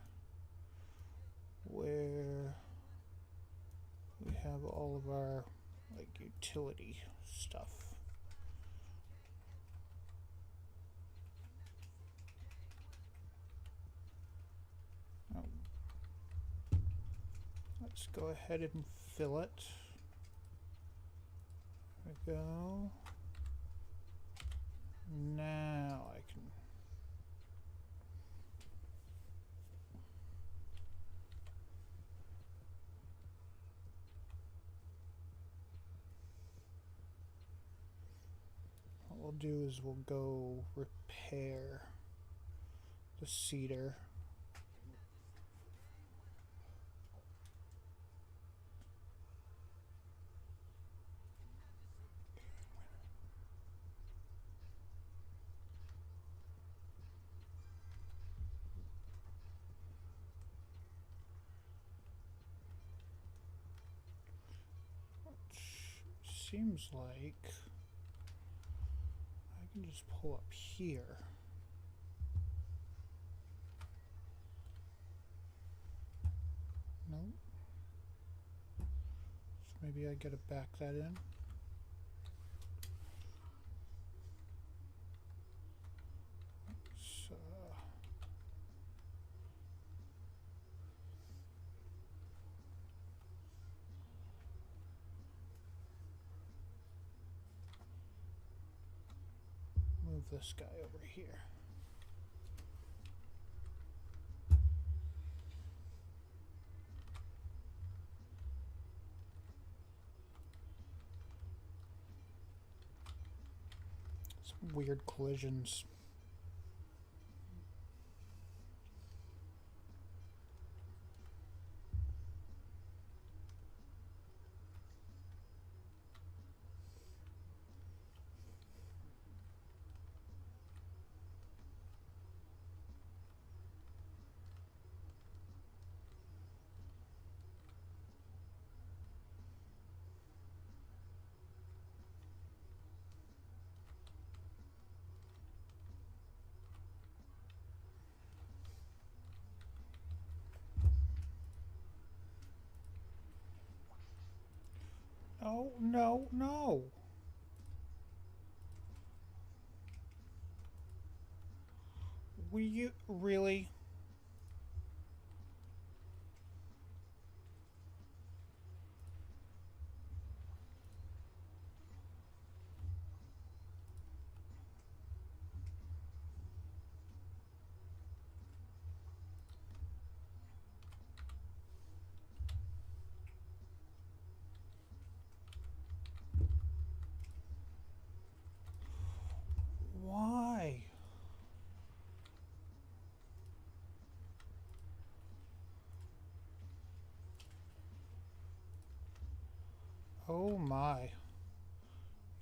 where we have all of our like utility stuff. Let's go ahead and fill it. There we go. Now I can. What we'll do is we'll go repair the cedar. Seems like I can just pull up here. No. So maybe I gotta back that in. So move this guy over here. Some weird collisions. No, no, no. Were you really? Why? Oh my.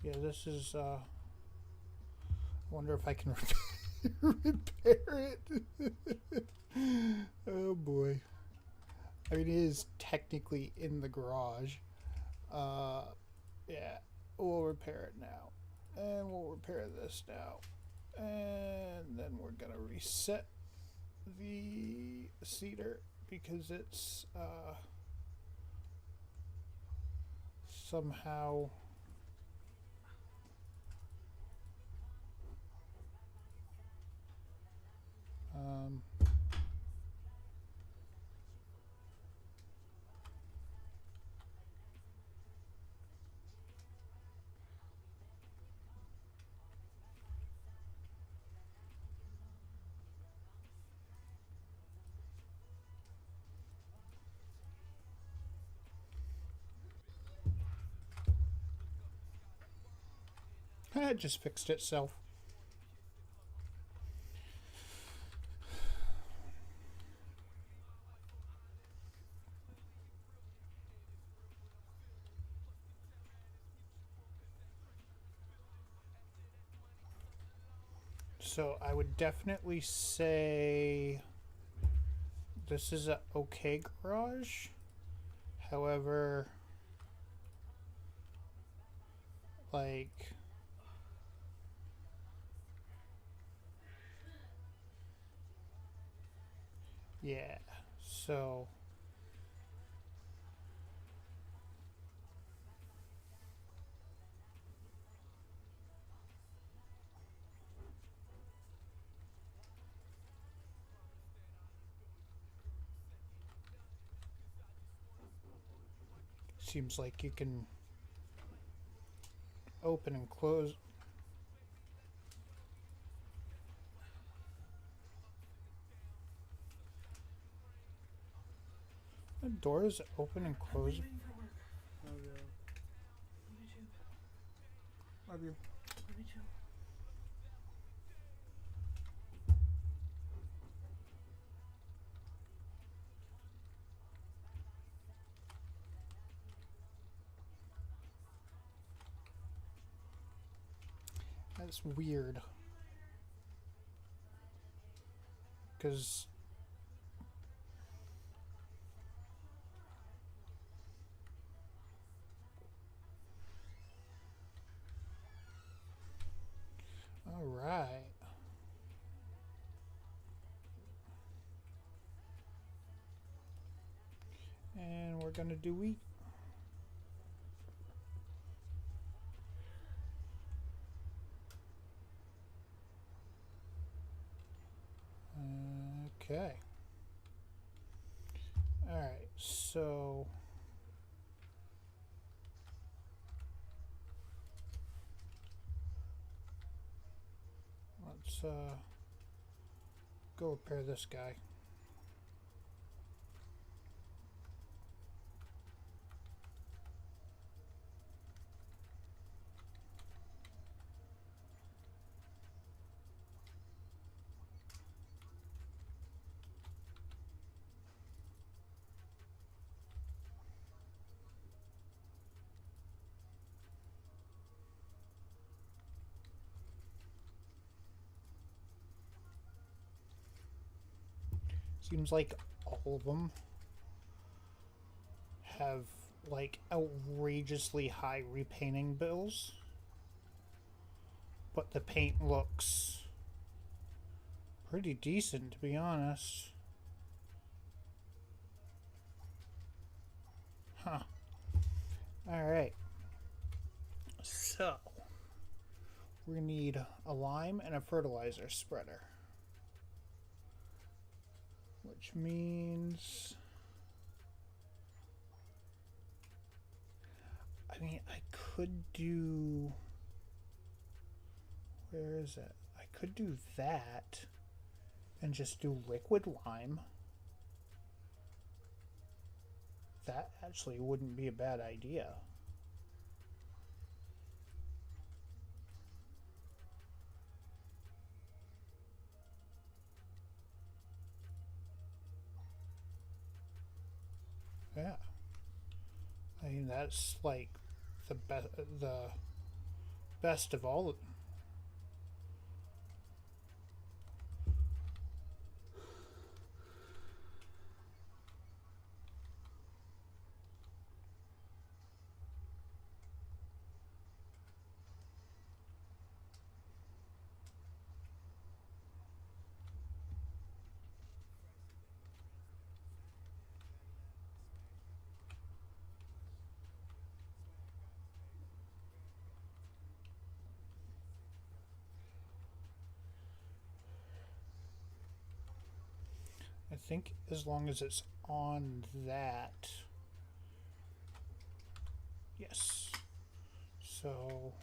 Yeah, this is, I wonder if I can repair it. Oh boy. I mean, it is technically in the garage. Yeah, we'll repair it now. And we'll repair this now. And then we're gonna reset the cedar because it's, somehow it just fixed itself. So I would definitely say this is a okay garage. However, like, yeah, so seems like you can open and close. The doors open and close. Leaving for work. Oh, yeah. Love you too. Love you. Love you too. That's weird. Because all right. And we're gonna do wheat. Okay. All right. So let's go repair this guy. Seems like all of them have like outrageously high repainting bills, but the paint looks pretty decent, to be honest. Huh. Alright. So, we need a lime and a fertilizer spreader. Which means, I mean, I could do, where is it? I could do that and just do liquid lime. That actually wouldn't be a bad idea. Yeah. I mean, that's like the best of all. I think as long as it's on that. Yes. So,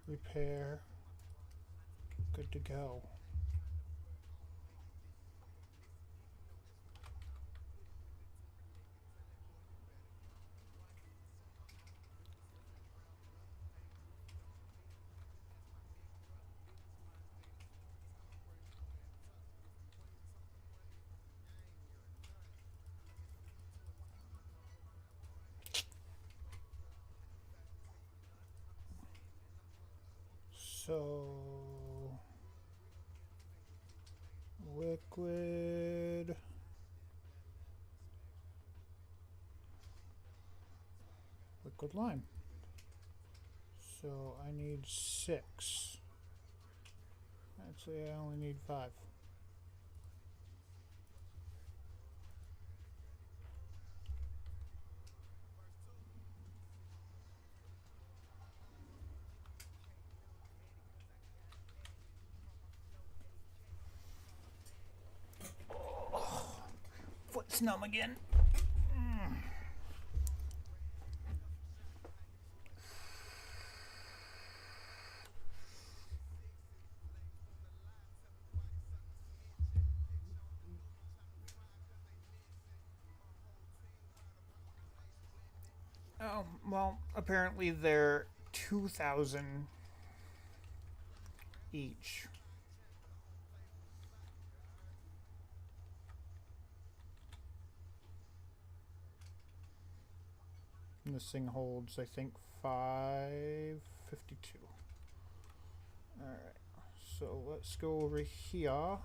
repair. Good to go. So, liquid. Liquid lime. So I need 6. Actually, I only need 5. Foot's numb again. Oh, well, apparently they're 2,000 each. And this thing holds, I think, 552. Alright, so let's go over here.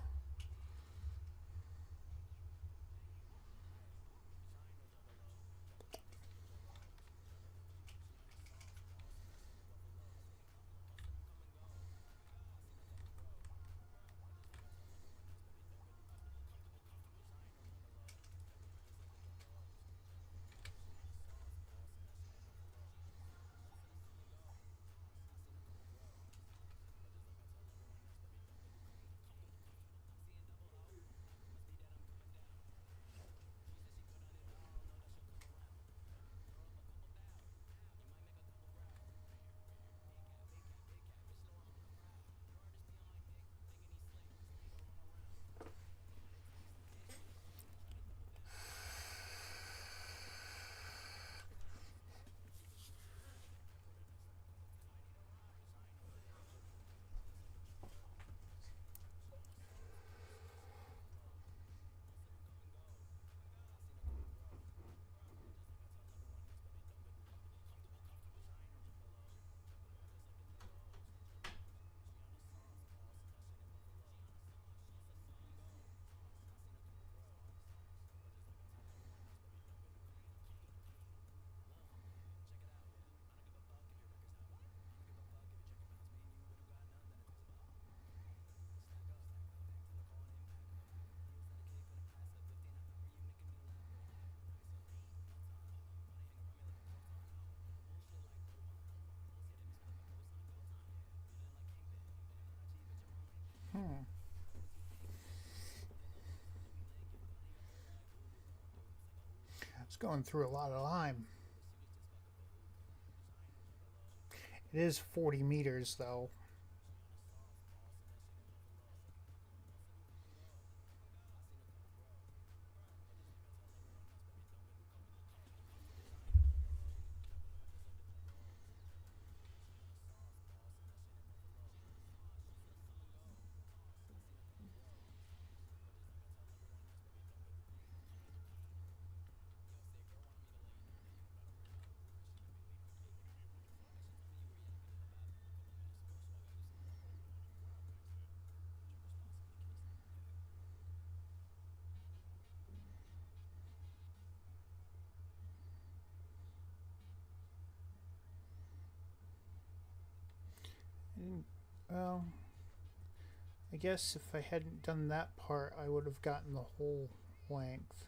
It's going through a lot of lime. It is 40 meters though. Well, I guess if I hadn't done that part, I would have gotten the whole length.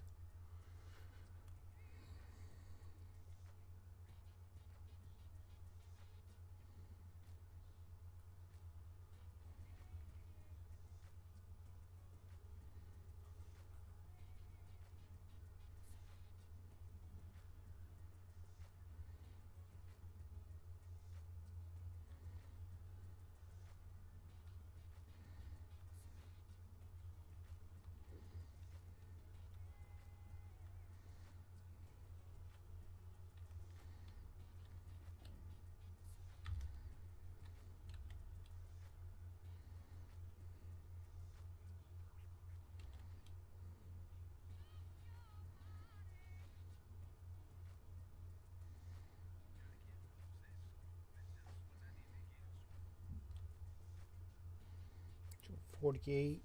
So 48.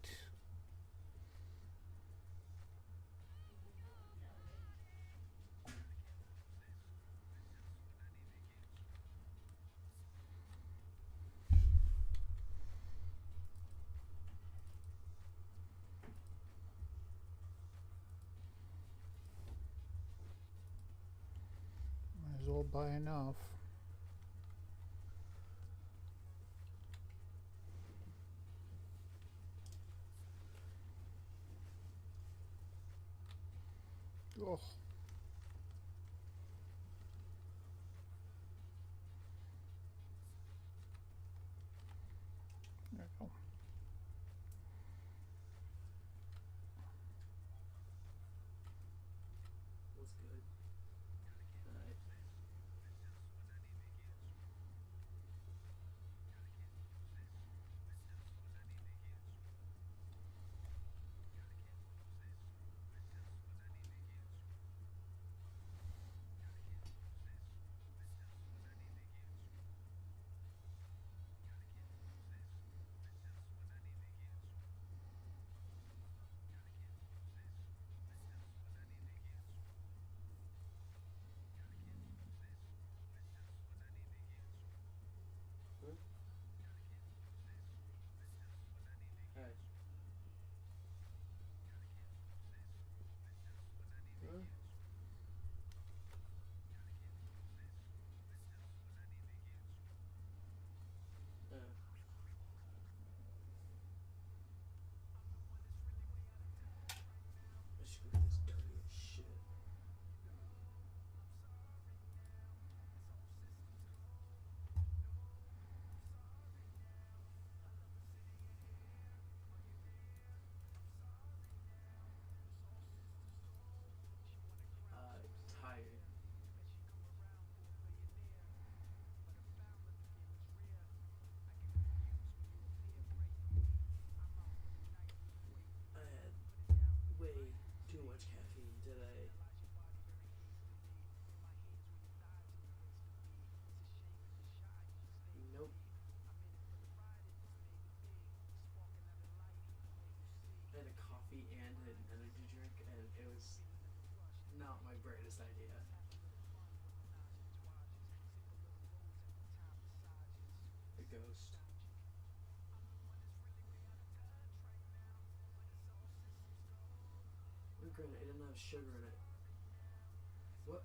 Might as well buy enough. Oh. There we go. What's good? Alright. Huh? Alright. Huh? Screw this dirty as shit. Tired. I had way too much caffeine today. Nope. I had a coffee and an energy drink, and it was not my brightest idea. A ghost. And granted, it didn't have sugar in it. What?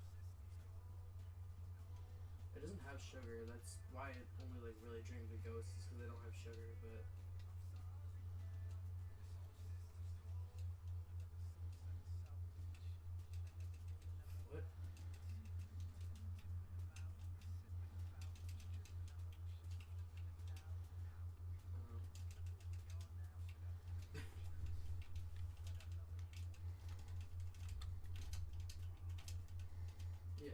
It doesn't have sugar. That's why I only like really drink the ghosts, because they don't have sugar. But what? Yeah.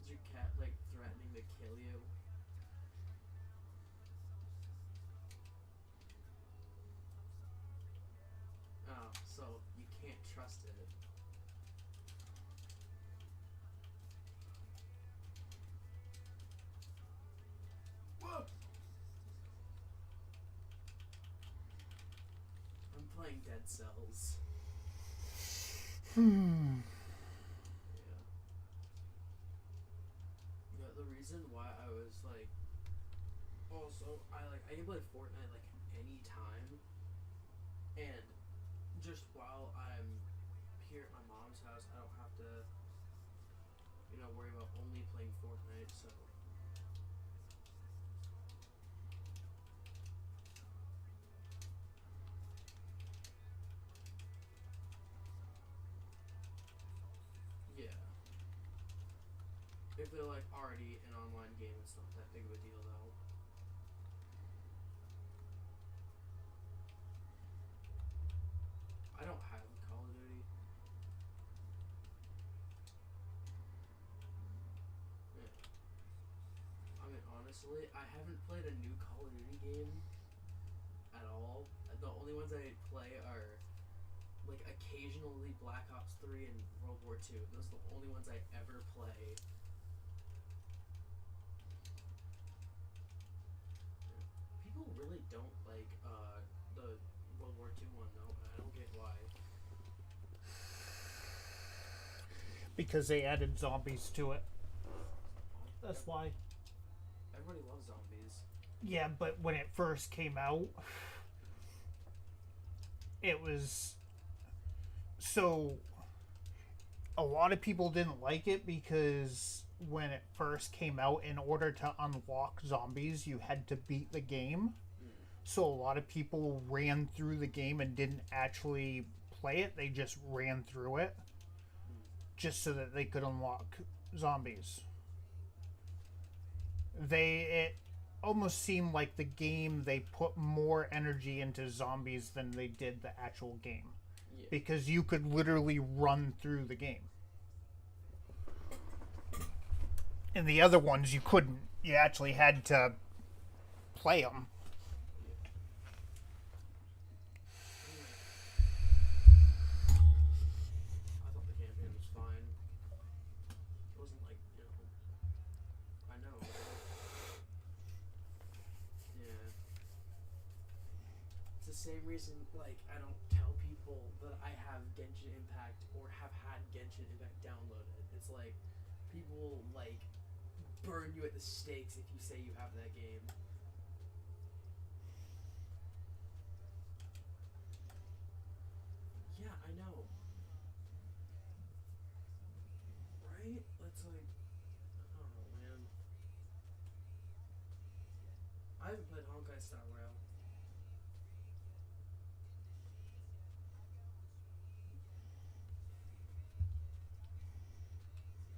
Is your cat like threatening to kill you? Oh, so you can't trust it. Dead Cells. Hmm. Yeah, the reason why I was like, also I can play Fortnite like any time, and just while I'm here at my mom's house, I don't have to, worry about only playing Fortnite. So yeah, if they're like already an online game, it's not that big of a deal though. I don't have Call of Duty. Yeah. I mean, honestly, I haven't played a new Call of Duty game at all. The only ones I play are like occasionally Black Ops 3 and World War 2. Those are the only ones I ever play. People really don't like the World War 2 one though. I don't get why. Because they added zombies to it. That's why. Everybody loves zombies. Yeah, but when it first came out, it was so a lot of people didn't like it because when it first came out, in order to unlock zombies, you had to beat the game. So a lot of people ran through the game and didn't actually play it. They just ran through it just so that they could unlock zombies. It almost seemed like the game, they put more energy into zombies than they did the actual game. Yeah. Because you could literally run through the game. In the other ones, you couldn't. You actually had to play them. I thought the campaign was fine. It wasn't like, I know. Yeah. It's the same reason, like, I don't tell people that I have Genshin Impact or have had Genshin Impact downloaded. It's like, people, like, burn you at the stakes if you say you have that game. Yeah, I know. Right? That's like, I don't know, man. I haven't played Honkai Star Rail.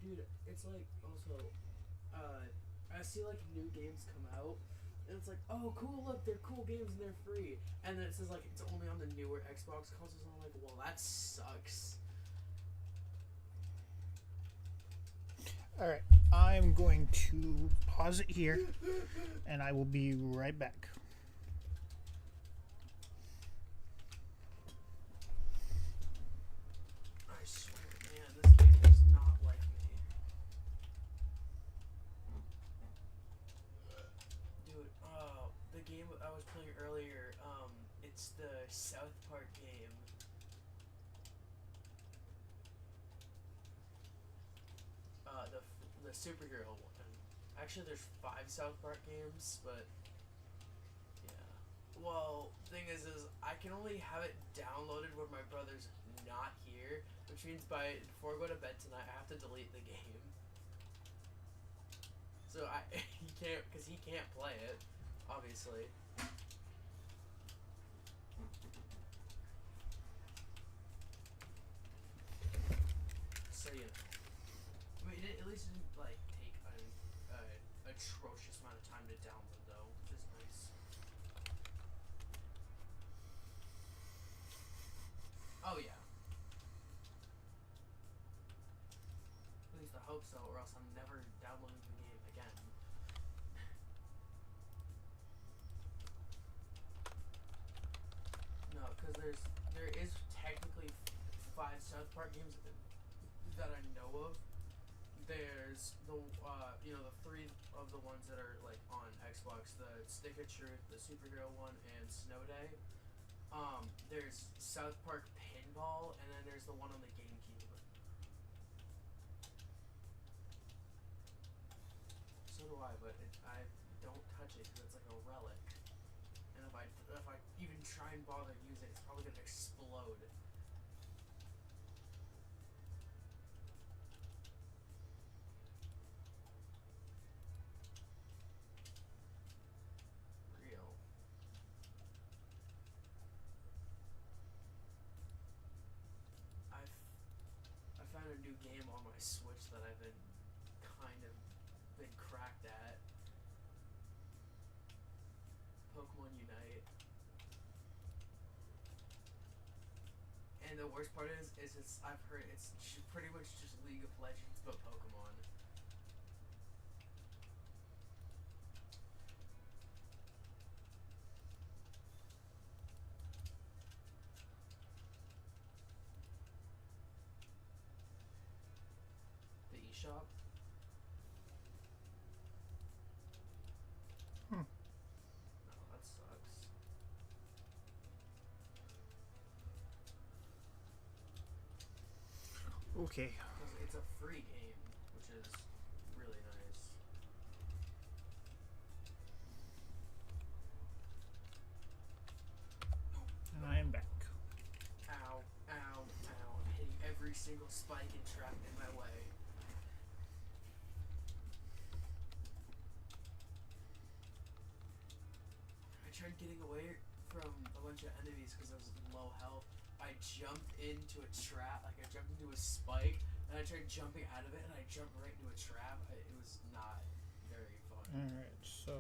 Dude, it's like, also, I see like new games come out, and it's like, oh cool, look, they're cool games and they're free. And then it says like it's only on the newer Xbox consoles, and I'm like, well, that sucks. Alright, I'm going to pause it here, and I will be right back. I swear, man, this game does not like me. Dude, the game I was playing earlier, it's the South Park game. The superhero one. Actually, there's 5 South Park games, but yeah. Well, thing is I can only have it downloaded when my brother's not here, which means before I go to bed tonight, I have to delete the game. So he can't play it, obviously. So I mean, at least it didn't like take an atrocious amount of time to download, though, which is nice. Oh yeah. At least I hope so, or else I'm never downloading the game again. No, because there is technically 5 South Park games that I know of. There's the the 3 of the ones that are like on Xbox: the Stick of Truth, the superhero one, and Snow Day. There's South Park Pinball, and then there's the one on the GameCube. So do I, but I don't touch it because it's like a relic. And if I even try and bother use it, it's probably gonna explode. Real. I found a new game on my Switch that I've been kind of been cracked at. Pokemon Unite. And the worst part is I've heard it's pretty much just League of Legends but Pokemon. The eShop. Hmm. Oh, that sucks. Okay. 'Cause it's a free game, which is really nice. And I am back. Ow, ow, ow. I'm hitting every single spike and trap in my way. I tried getting away from a bunch of enemies because I was low health. I jumped into a trap, like I jumped into a spike, and I tried jumping out of it, and I jumped right into a trap. It was not very fun. Alright, so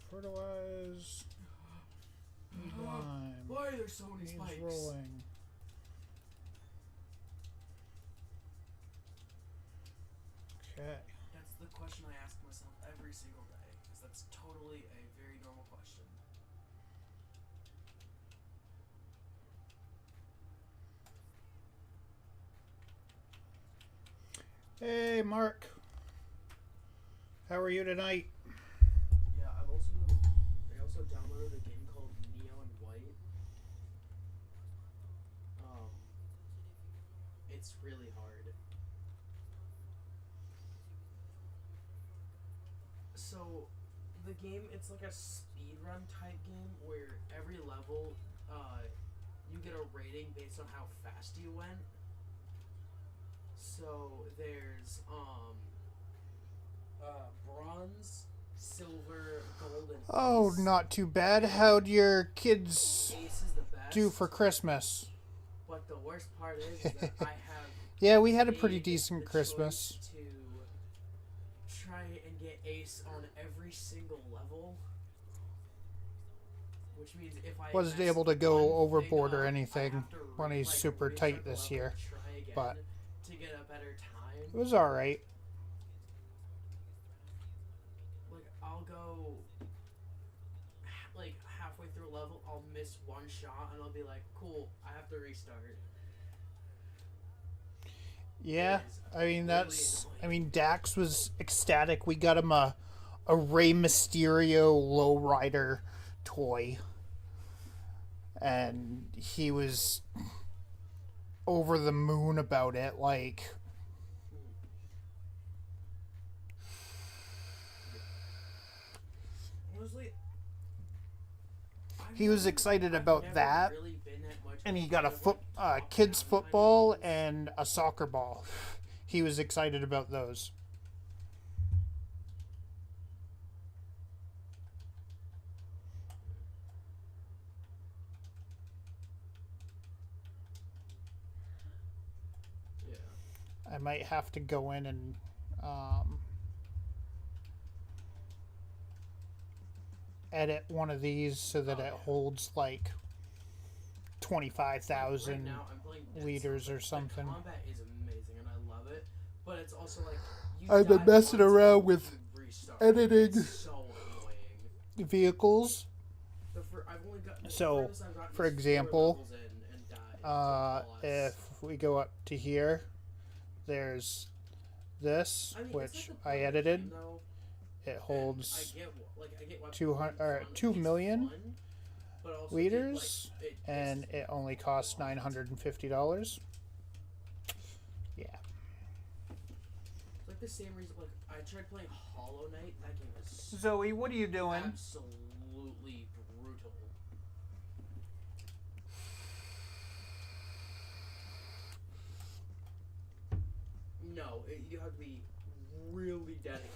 fertilize. Lime. Why are there so many He's spikes? rolling. Okay. That's the question I ask myself every single day, because that's totally a very normal question. Hey, Mark. How are you tonight? Yeah, I also downloaded a game called Neon White. It's really hard. So, the game, it's like a speedrun type game where every level, you get a rating based on how fast you went. So there's bronze, silver, gold, and Oh, ace. not too bad. How'd your kids Ace is the best. do for Christmas? But the worst part is that I have Yeah, we had a made pretty decent the Christmas. choice to try and get ace on every single level. Which means if I Wasn't mess able to go one thing overboard or up, I anything have to when he's super restart tight the this level year, and try again but to get a better time. it was alright. Like I'll go like halfway through a level, I'll miss one shot and I'll be like, cool, I have to restart. Yeah, It is I mean, really that's. I annoying. mean, Dax was ecstatic. We got him a Rey Mysterio lowrider toy. And he was over the moon about it. Like, Honestly, he was excited about that. Really been that much And of he got a fan of, like, top kids down kind of football games. and a soccer ball. He was excited about those. Yeah. I might have to go in and edit one of these so that Oh, it yeah. holds like 25,000 Right now, I'm playing Dead liters Cells. or something. The combat is amazing and I love it, but it's also like you I've been die messing once around and with you restart. editing It's so annoying. vehicles. I've only gotten, So, the furthest I've gotten for is 4 example, levels in and died. Boss. if we go up to here, there's this, I mean, which it's like the I point of the edited. game, though, It and holds I get why 200 people or find 2 it's million. fun, but also liters, it and it only costs $950. Yeah. It's like the same reason. Like I tried playing Hollow Knight. That game is Zoe, what are you doing? absolutely brutal. No, you have to be really dedicated.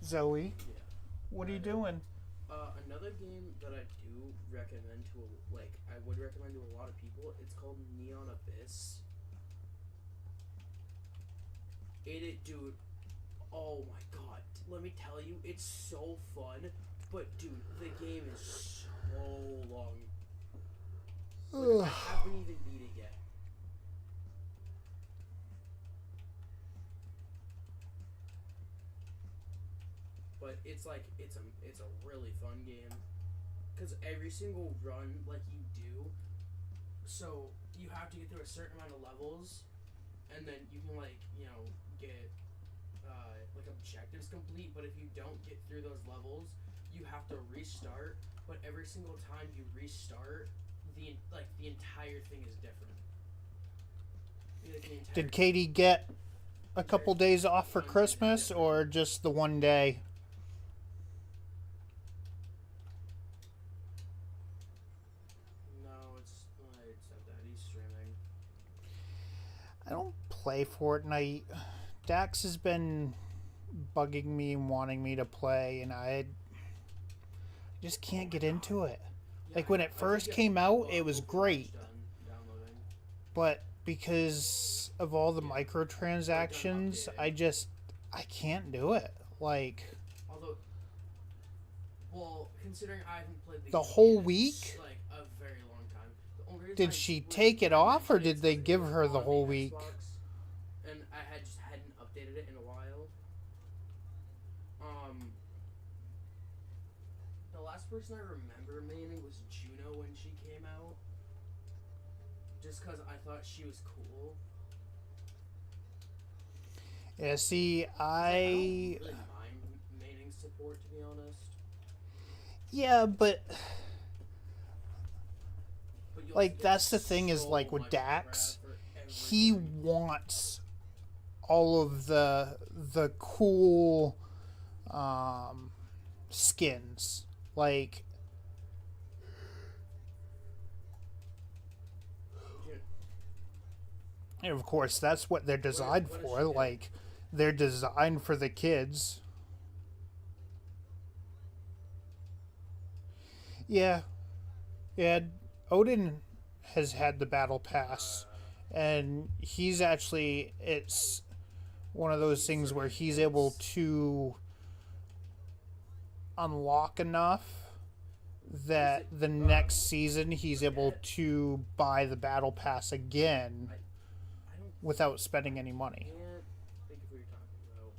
Zoe, Yeah. what are you doing? Another game that I do recommend to I would recommend to a lot of people. It's called Neon Abyss. Dude. Oh my god! Let me tell you, it's so fun. But dude, the game is so long. Like, I haven't even beat it yet. But it's like it's a really fun game because every single run like you do, so you have to get through a certain amount of levels, and then you can get like objectives complete. But if you don't get through those levels, you have to restart. But every single time you restart, the entire thing is different. Did Katie get a couple days off for Christmas, or just the one day? No, it's Daddy's streaming. I don't play Fortnite. Dax has been bugging me and wanting me to play, and I just can't get into it. Like when it first came out, it was great, but because of all the microtransactions, I can't do it. Like, Well, considering I haven't played the game whole in, week? like a very long time. The only reason Did I she played take it off, or is did they because it give was her the on whole week? Xbox, and I hadn't updated it in a while. The last person I remember maining was Juno when she came out. Just because I thought she was cool. Yeah, see, I don't really mind maining support, to be honest. Yeah, but But you like also that's get the thing is so like with much Dax, crap for he everything. wants all of the cool skins. Like, and of course that's what they're designed what is for. she doing? Like, they're designed for the kids. Yeah. Yeah, Odin has had the battle pass, and he's actually, it's one of those things where he's able to unlock enough that the next season he's able to buy the battle pass again I don't without spending any money. can't think of who you're talking about.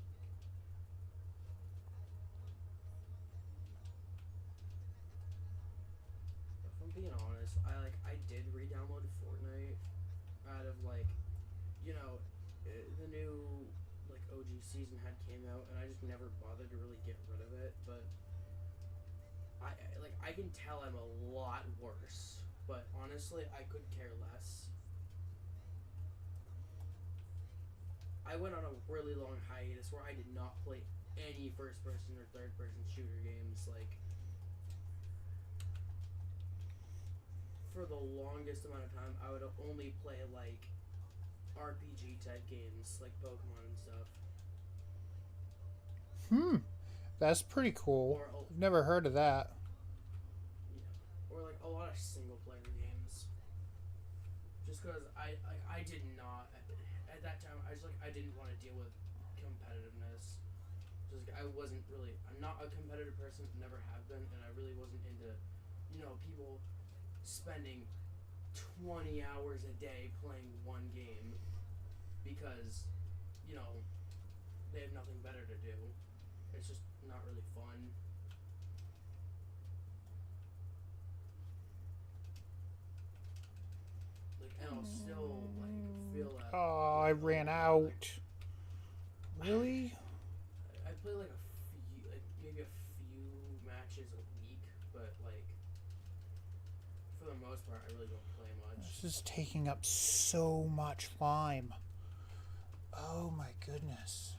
If I'm being honest, I did re-download Fortnite out of the new OG season had came out, and I just never bothered to really get rid of it. But I can tell I'm a lot worse. But honestly, I could care less. I went on a really long hiatus where I did not play any first-person or third-person shooter games. For the longest amount of time, I would only play RPG type games like Pokemon and stuff. That's pretty cool. Or I've never heard of that. or a lot of single-player games. Just because I did not at that time. I didn't want to deal with competitiveness. I'm not a competitive person, never have been, and I really wasn't into, people spending 20 hours a day playing one game because, they have nothing better to do. It's just not really fun. And I'll still, feel that. Oh, I ran out. Really? I play maybe a few matches a week, but like for the most part, I really don't play much. This is taking up so much lime. Oh my goodness.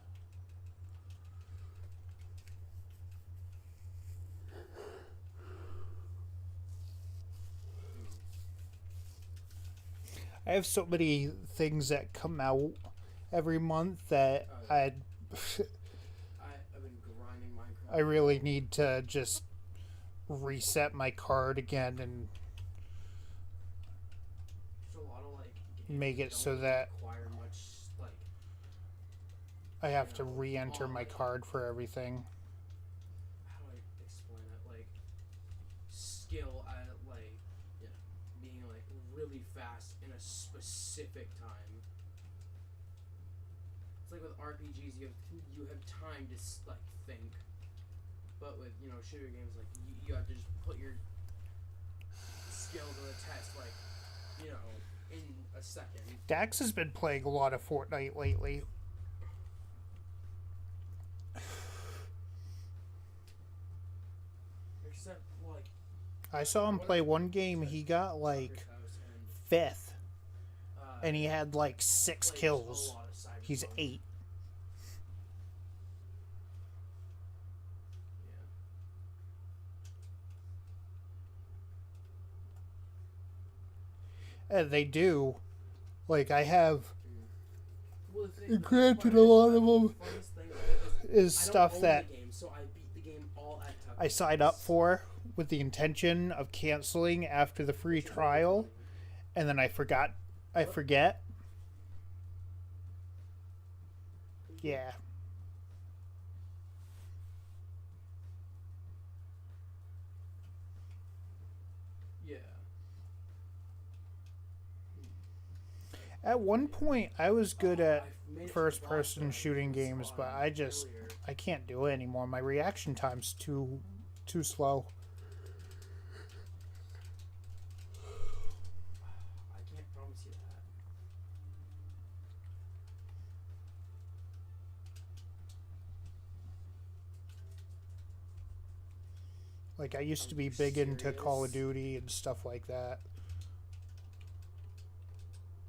I have so many things that come out every month that I've been grinding Minecraft. I really need to just reset my card again and There's a lot of like games make it don't so that require much like I have to re-enter my card for everything. how do I explain it? Like skill at like being like really fast in a specific time. It's like with RPGs, you have time to like think, but with shooter games, like you have to just put your skill to the test, like in a second. Dax has been playing a lot of Fortnite lately. Except like I saw him play one game, he got like Sucker's House and 5th, and he had like 6 plays a kills. lot of Cyberpunk. He's 8. Yeah. And they do. Like, I have. Well, the Granted, a lot of them funniest thing is I don't stuff own that the game, so I beat the game all at Tuck I signed up for with the intention of canceling after the free trial, and then I forget. Yeah. Yeah. At one point, I was good at I've made it to first the boss person fight. shooting It's games, but on I just earlier. I can't do it anymore. My reaction time's too slow. I can't promise you that. Like, I used to Are be you big into Call of serious? Duty and stuff like that.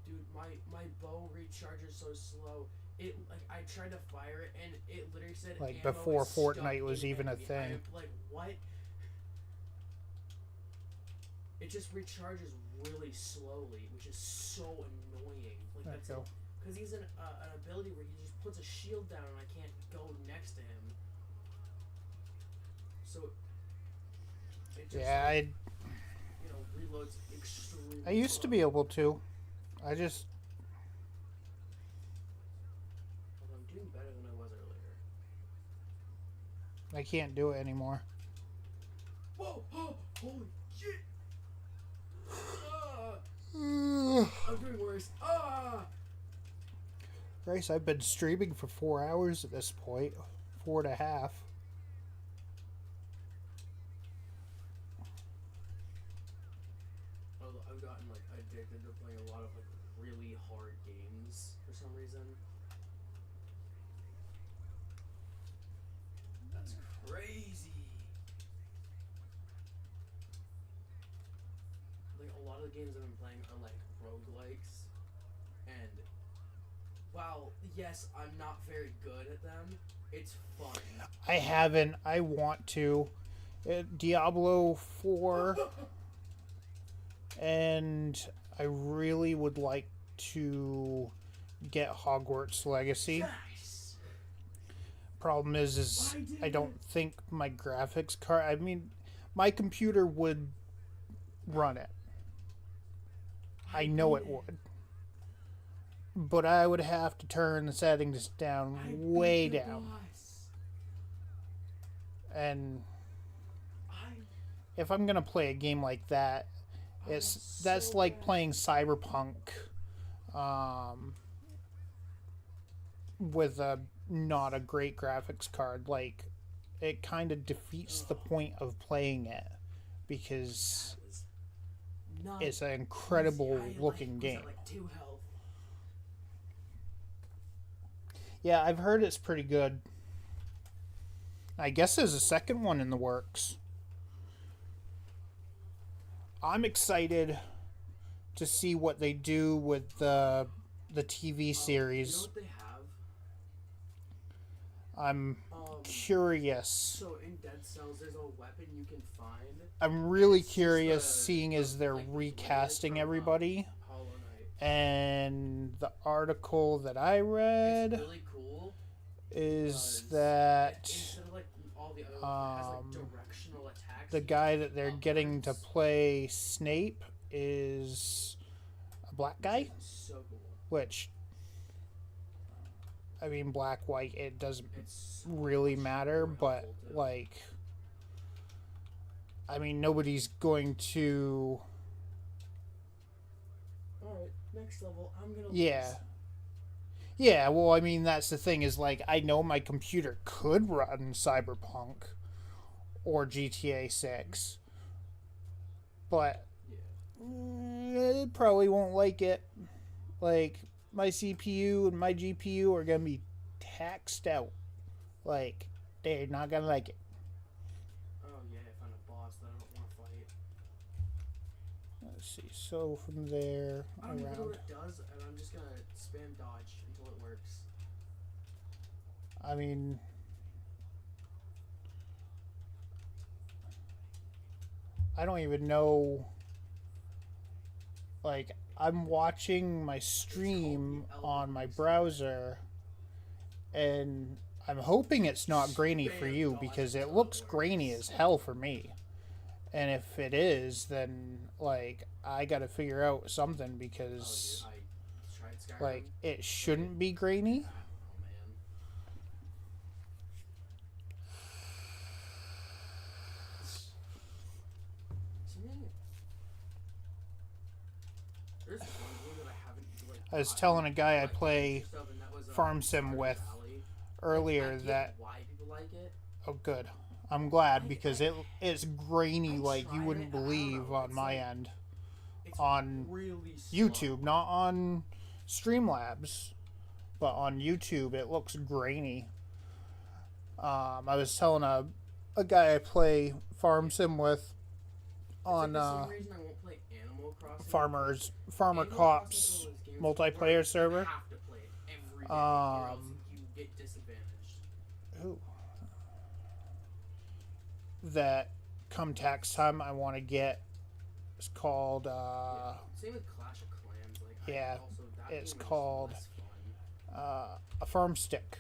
Dude, my bow recharges so slow. It like I tried to fire it and it literally said Like, ammo before is stuck Fortnite was in even a enemy. thing. I'm like, what? It just recharges really slowly, which is so annoying. Like There that's you go. because he's an ability where he just puts a shield down and I can't go next to him. So it just Yeah, like, reloads extremely. I used to slow. be able to. I just Although I'm doing better than I was earlier. I can't do it anymore. Whoa! Oh, holy shit! I'm doing worse. Grace, I've been streaming for 4 hours at this point. 4.5. I've gotten like addicted to playing a lot of like really hard games for some reason. That's crazy. Like a lot of the games I've been playing are like roguelikes, and while yes, I'm not very good at them, it's fun. I haven't. I want to. Diablo 4. And I really would like to get Hogwarts Legacy. Nice. Problem is I don't think my graphics card. I mean, my computer would run it. I know it would. But I would have to turn the settings down way down. And if I'm gonna play a game like that, that's so like bad. playing Cyberpunk with not a great graphics card. Like, it kind of defeats the point of playing it because it's an incredible looking game. Like 2 health. Yeah, I've heard it's pretty good. I guess there's a second one in the works. I'm excited to see what they do with the TV You know series. what they have? I'm Um, curious. so in Dead Cells, there's a weapon you can find. I'm really It's just curious the- seeing as they're like, the recasting blade from, everybody. Hollow Knight. And the article that I It's read really cool. is because that instead of like all the other ones, it has um, like directional attacks. the you guy can that they're shoot getting to upwards. play Snape is a black guy, It's so cool. which, I mean, black, white, it doesn't It's so really much matter, more but, helpful, too. like, I mean, nobody's going to, Alright, next level. I'm gonna yeah. lose. Yeah, well, I mean, that's the thing is, like, I know my computer could run Cyberpunk or GTA 6, but Yeah. it probably won't like it. Like, my CPU and my GPU are going to be taxed out. Like, they're not going to like it. Oh yeah, I found a boss that I don't want to fight. Let's see. So, from there, I don't even know around. what it does, and I'm just gonna spam dodge until it works. I mean, I don't even know. Like, I'm watching my stream on my browser, and I'm hoping it's not grainy for you because it looks grainy as hell for me. And if it is, then, like, I gotta figure out something Oh, because, dude, I tried Skyrim. like, it shouldn't be grainy. Oh man. Something. There's one game that I haven't like. I was gotten telling a guy I like play interest of, and that was, Farm Sim Stardew with Valley. earlier I get that, why people like it. oh, good. I'm glad because it's grainy like you wouldn't believe on my end. It's On really slow. YouTube, not on Streamlabs, but on YouTube, it looks grainy. I was telling a guy I play Farm Sim with It's on like the same reason I won't play Animal Crossing. Farmer Animal Cops Crossing is one of those games where multiplayer you server. have to play it every day, or else Um, you get disadvantaged. Ooh. That come tax time I want to get. It's called Yeah. Same with Clash of Clans. Like, yeah, I also, that it's game is called less fun. a farm stick.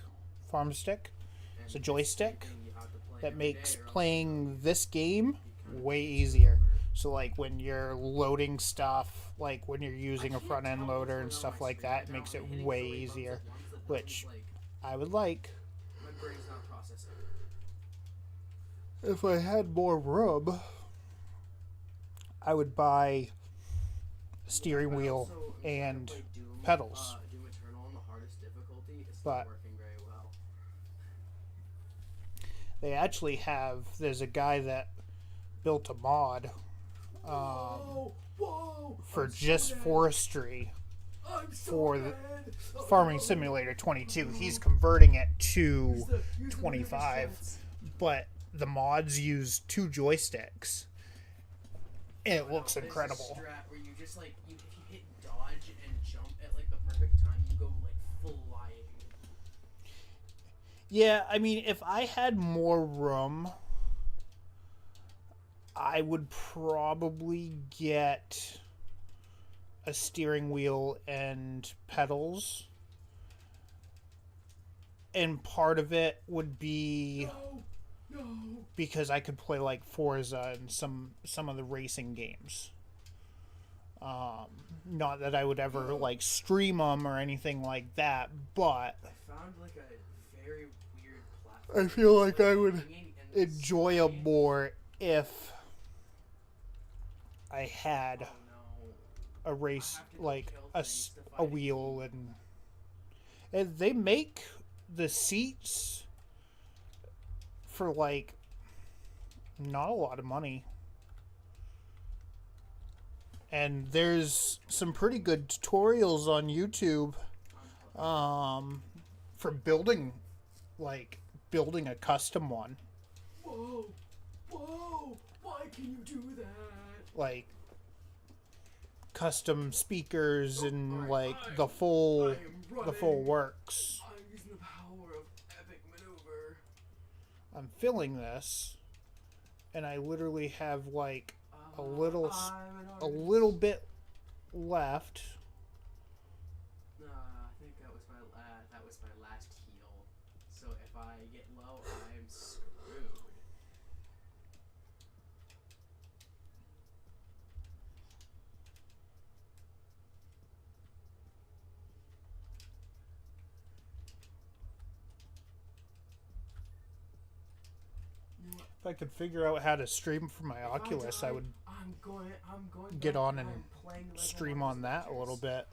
Farm stick And it's a the joystick same thing you have to play that every makes day, or else playing this game you kinda way get easier. over. So like when you're loading stuff, like when you're using I a can't front end tell loader what's and going stuff on my like screen that, right it now. makes it I'm hitting way so many buttons easier. at once that Which nothing's, like, I would like. my brain's not processing. If I had more room, I would buy a steering I wheel also am trying to and play Doom, pedals. Doom Eternal on the hardest difficulty. It's But- not working very well. They actually have. There's a guy that built a mod Whoa! for I'm so just dead. forestry I'm so for the dead. Oh, Farming no. Simulator 22. He's converting it to Use the 25, shots. but the mods use 2 joysticks. And it looks There's a incredible. strat where you just like if you hit dodge and jump at like the perfect time, you go like flying. Yeah, I mean, if I had more room, I would probably get a steering wheel and pedals. And part of it would be No. because I could play like Forza and some of the racing games. Not that I would ever like stream them or anything like that, but I found like a very weird platform. I feel like It's, I would hanging in the enjoy sky. them more if I had Oh no. a race, I have to go like kill a, things to a fight a wheel, game. and they make the seats for like not a lot of money. And there's some pretty good tutorials on YouTube for building like building a custom one. Whoa! Whoa! Why can you do that? Like custom speakers and like I the full am running. works. I'm using the power of epic maneuver. I'm filling this, and I literally have like a little bit left. Nah, I think that was my last heal. So if I get low, I'm screwed. You know what? If I could figure out how to stream from my If Oculus, die, I would I'm going get back on and and I'm playing Lego stream Marvel's on that a little Avengers. bit.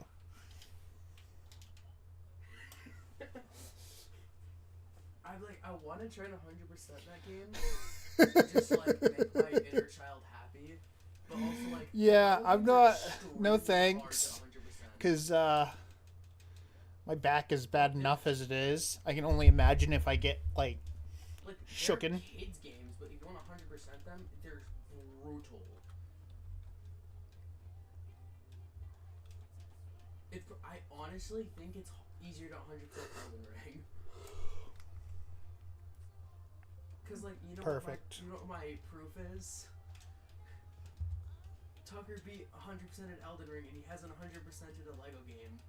I want to try to 100% that game, just to, like make my inner child happy, but also like Yeah, I'm not. No extremely hard thanks. to 100%. Because my back is bad enough as it is. I can only imagine if I get like Like shooken. they're kids games, but if you want to 100% them, they're brutal. I honestly think it's easier to 100% Elden Ring. Cause like you know Perfect. what my proof is. Tucker beat 100% in Elden Ring, and he hasn't 100% in a Lego game.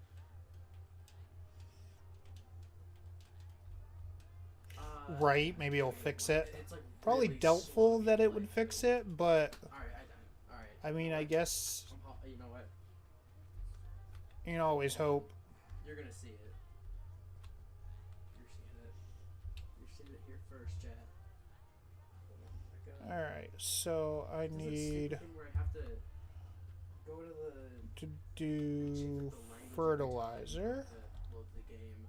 Right, maybe it'll fix it. It's like Probably really doubtful slow that it gameplay, would too. fix it, but Alright, I died. Alright. I mean, I guess You know what? you can always hope. You're gonna see it. You're seeing it. You're seeing it here first, chat. Hold on, All right, so I Does it skip need the thing where I have to go to the to check do the language every fertilizer, time to load the game?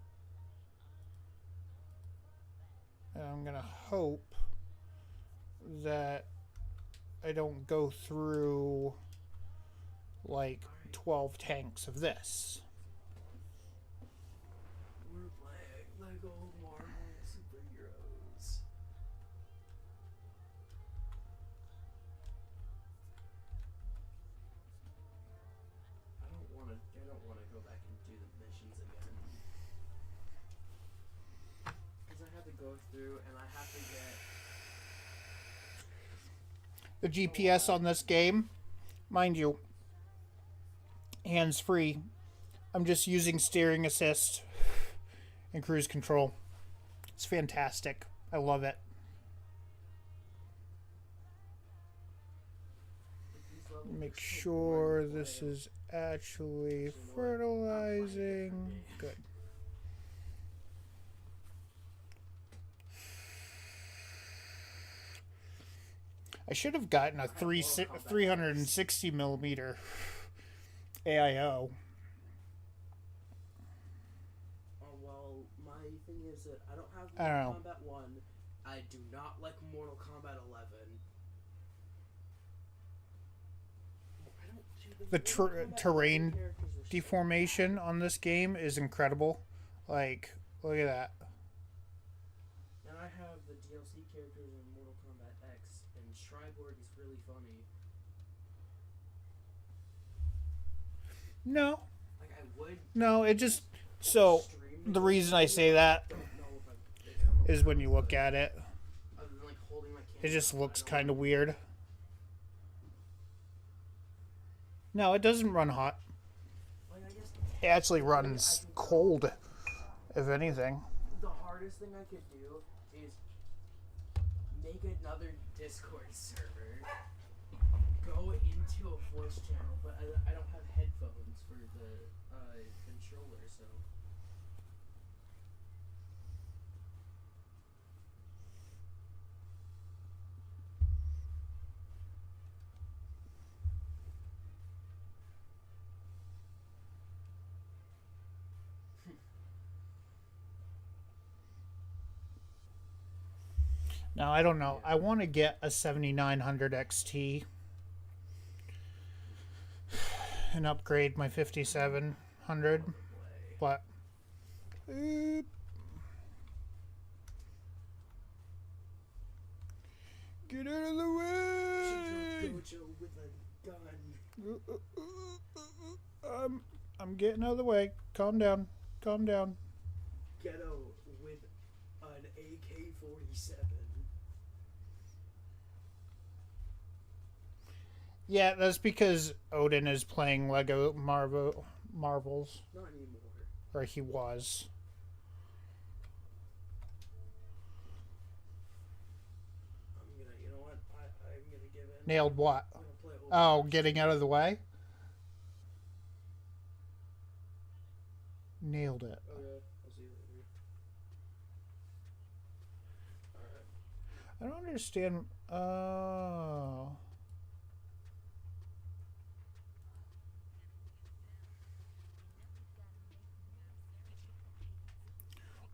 and I'm gonna hope that I don't go through like 12 tanks of this. We're playing Lego Marvel Superheroes. I don't wanna go back and do the missions again. Cause I have to go through and I have to get The GPS on this game, mind you, hands free. I'm just using steering assist and cruise control. It's fantastic. I love it. these levels Make are so sure boring to this play. is actually So you know what? I'm playing a different fertilizing. game. Good. I should have gotten a 360 millimeter AIO. Oh well, my thing is that I don't have I don't Mortal know. Kombat 1. I do not like Mortal Kombat 11. I don't do The Mortal Kombat terrain 11 characters are so Deformation on this game is incredible. Like, look at that. And I have the DLC characters in Mortal Kombat X, and Triborg is really funny. No, Like, I would no, it just so stream the reason I say that don't know if I don't know is if when I you would, look at it, other than like holding my it camera just up, looks I don't kind of know. weird. No, it doesn't run hot. Like, I guess It actually runs cold, if anything. the hardest thing I could do is make another Discord server, go into a voice channel, but I don't have headphones for the controller, so. Now, I don't know. I want to get a 7900 XT and upgrade my 5700, Play. but Get out of the way! Gojo with a gun. I'm getting out of the way. Calm down. Calm down. Ghetto with an AK-47. Yeah, that's because Odin is playing Lego Marvels. Not anymore. Or he was. You know what? I'm gonna give in. Nailed what? I'm gonna play Oh, getting out of the way? Nailed it. Okay, I'll see you later. Alright. I don't understand. Oh.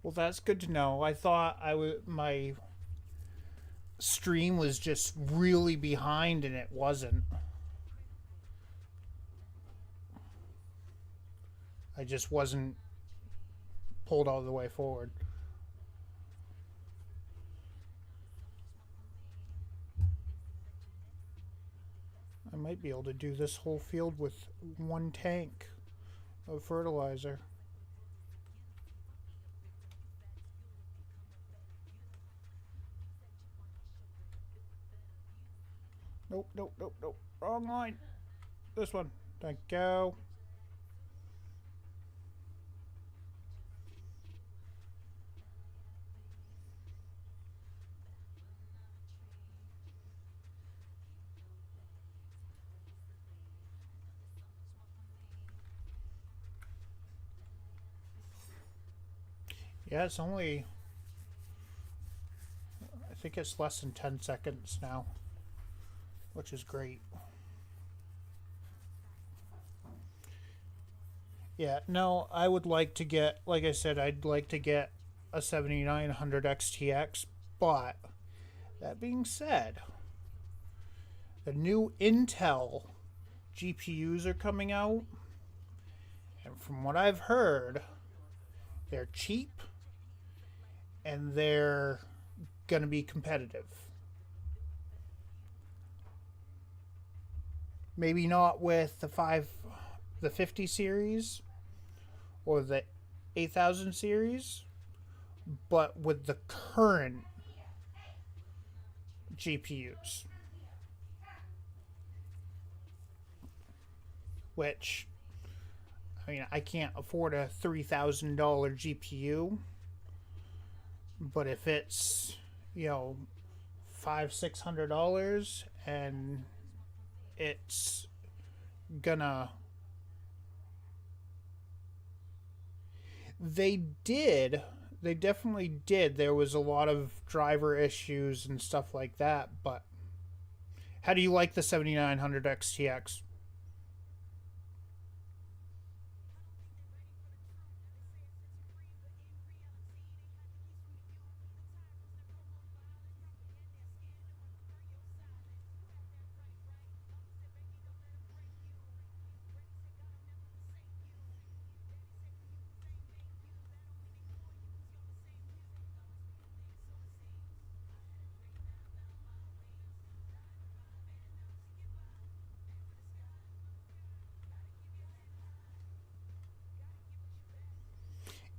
Well, that's good to know. I thought my stream was just really behind, and it wasn't. I just wasn't pulled all the way forward. I might be able to do this whole field with one tank of fertilizer. Nope, nope, nope, nope. Wrong line. This one. Thank you. Yeah, it's only... I think it's less than 10 seconds now, which is great. Yeah, no, I would like to get, like I said, I'd like to get a 7900 XTX, but that being said, the new Intel GPUs are coming out, and from what I've heard, they're cheap and they're going to be competitive. Maybe not with the 50 series or the 8000 series, but with the current GPUs, which, I mean, I can't afford a $3,000 GPU, but if it's, you know, $500-600 and it's gonna... They definitely did. There was a lot of driver issues and stuff like that, but how do you like the 7900 XTX?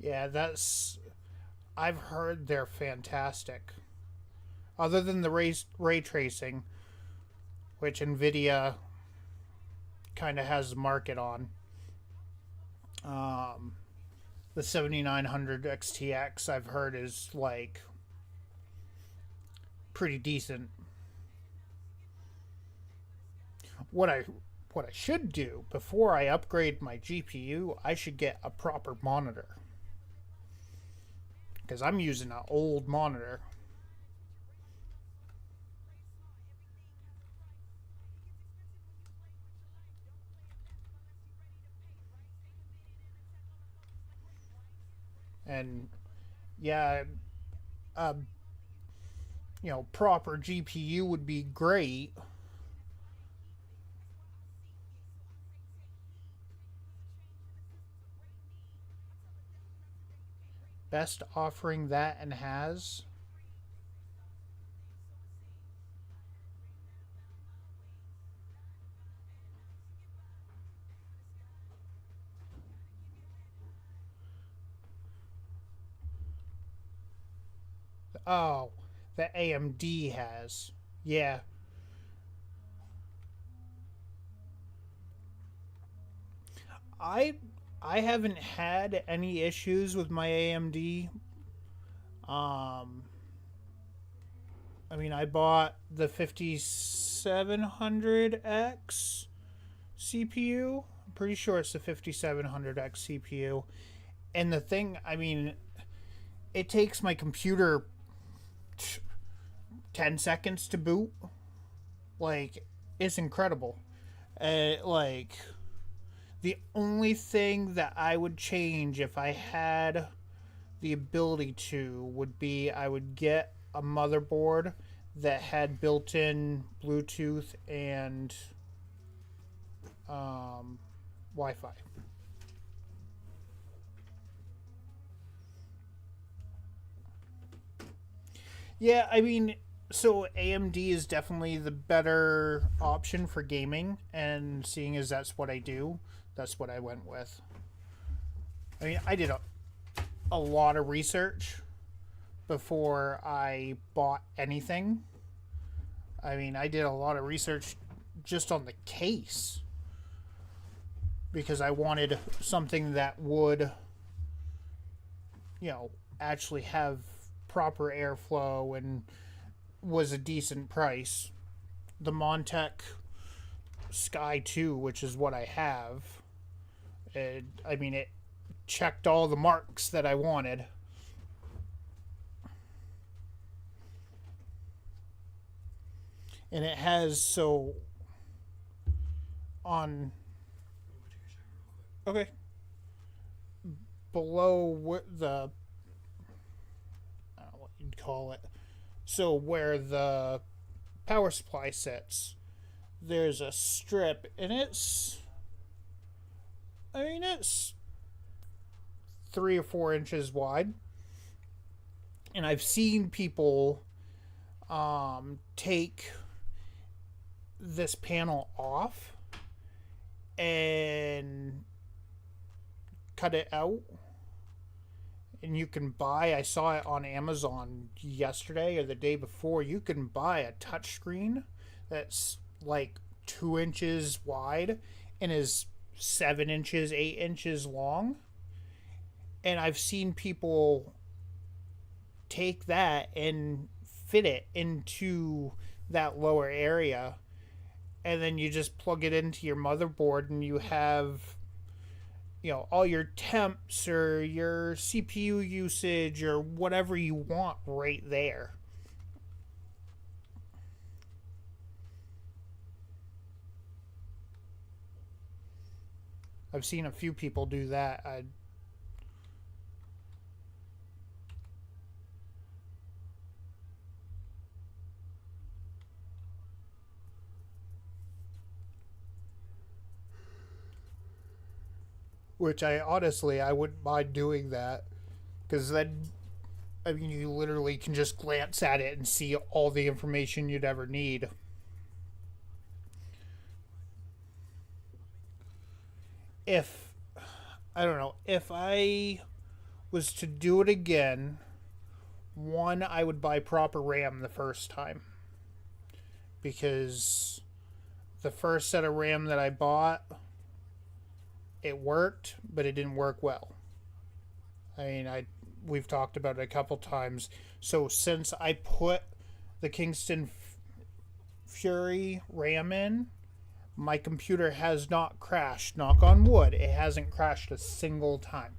Yeah, I've heard they're fantastic. Other than the ray tracing, which Nvidia kind of has the market on. The 7900 XTX I've heard is like pretty decent. What I should do before I upgrade my GPU, I should get a proper monitor. Because I'm using an old monitor. And yeah, you know, proper GPU would be great. Best offering that and has. Oh, that AMD has. Yeah. I I haven't had any issues with my AMD. Um I mean, I bought the 5700X CPU. I'm pretty sure it's the 5700X CPU. And the thing, I mean, it takes my computer 10 seconds to boot. Like, it's incredible. Like, the only thing that I would change if I had the ability to would be I would get a motherboard that had built-in Bluetooth and Wi-Fi. Yeah, I mean, so AMD is definitely the better option for gaming, and seeing as that's what I do, that's what I went with. I mean, I did a lot of research before I bought anything. I mean, I did a lot of research just on the case because I wanted something that would, actually have proper airflow and was a decent price. The Montech Sky 2, which is what I have, it checked all the marks that I wanted. And it has, so on, okay, below the, I don't know what you'd call it, so where the power supply sits, there's a strip, and it's 3 or 4 inches wide. And I've seen people take this panel off and cut it out, and you can buy, I saw it on Amazon yesterday or the day before, you can buy a touchscreen that's like 2 inches wide and is 7 inches, 8 inches long. And I've seen people take that and fit it into that lower area, and then you just plug it into your motherboard, and you have, all your temps or your CPU usage or whatever you want right there. I've seen a few people do that. Which I wouldn't mind doing that, because then, you literally can just glance at it and see all the information you'd ever need. If I was to do it again, one, I would buy proper RAM the first time, because the first set of RAM that I bought, it worked, but it didn't work well. We've talked about it a couple times. So since I put the Kingston Fury RAM in, my computer has not crashed. Knock on wood, it hasn't crashed a single time.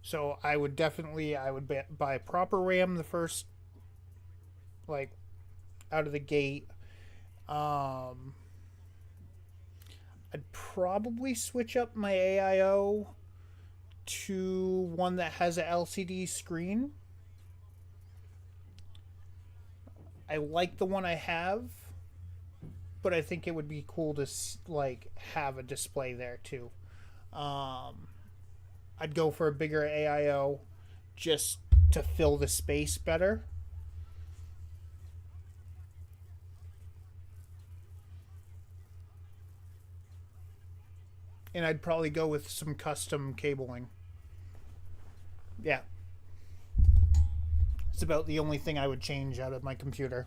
So I would buy proper RAM the first, out of the gate. I'd probably switch up my AIO to one that has a LCD screen. I like the one I have, but I think it would be cool to have a display there too. I'd go for a bigger AIO just to fill the space better. And I'd probably go with some custom cabling. Yeah. It's about the only thing I would change out of my computer.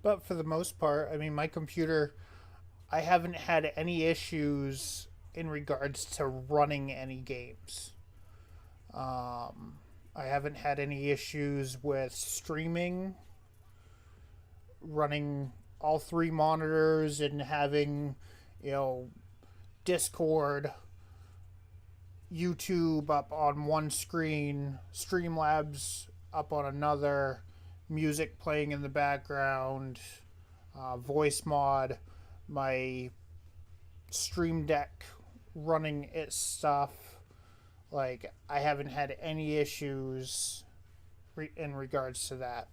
But for the most part, I mean, my computer, I haven't had any issues in regards to running any games. I haven't had any issues with streaming, running all three monitors and having, you know, Discord, YouTube up on one screen, Streamlabs up on another, music playing in the background, voice mod, my Stream Deck running its stuff. Like, I haven't had any issues in regards to that.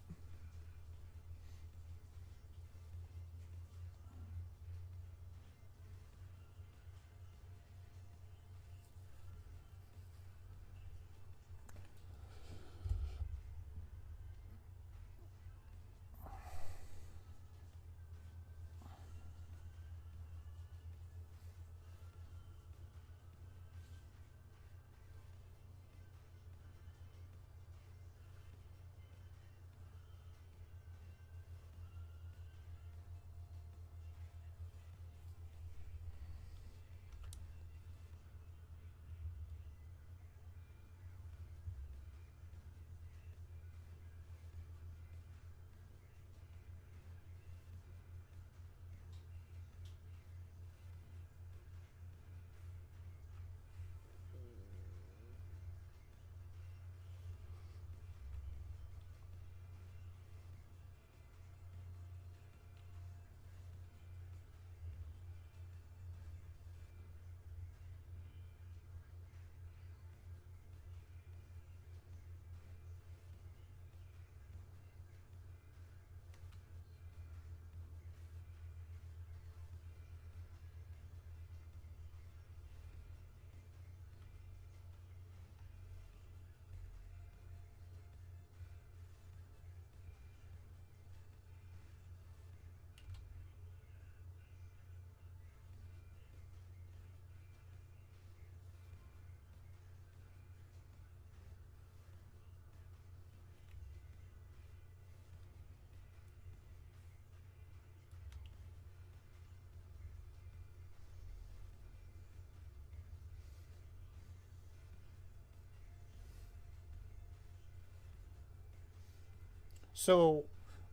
So,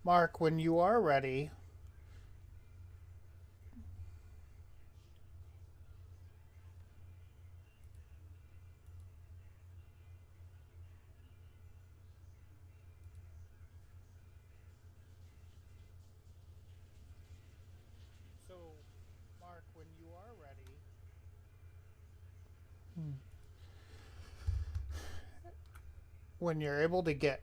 Mark, when you are ready, so Mark, when you are ready, when you're able to get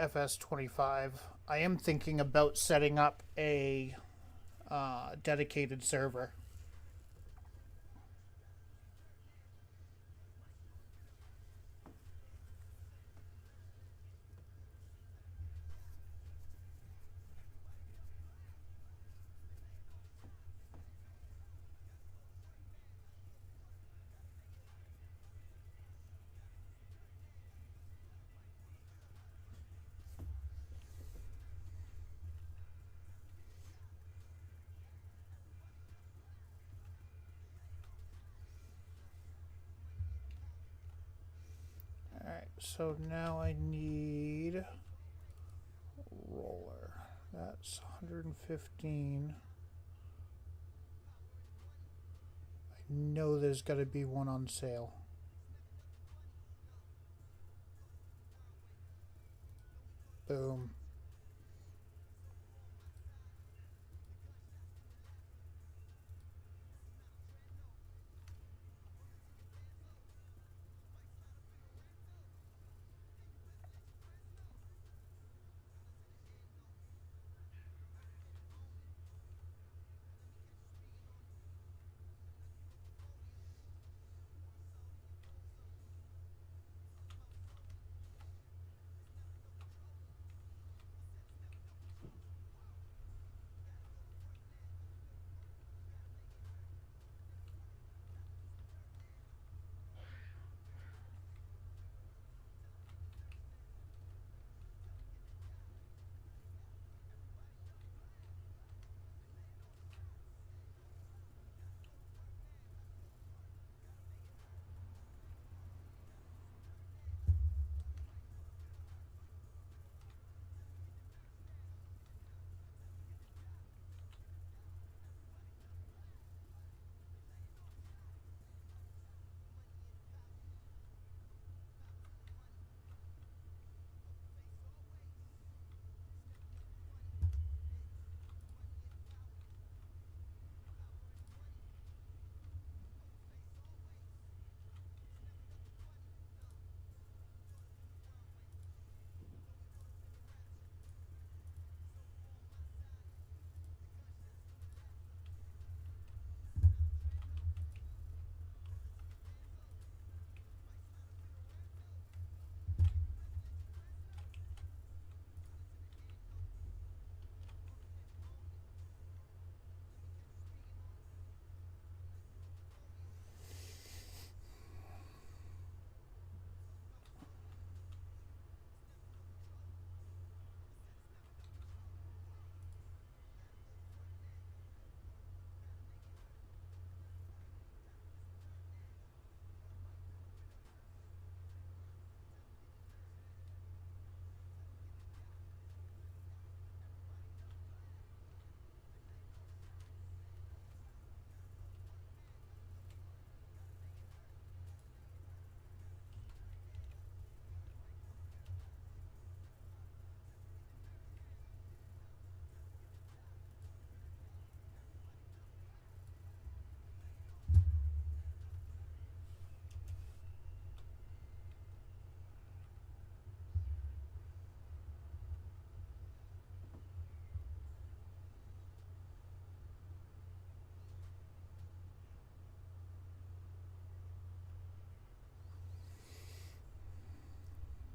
FS25, I am thinking about setting up a dedicated server. Alright, so now I need roller. That's 115. I know there's got to be one on sale. Boom.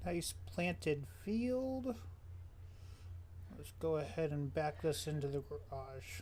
Nice planted field. Let's go ahead and back this into the garage.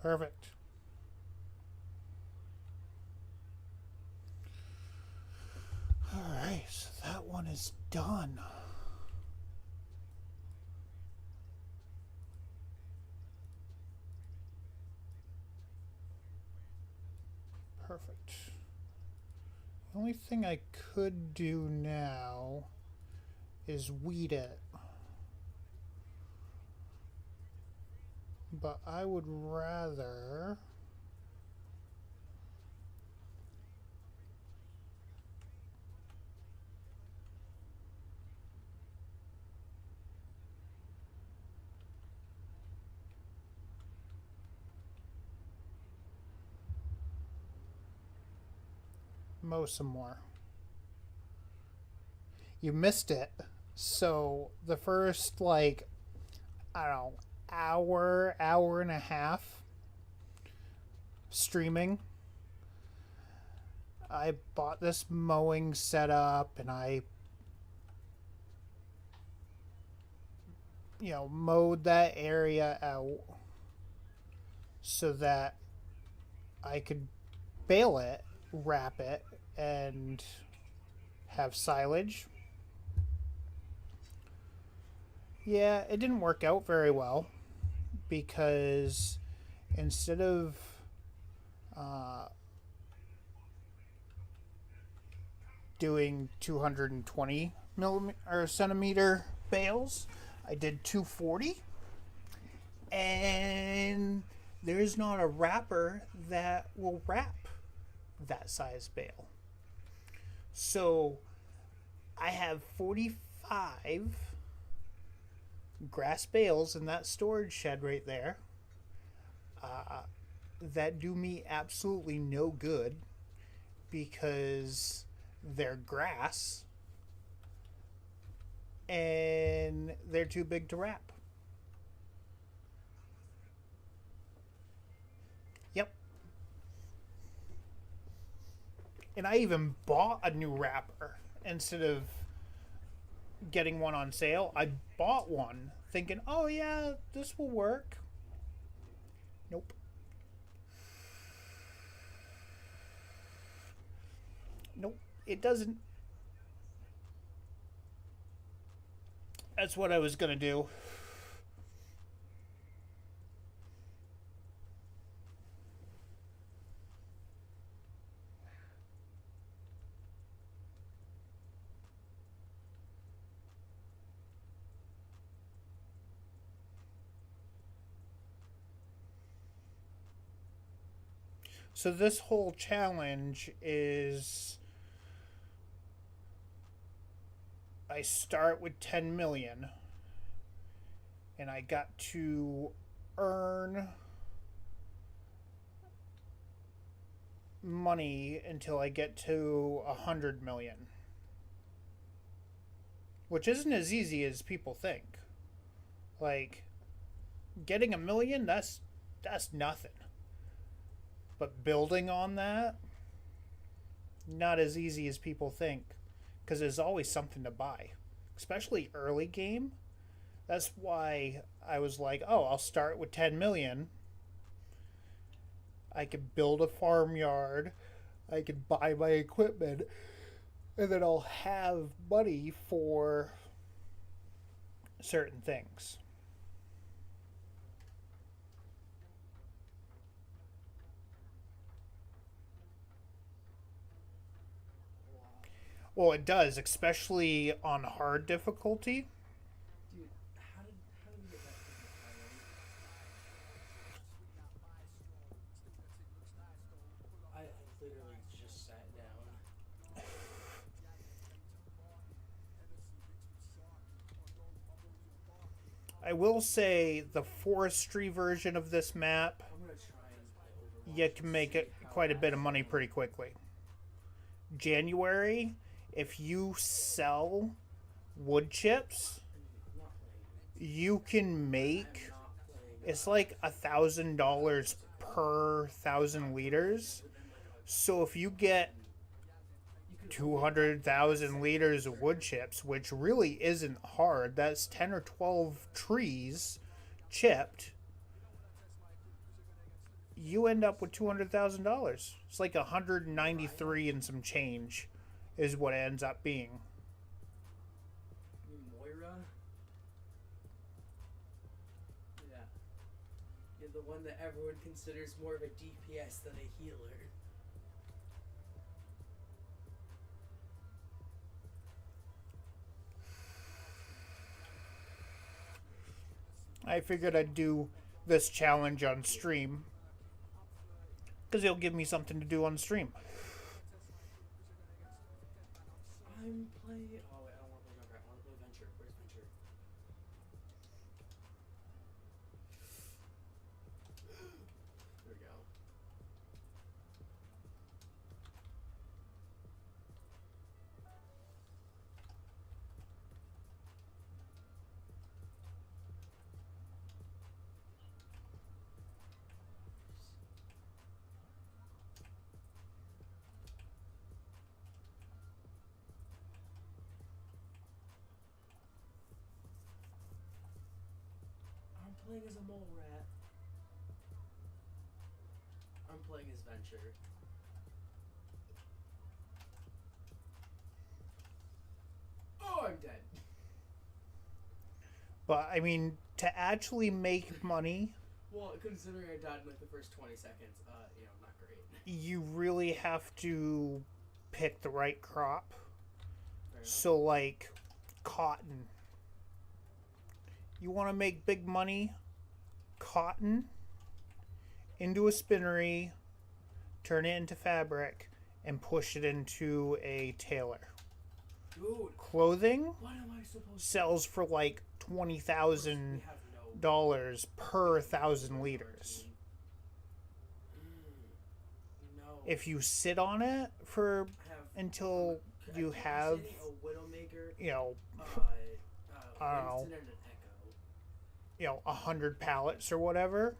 Perfect. Alright, so that one is done. Perfect. The only thing I could do now is weed it. But I would rather mow some more. You missed it. So the first, like, I don't know, hour and a half streaming, I bought this mowing setup and I mowed that area out so that I could bale it, wrap it, and have silage. Yeah, it didn't work out very well because instead of doing 220 millimeter or centimeter bales, I did 240, and there's not a wrapper that will wrap that size bale. So I have 45 grass bales in that storage shed right there that do me absolutely no good because they're grass and they're too big to wrap. Yep. And I even bought a new wrapper instead of getting one on sale. I bought one thinking, oh yeah, this will work. Nope. Nope, it doesn't. That's what I was gonna do. So this whole challenge is I start with 10 million and I got to earn money until I get to 100 million, which isn't as easy as people think. Like, getting a million, that's nothing. But building on that, not as easy as people think, because there's always something to buy, especially early game. That's why I was like, oh, I'll start with 10 million. I could build a farmyard, I could buy my equipment, and then I'll have money for certain things. Well, it does, especially on hard difficulty. Dude, how did we get that freaking I will say the forestry version of this map, I'm gonna try and play Overwatch. you can and make see it how quite a bit of money actually- pretty quickly. January, if you sell wood chips, I'm not playing. you can make, I'm not playing. it's like $1,000 per 1,000 liters. So if you get 200,000 liters of wood chips, which really isn't hard, that's 10 or 12 trees chipped, you end up with $200,000. It's like 193 and some change is what it ends up being. You mean Moira? Yeah. You're the one that everyone considers more of a DPS than a healer. I figured I'd do this challenge on stream because it'll give me something to do on stream. I'm playing. Oh wait, I don't want to play Junkrat. I want to play Venture. Where's Venture? There we go. I'm playing as a mole rat. I'm playing as Venture. Oh, I'm dead. But I mean, to actually make money, Well, considering I died in like the first 20 seconds, not great. you really have to pick the right crop. Fair enough. So, like cotton. You want to make big money? Cotton into a spinnery, turn it into fabric, and push it into a tailor. Dude, Clothing what am I supposed to sells for like $20,000 We have no per 1,000 liters. No. If you sit on it for I have until a you Chaos have, City, a Widowmaker, you know, I don't know. know. And an Echo. 100 pallets or whatever,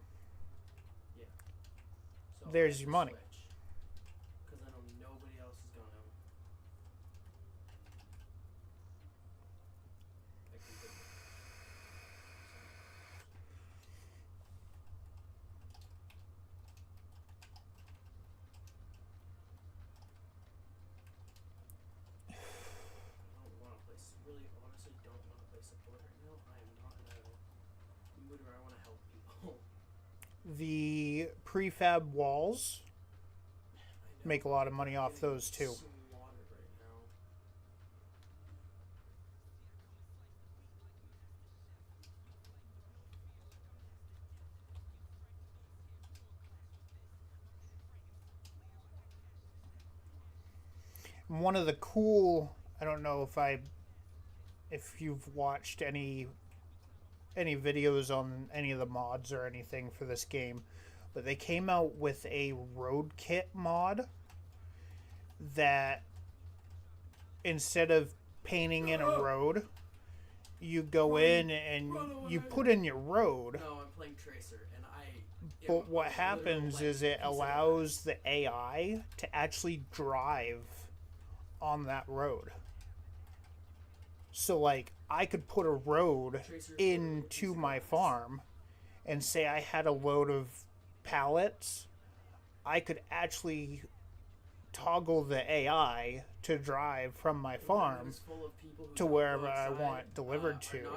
So There's your money. Because I know nobody else is gonna. I can take it. I don't want to play. Really, honestly, don't want to play support right now. I am not in a mood where I want to help people. the prefab walls I know, make a lot of money I'm off getting those too. slaughtered right now. One of the cool, I don't know if you've watched any videos on any of the mods or anything for this game, but they came out with a road kit mod that instead of painting in a road, you go in and you put in your road. No, I'm playing Tracer, and I. But what happens is it allows the AI to actually drive on that road. So, like, I could put a road into my farm and say I had a load of pallets. I could actually toggle the AI to drive from my farm to wherever I want delivered to,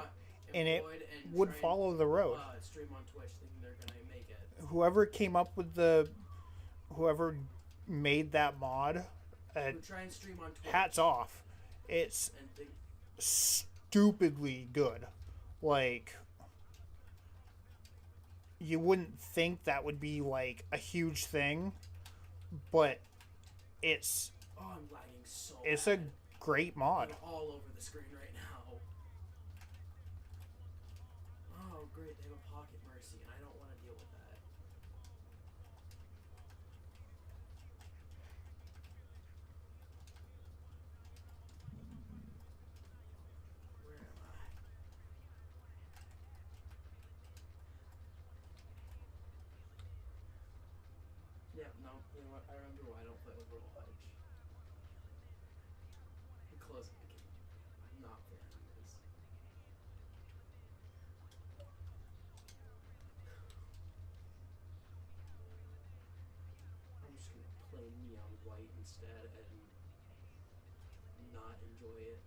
and it would follow the road. Stream on Twitch, thinking they're gonna make it. Whoever came up with whoever made that mod, Would try and stream on Twitch. hats off. It's And think, stupidly good. Like, you wouldn't think that would be like a huge thing, but it's oh, I'm lagging so. it's a bad. great mod. I'm all over the screen right now. great, they have a pocket mercy, and I don't want to deal with that. Where am I? Yeah, no, you know what? I remember why I don't play Overwatch. The closing became not very nice. I'm just gonna play Neon White instead and not enjoy it.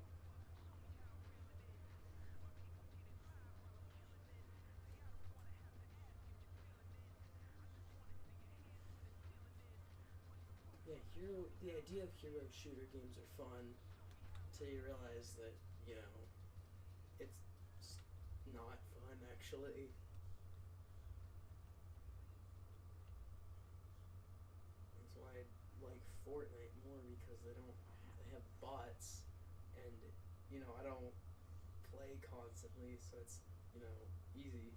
Yeah, the idea of hero shooter games are fun until you realize that, you know, it's not fun actually. That's why I like Fortnite more, because they have bots, and, you know, I don't play constantly, so it's, you know, easy.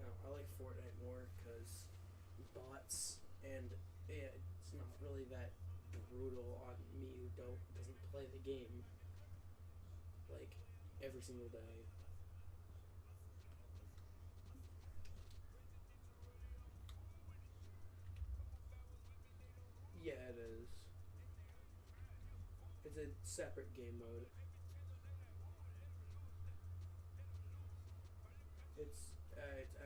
No, I like Fortnite more because bots, and it's not really that brutal on me who doesn't play the game like every single day. Yeah, it is. It's a separate game mode. It's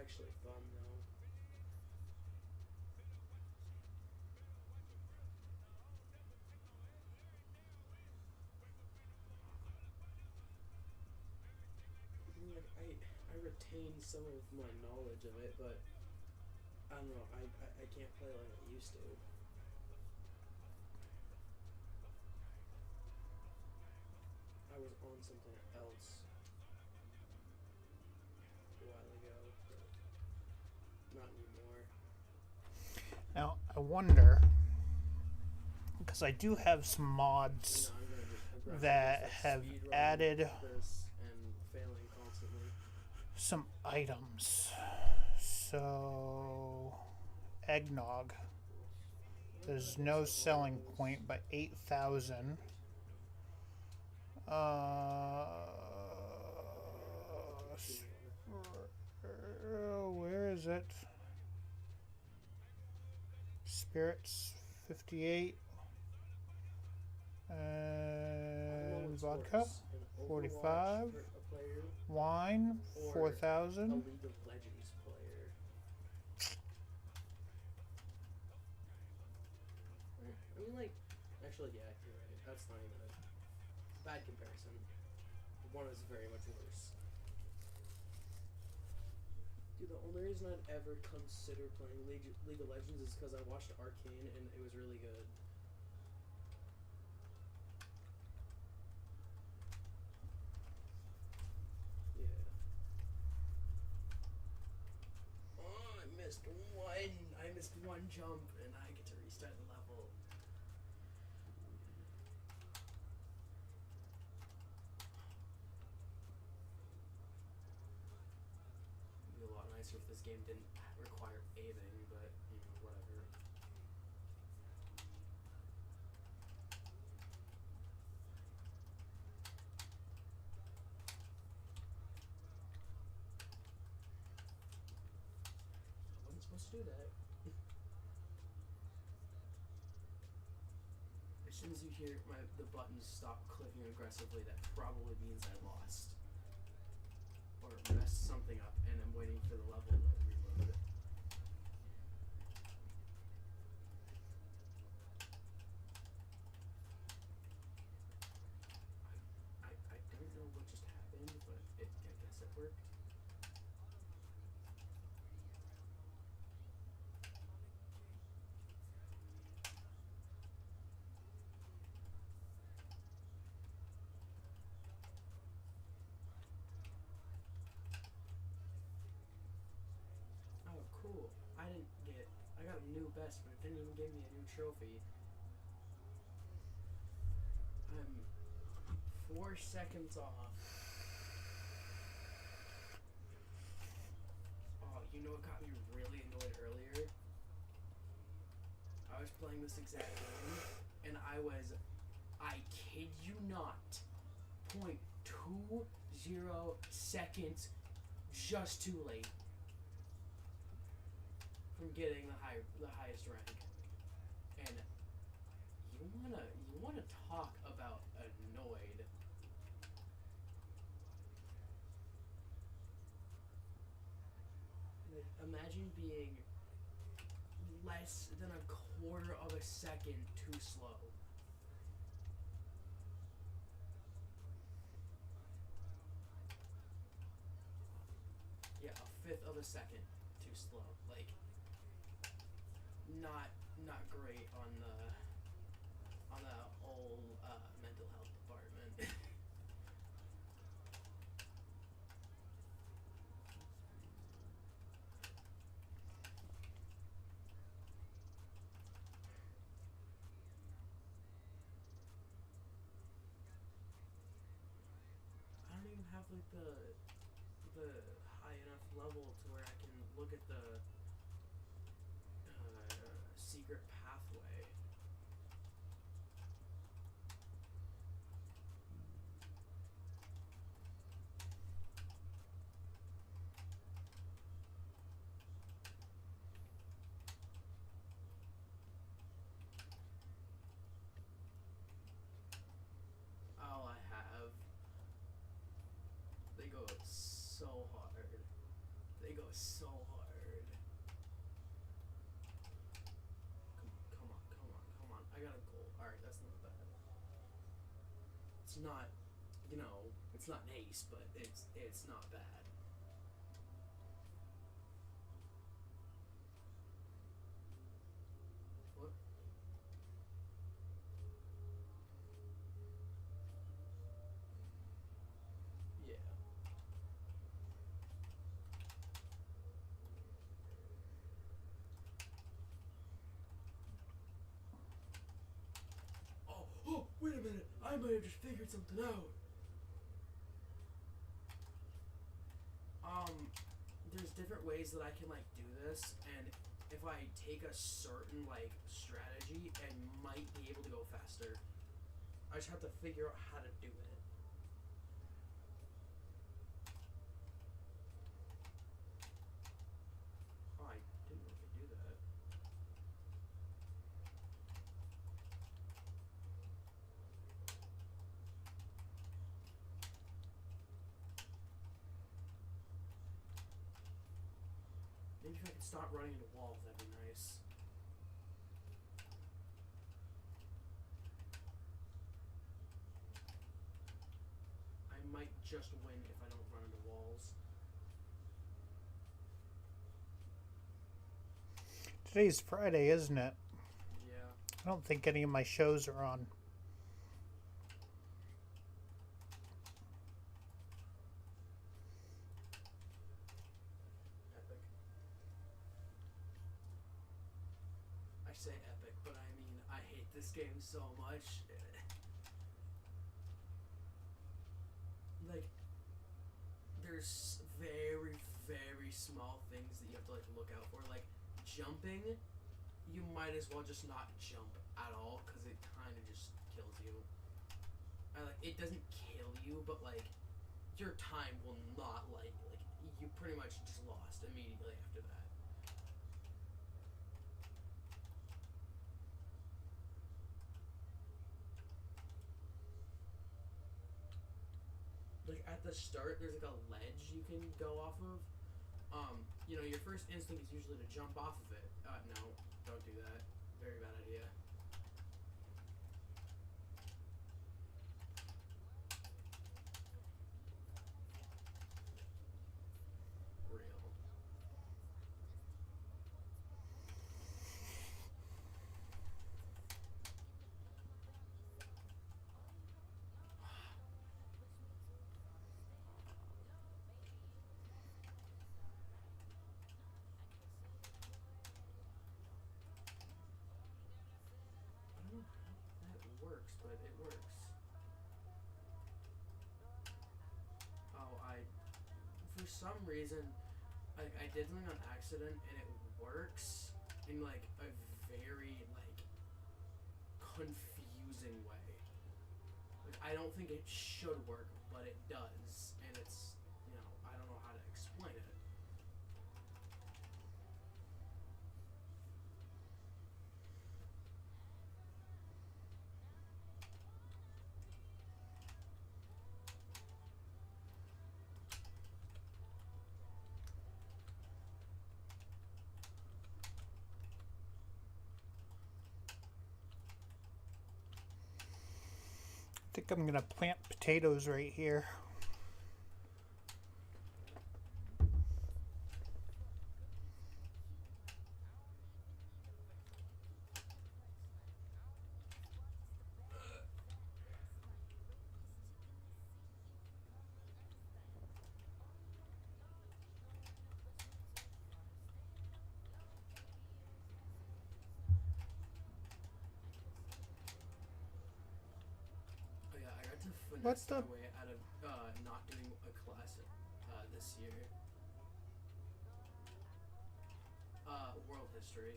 actually fun though. Like I retain some of my knowledge of it, but I don't know. I can't play like I used to. I was on something else a while ago, but not anymore. Now, I wonder, because I do have some mods You know, I'm gonna just aggressively that like have speedrun added this and failing constantly. some items. So, eggnog. There's no selling point, but 8,000. Where is it? Spirits 58. And vodka 45. Wine Or 4,000. a League of Legends player. I mean, like, actually, yeah, you're right. That's not even a bad comparison. One is very much worse. Dude, the only reason I'd ever consider playing League of Legends is because I watched Arcane and it was really good. Yeah. Oh, I missed one. I missed one jump and I get to restart the level. It'd be a lot nicer if this game didn't require aiming, but, you know, whatever. I wasn't supposed to do that. As soon as you hear the buttons stop clicking aggressively, that probably means I lost. Or messed something up, and I'm waiting for the level to reload. I don't know what just happened, but I guess it worked. I got a new best, but it didn't even give me a new trophy. I'm 4 seconds off. Oh, you know what got me really annoyed earlier? I was playing this exact game, and I kid you not, 0.20 seconds just too late from getting the highest rank. And you wanna talk about annoyed. Like, imagine being less than a quarter of a second too slow. Yeah, a fifth of a second too slow. Like, not great on the whole mental health department. I don't even have like the high enough level to where I can look at the secret pathway. Oh, I have. They go so hard. They go so hard. Come on. I got a goal. Alright, that's not bad. It's not, it's not ace, but it's not bad. What? Yeah. Oh, wait a minute. I might have just figured something out. There's different ways that I can, like, do this, and if I take a certain, like, strategy, I might be able to go faster. I just have to figure out how to do it. Oh, I didn't know I could do that. Maybe if I could stop running into walls, that'd be nice. I might just win if I don't run into walls. Today's Friday, isn't it? Yeah. I don't think any of my shows are on. Epic. I say epic, but I mean, I hate this game so much. Like, there's very, very small things that you have to, like, look out for. Like, jumping, you might as well just not jump at all, because it kind of just kills you. It doesn't kill you, but, like, your time will not, like, you pretty much just lost immediately after that. Like, at the start, there's, like, a ledge you can go off of. Your first instinct is usually to jump off of it. No, don't do that. Very bad idea. Real. some reason, I did something on accident and it works in like a very like confusing way. Like I don't think it should work, but it does, and it's, you know, I don't know how to explain it. I think I'm gonna plant potatoes right here. Oh yeah, I got to What's finesse my the- way out of not doing a class this year. World history.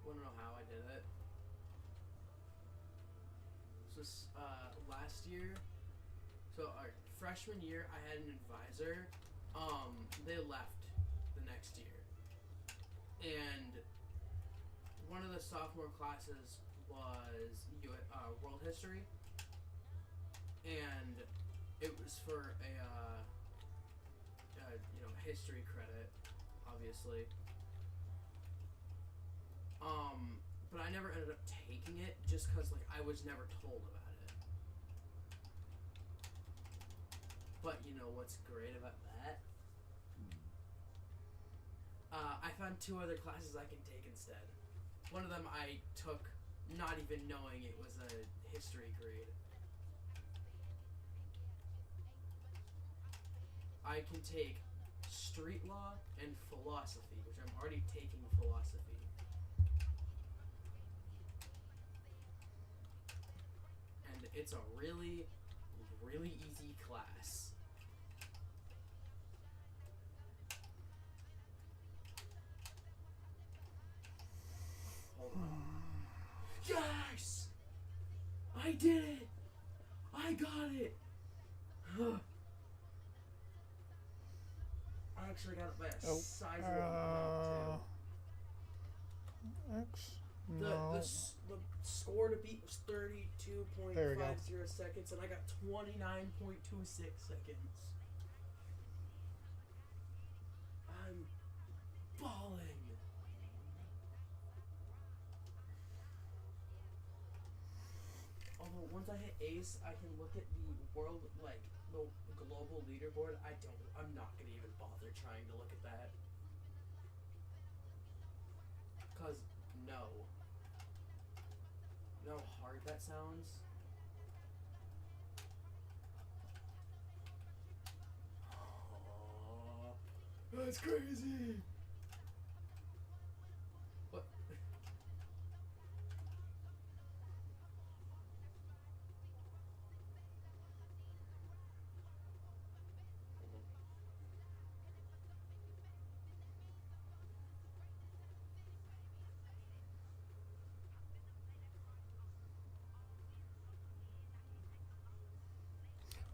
Wanna know how I did it? So last year, freshman year, I had an advisor. They left the next year, and one of the sophomore classes was world history, and it was for a history credit, obviously. But I never ended up taking it just because like I was never told about it. But you know what's great about that? I found 2 other classes I can take instead. One of them I took not even knowing it was a history grade. I can take street law and philosophy, which I'm already taking philosophy. And it's a really, really easy class. Hold on. Yes! I did it! I got it! I actually got it by a sizable amount too. X. No. The score to beat was There we go. 32.50 seconds, and I got 29.26 seconds. I'm balling. Although once I hit ace, I can look at the world, like the global leaderboard. I'm not gonna even bother trying to look at that. 'Cause no. You know how hard that sounds? Oh, that's crazy! What?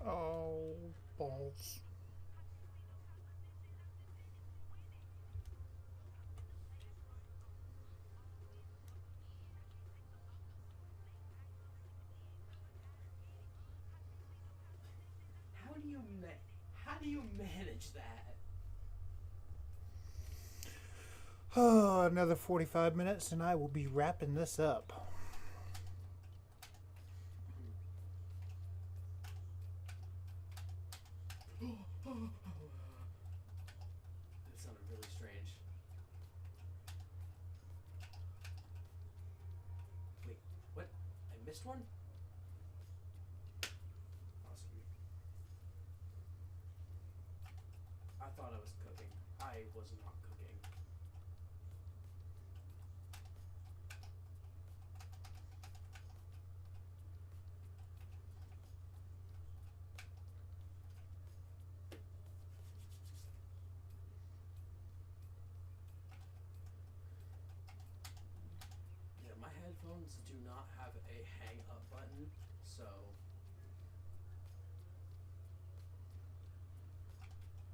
Oh, balls. How do you manage that? Oh, another 45 minutes and I will be wrapping this up. That sounded really strange. Wait, what? I missed one? Awesome. I thought I was cooking. I was not cooking. headphones do not have a hang up button, so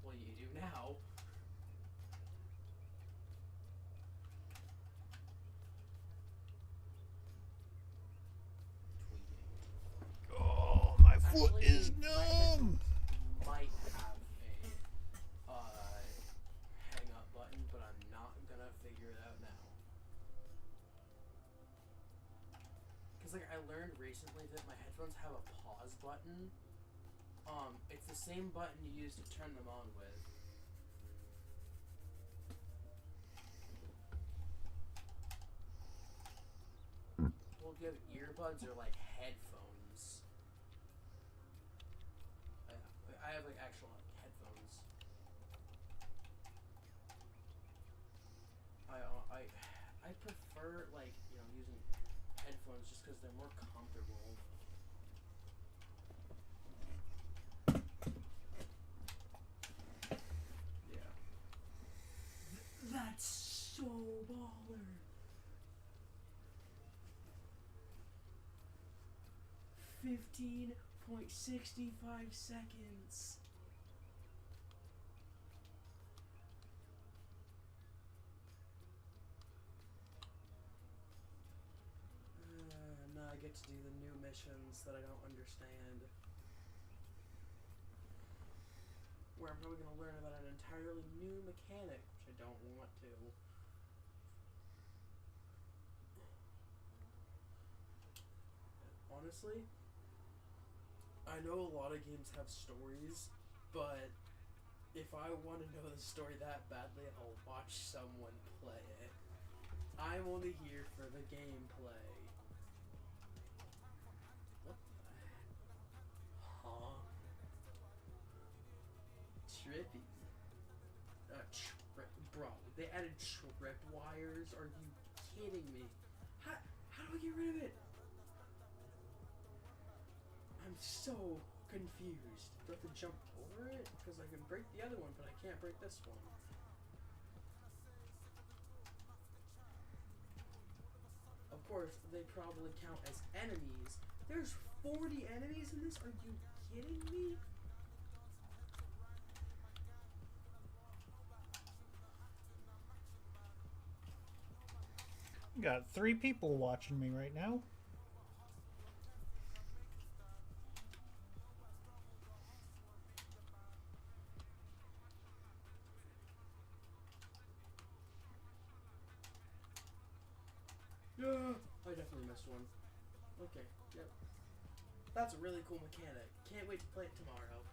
well, you do now. Oh, my foot Actually, is my numb. headphones might have a hang up button, but I'm not gonna figure it out now. Cause like I learned recently that my headphones have a pause button. It's the same button you use to turn them on with. Well, do you have earbuds or like headphones? I have like actual like, headphones. I prefer like using headphones just because they're more comfortable. Yeah. That's so baller. 15.65 seconds. Now I get to do the new missions that I don't understand. Where I'm probably going to learn about an entirely new mechanic, which I don't want to. Honestly, I know a lot of games have stories, but if I want to know the story that badly, I'll watch someone play it. I'm only here for the gameplay. What the huh? Trippy. Bro, they added trip wires? Are you kidding me? How do I get rid of it? I'm so confused. Do I have to jump over it? Because I can break the other one, but I can't break this one. Of course, they probably count as enemies. There's 40 enemies in this? Are you kidding me? Got 3 people watching me right now. I definitely missed one. Okay, yep. That's a really cool mechanic. Can't wait to play it tomorrow.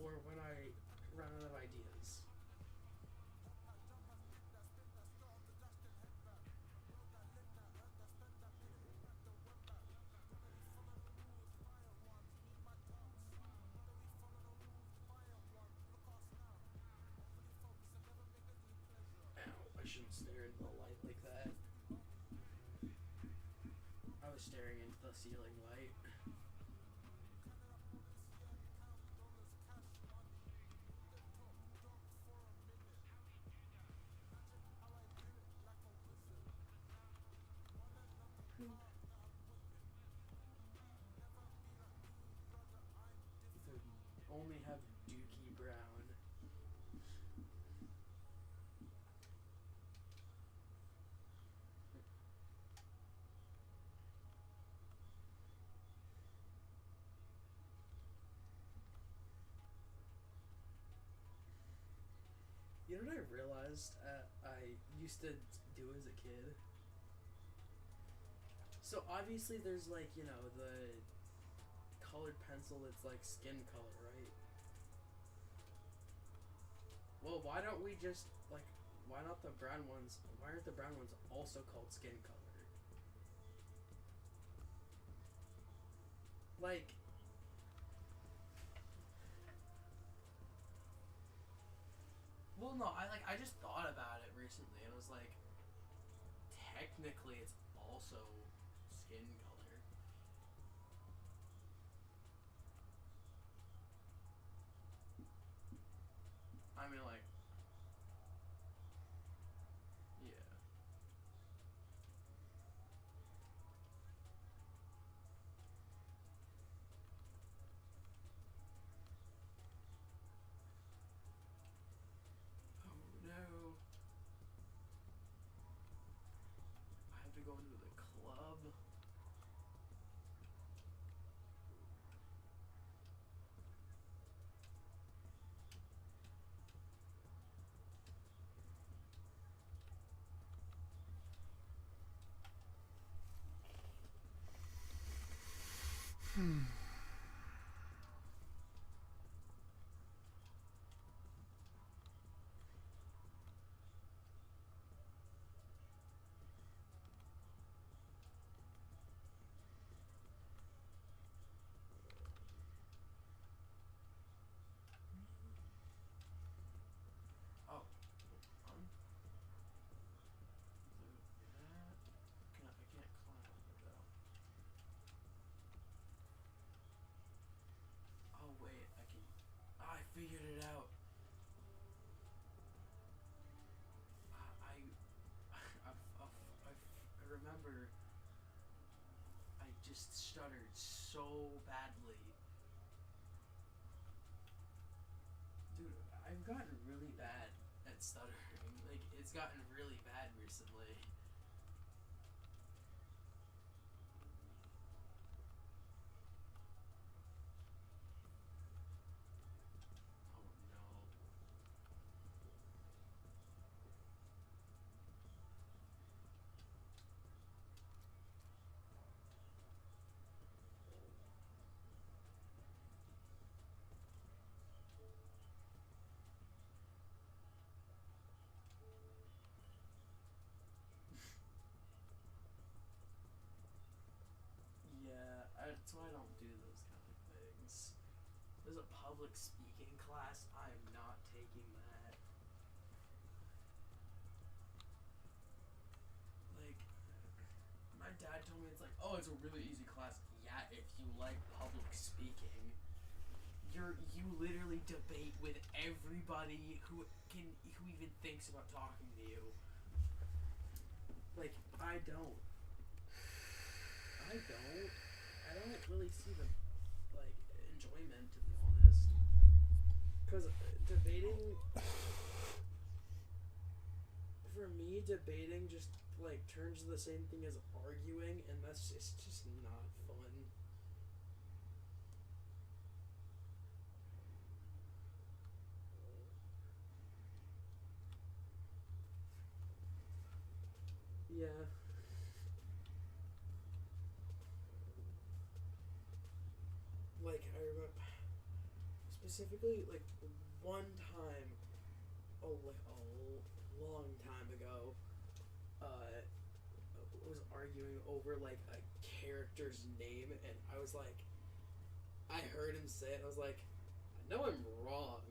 Or when I run out of ideas. Ow, I shouldn't stare into the light like that. I was staring into the ceiling light. They only have Dookie Brown. You know what I realized I used to do as a kid? So obviously there's like, the colored pencil that's like skin color, right? Well, why don't we just, why not the brown ones, why aren't the brown ones also called skin color? Like, well, no, I just thought about it recently, and I was like, technically it's also skin color. I mean, like, yeah. Oh, on. I can't climb on it though. Oh wait, I can. I figured it out. I remember. I just stuttered so badly. Dude, I've gotten really bad at stuttering. Like, it's gotten really bad recently. Oh no. Yeah, that's why I don't do those kind of things. There's a public speaking class. I'm not taking that. Like, my dad told me it's like, oh, it's a really easy class. Yeah, if you like public speaking. You literally debate with everybody who even thinks about talking to you. Like, I don't really see the like enjoyment, to be honest. Cause debating, for me, debating just like turns to the same thing as arguing, and it's just not fun. Yeah. Like, I remember specifically, like, one time, like a long time ago, was arguing over like a character's name, and I was like, I heard him say it, and I was like, I know I'm wrong,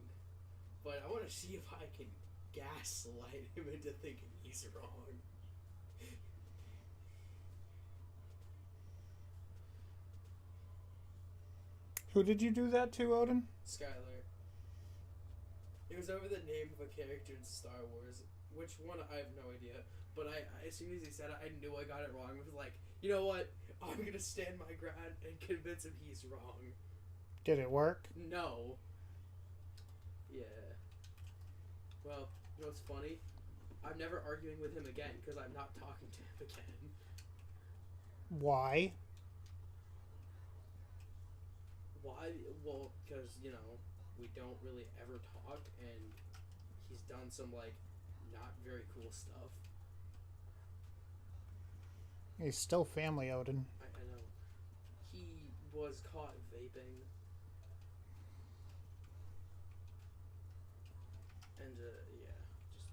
but I want to see if I can gaslight him into thinking he's wrong. Who did you do that to, Odin? Skylar. It was over the name of a character in Star Wars. Which one, I have no idea. But I as soon as he said it, I knew I got it wrong. I was like, you know what? I'm gonna stand my ground and convince him he's wrong. Did it work? No. Yeah. Well, you know what's funny? I'm never arguing with him again because I'm not talking to him again. Why? Why? Well, because, you know, we don't really ever talk, and he's done some, like, not very cool stuff. He's still family, Odin. I know. He was caught vaping. And, yeah, just...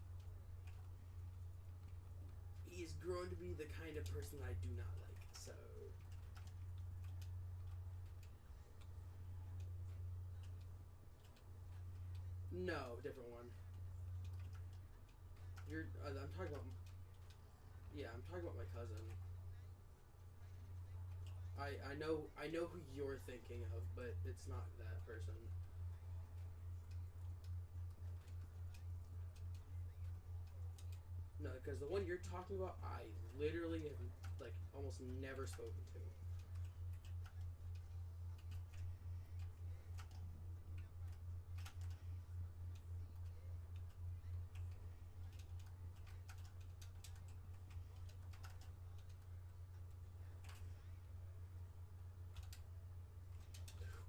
He's grown to be the kind of person I do not like, so... No, different one. I'm talking about... Yeah, I'm talking about my cousin. I know who you're thinking of, but it's not that person. No, because the one you're talking about, I literally have, like, almost never spoken to.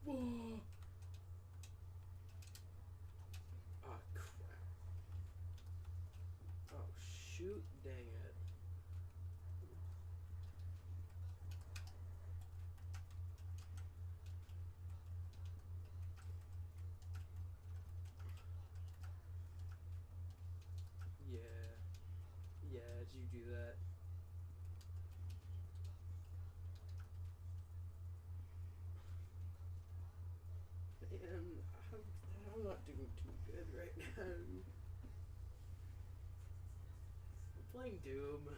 Whoa! Ah, crap. Oh, shoot, dang it. do that. And I'm not doing too good right now. I'm playing Doom.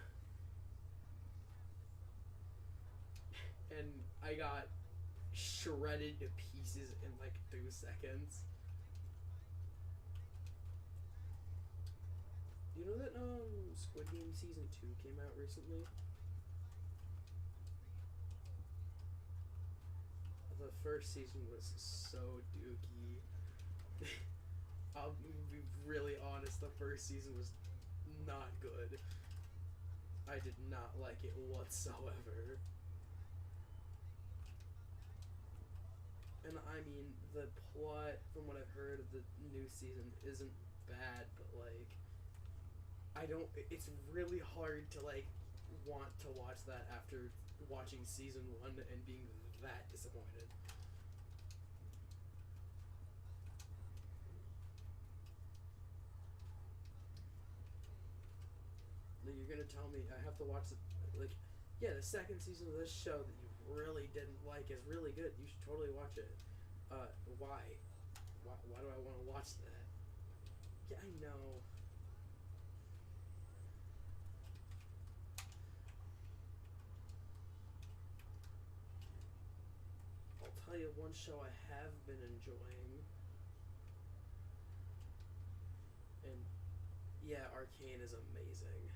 And I got shredded to pieces in like 2 seconds. You know that Squid Game Season 2 came out recently? The first season was so dookie. I'll be really honest, the first season was not good. I did not like it whatsoever. And I mean, the plot, from what I've heard of the new season, isn't bad, but like, it's really hard to like want to watch that after watching season 1 and being that disappointed. You're gonna tell me I have to watch the, like, yeah, the second season of this show that you really didn't like is really good. You should totally watch it. Why? Why do I want to watch that? Yeah, I know. I'll tell you one show I have been enjoying. And yeah, Arcane is amazing.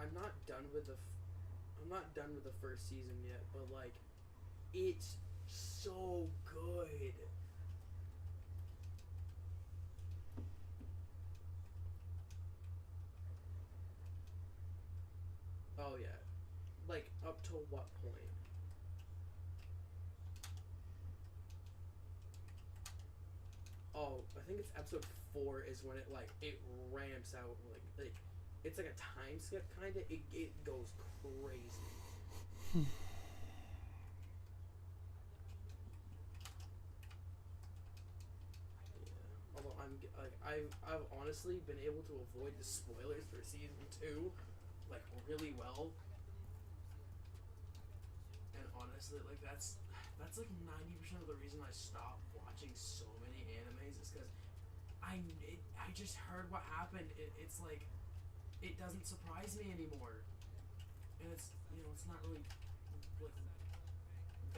I'm not done with the first season yet, but like, it's so good. Oh yeah, like up to what point? Oh, I think it's episode 4 is when it like it ramps out like. It's like a time skip, kind of. It goes crazy. Yeah. Although I've honestly been able to avoid the spoilers for season 2, like really well. And honestly, like that's like 90% of the reason I stopped watching so many animes is because I just heard what happened. It's like. It doesn't surprise me anymore, and it's it's not really like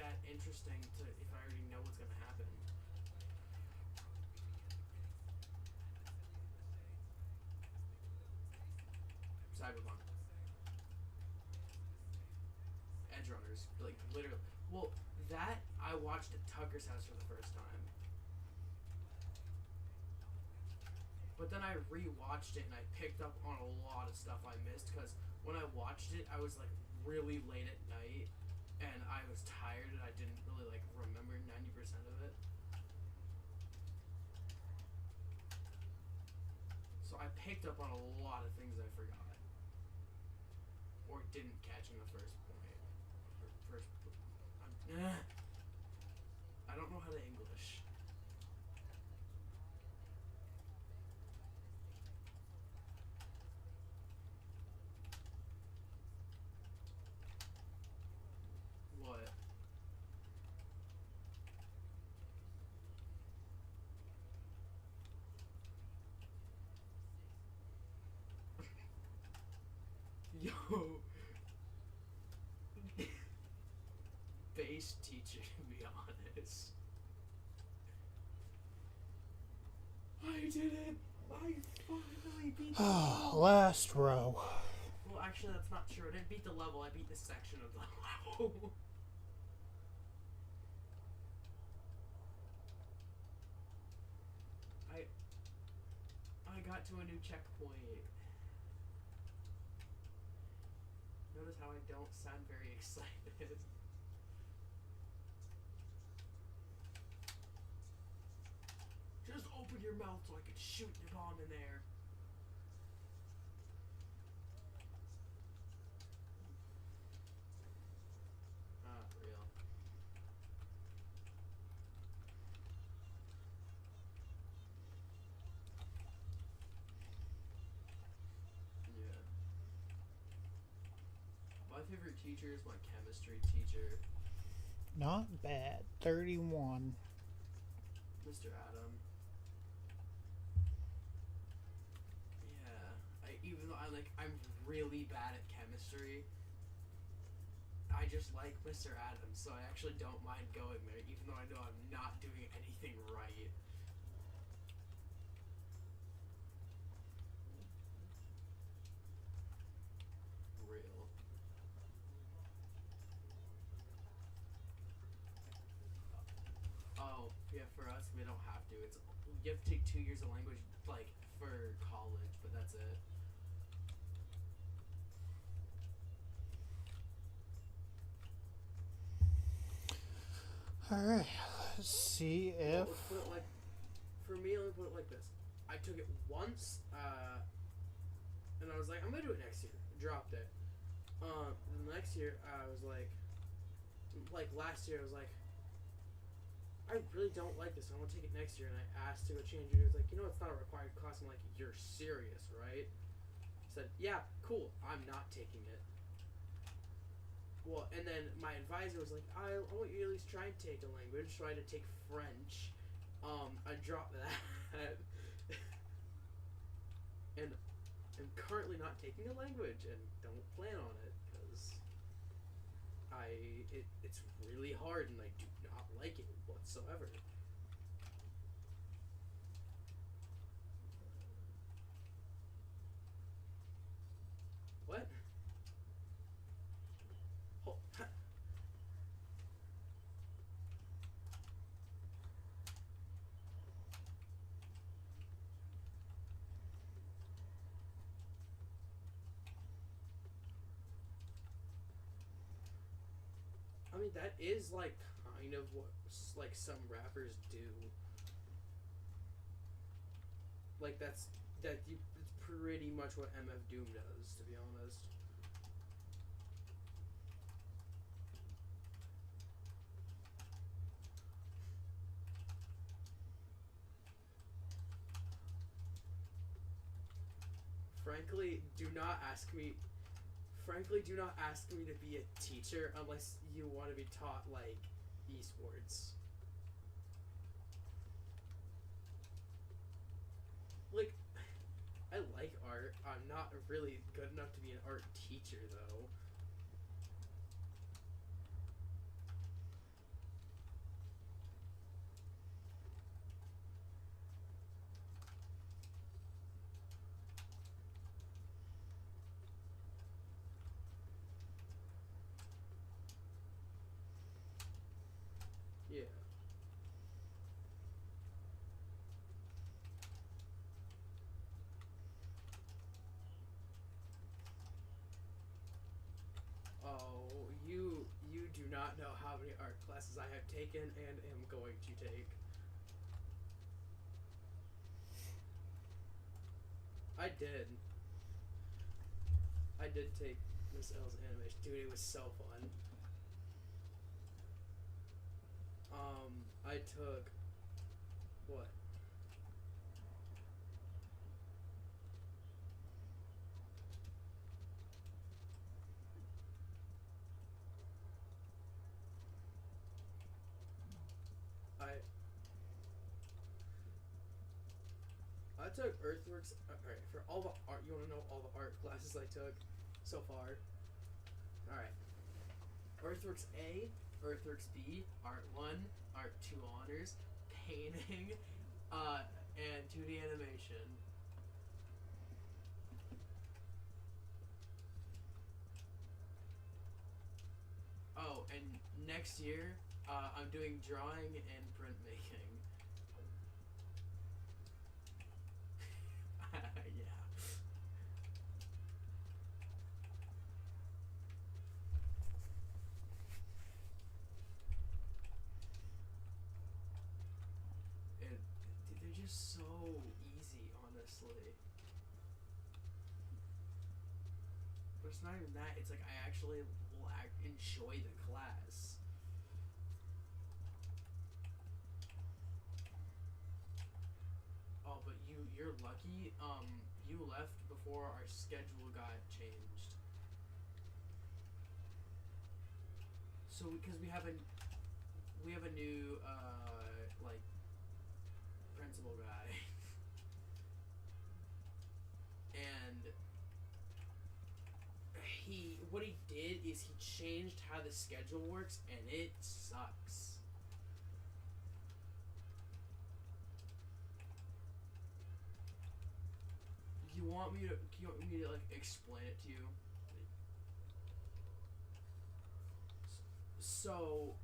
that interesting to if I already know what's gonna happen. Cyberpunk, Edge Runners, like literally. Well, that I watched at Tucker's house for the first time. But then I re-watched it and I picked up on a lot of stuff I missed because when I watched it, I was like really late at night and I was tired and I didn't really like remember 90% of it. So I picked up on a lot of things I forgot or didn't catch in the first point. I don't know how to English. What? Yo. Base teacher, to be honest. I did it! I finally beat the level. Last row. Well, actually, that's not true. I didn't beat the level, I beat the section of the level. I got to a new checkpoint. Notice how I don't sound very excited. Just open your mouth so I can shoot your bomb in there. Not real. My favorite teacher is my chemistry teacher, Not bad. 31. Mr. Adam. Yeah, even though I'm really bad at chemistry, I just like Mr. Adams, so I actually don't mind going there, even though I know I'm not doing anything right. Real. Oh, yeah, for us, we don't have to. It's you have to take 2 years of language, like, for college, but that's it. Alright, let's see Well, if. let's put it like, for me, let me put it like this. I took it once, and I was like, I'm gonna do it next year. Dropped it. The next year, I was like last year, I was like, I really don't like this. I want to take it next year, and I asked to go change it. He was like, it's not a required class. I'm like, you're serious, right? He said, yeah, cool. I'm not taking it. Well, and then my advisor was like, I want you to at least try and take a language. So I had to take French. I dropped that. And I'm currently not taking a language and don't plan on it because it's really hard and I do not like it whatsoever. What? Oh, I mean, that is like kind of what like some rappers do. Like it's pretty much what MF Doom does, to be honest. Frankly, do not ask me to be a teacher unless you want to be taught like esports. Like, I like art. I'm not really good enough to be an art teacher though. Yeah. Oh, you do not know how many art classes I have taken and am going to take. I did take Miss L's animation. Dude, it was so fun. I took what? I took Earthworks. Alright, for all the art, you want to know all the art classes I took so far? Alright. Earthworks A, Earthworks B, Art 1, Art 2 Honors, Painting, and 2D Animation. Oh, and next year, I'm doing drawing and printmaking. Yeah. And they're just so easy, honestly. But it's not even that. It's like I actually will enjoy the class. Oh, but you're lucky. You left before our schedule got changed. so because we have a new like principal guy, and what he did is he changed how the schedule works, and it sucks. You want me to like explain it to you? So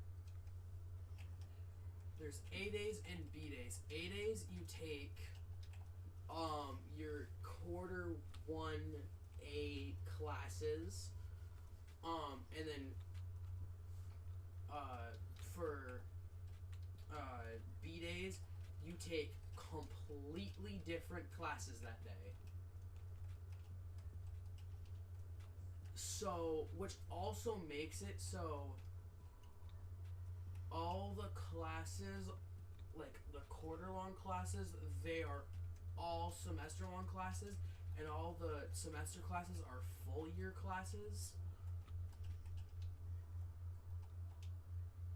there's A days and B days. A days you take your quarter 1A classes, and then for B days you take completely different classes that day. So, which also makes it so all the classes, like the quarter-long classes, they are all semester-long classes, and all the semester classes are full-year classes.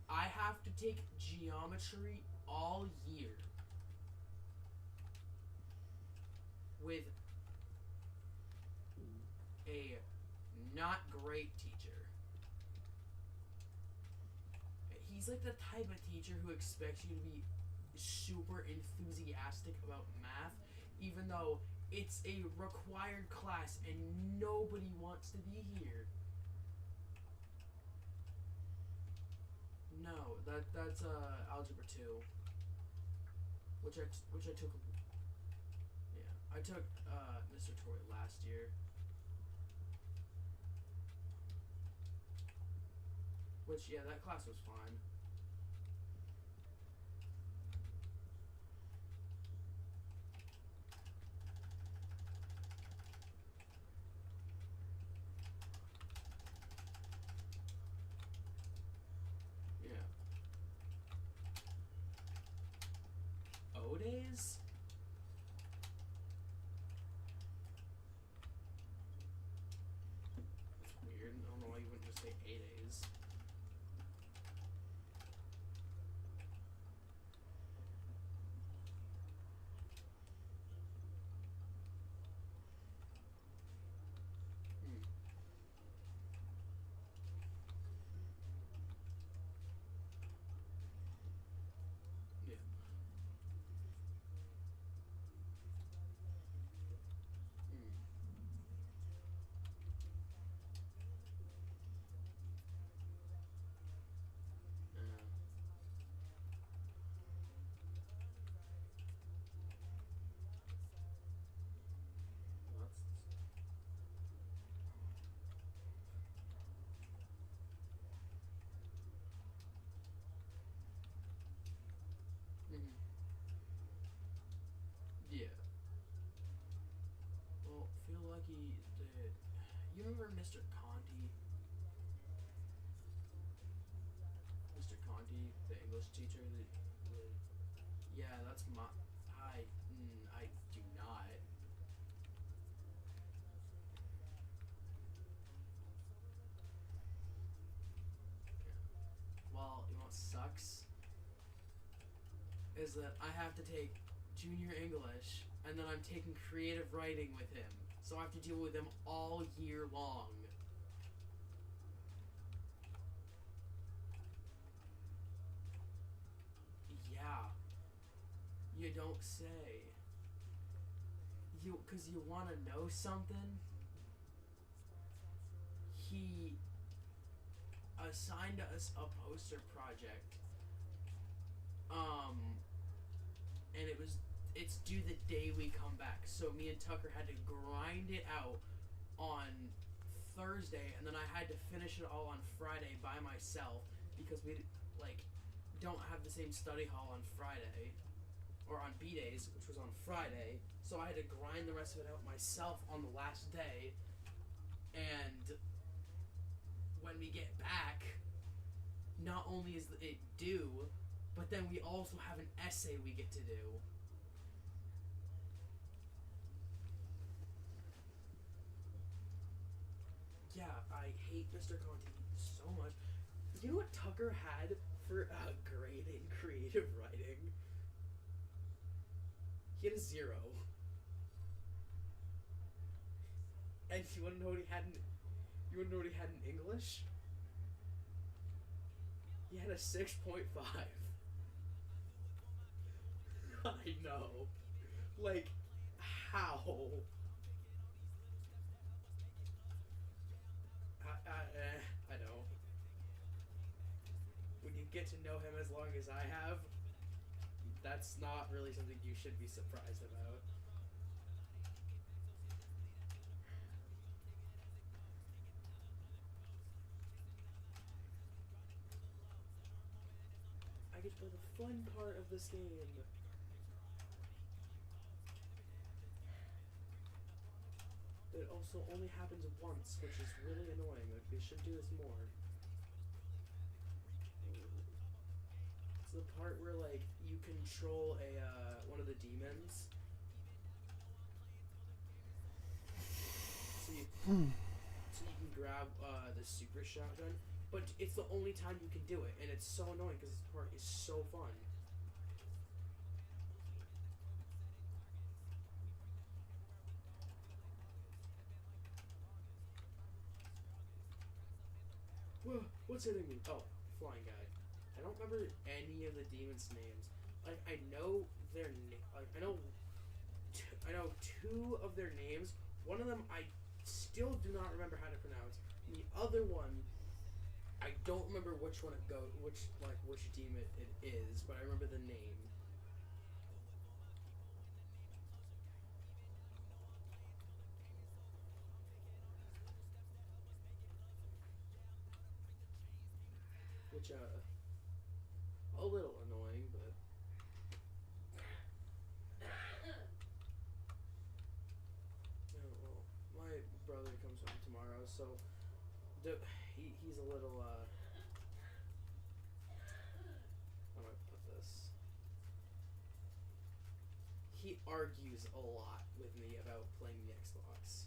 I have to take geometry all year with a not great teacher. He's like the type of teacher who expects you to be super enthusiastic about math, even though it's a required class and nobody wants to be here. No, that's algebra 2, which I took. Yeah, I took Mr. Torrey last year. Which, yeah, that class was fine. Yeah. O days? That's weird. I don't know why you wouldn't just say A days. Yeah. Well, feel lucky that you remember Mr. Conti? Mr. Conti, the English teacher yeah, that's my I do not. Yeah. Well, you know what sucks? Is that I have to take junior English, and then I'm taking creative writing with him, so I have to deal with him all year long. Yeah. You don't say. Cause you wanna know something? He assigned us a poster project. And it's due the day we come back. So me and Tucker had to grind it out on Thursday, and then I had to finish it all on Friday by myself because we don't have the same study hall on Friday, or on B days, which was on Friday. So I had to grind the rest of it out myself on the last day. And when we get back, not only is it due, but then we also have an essay we get to do. Yeah, I hate Mr. Conti so much. You know what Tucker had for a grade in creative writing? He had a 0. And you wanna know what he had in English? He had a 6.5. I know. Like, how? I know. When you get to know him as long as I have, that's not really something you should be surprised about. I get to play the fun part of this game. It also only happens once, which is really annoying. Like, they should do this more. It's the part where, like, you control one of the demons. So you can grab the super shotgun, but it's the only time you can do it, and it's so annoying because this part is so fun. Whoa, what's hitting me? Oh, flying guy. I don't remember any of the demons' names. Like, I know their I know two of their names. One of them I still do not remember how to pronounce. And the other one, I don't remember which one which demon it is, but I remember the name. Which, a little annoying, but... Oh, well, my brother comes home tomorrow, so... he's a little, how do I put this? He argues a lot with me about playing the Xbox.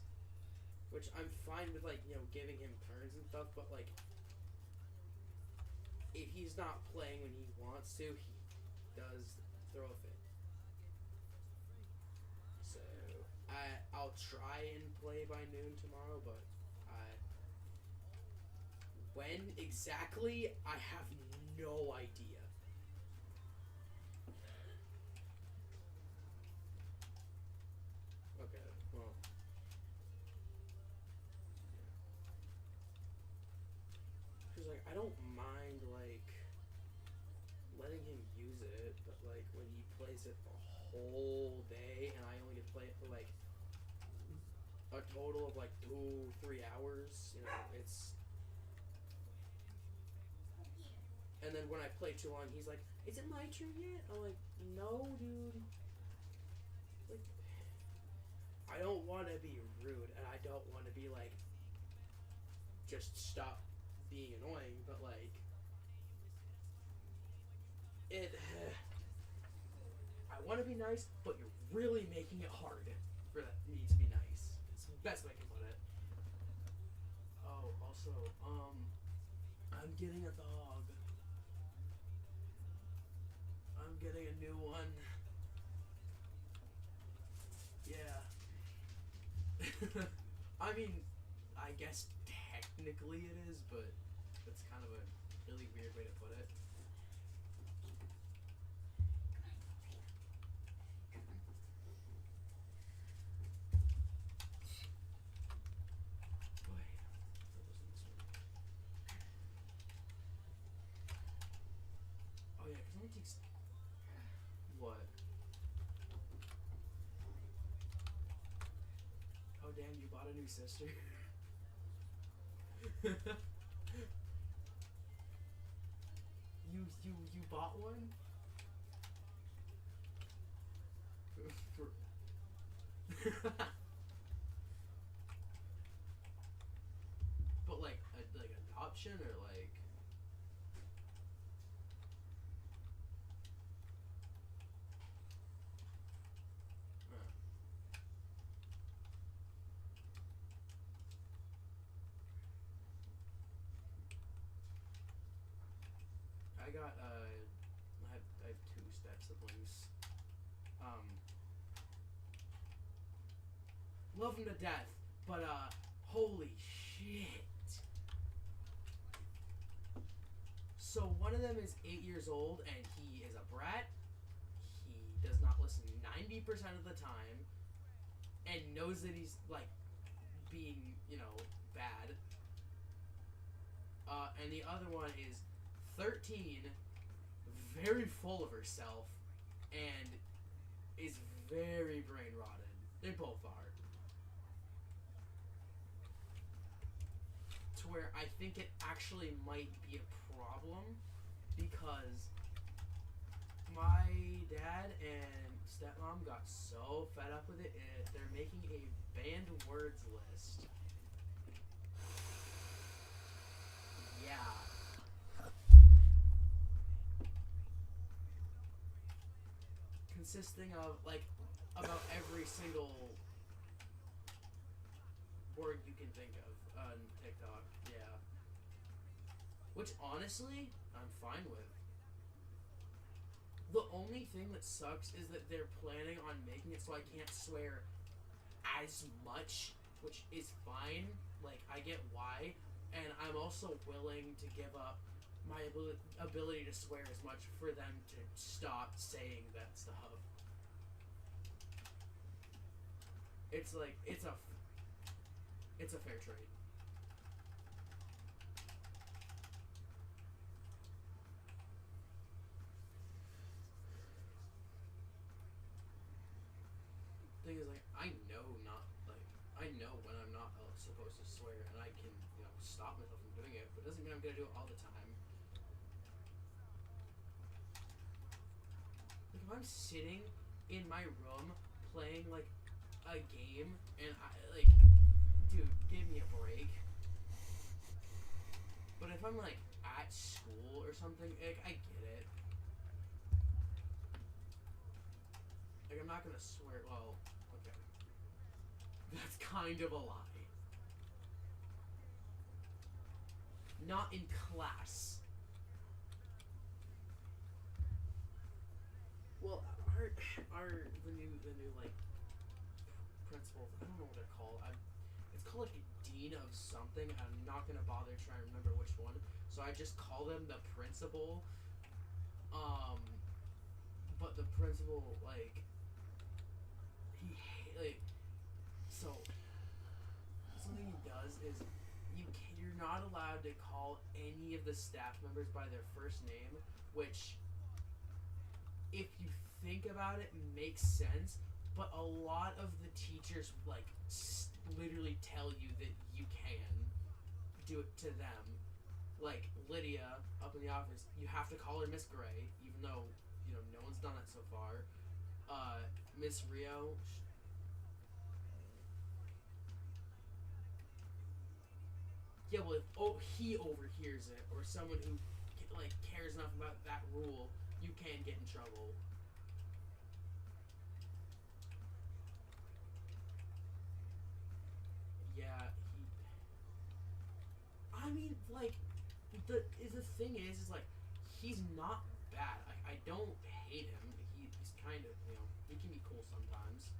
Which I'm fine with, like, you know, giving him turns and stuff, but, like... if he's not playing when he wants to, he does throw a fit. So, I'll try and play by noon tomorrow, but when exactly, I have no idea. Okay, well. Because, like, I don't mind, like, letting him use it, but, like, when he plays it the whole day, and I only get to play it for, like, a total of, like, 2-3 hours, you know, it's... And then when I play too long, he's like, is it my turn yet? I'm like, no, dude. Like, I don't want to be rude, and I don't want to be, like, just stop being annoying, but, like, I want to be nice, but you're really making it hard for me to be nice. It's the best way I can put it. Oh, also, I'm getting a dog. I'm getting a new one. Yeah. I mean, I guess technically it is, but that's kind of a really weird way to put it. Boy, that wasn't this one. Oh yeah, because it only takes... What? Oh damn, you bought a new sister? You bought one? But like adoption or like... I got I have two step siblings. Love them to death, but holy shit. So one of them is 8 years old and he is a brat. He does not listen 90% of the time and knows that he's like being, bad. And the other one is 13, very full of herself, and is very brain rotted. They both are. To where I think it actually might be a problem because my dad and stepmom got so fed up with it, they're making a banned words list. Yeah. Consisting of, about every single word you can think of on TikTok. Yeah. Which, honestly, I'm fine with. The only thing that sucks is that they're planning on making it so I can't swear as much, which is fine. I get why. And I'm also willing to give up my ability to swear as much for them to stop saying that stuff. It's a fair trade. Thing is, I know when I'm not supposed to swear, and I can, stop myself from doing it, but it doesn't mean I'm gonna do it all the time. If I'm sitting in my room playing, a game, and dude, give me a break. But if I'm, at school or something, I get it. I'm not gonna swear, well, okay. That's kind of a lie. Not in class. Well, the new principal, I don't know what they're called. It's called a dean of something. I'm not gonna bother trying to remember which one. So I just call them the principal. But the principal, so something he does is you're not allowed to call any of the staff members by their first name, which, if you think about it, makes sense. But a lot of the teachers literally tell you that you can do it to them. Like Lydia up in the office, you have to call her Miss Gray, even though no one's done it so far. Miss Rio. Yeah, well, if he overhears it, or someone who cares enough about that rule, you can get in trouble. Yeah, I mean, the thing is he's not bad. I don't hate him. He's kind of, he can be cool sometimes.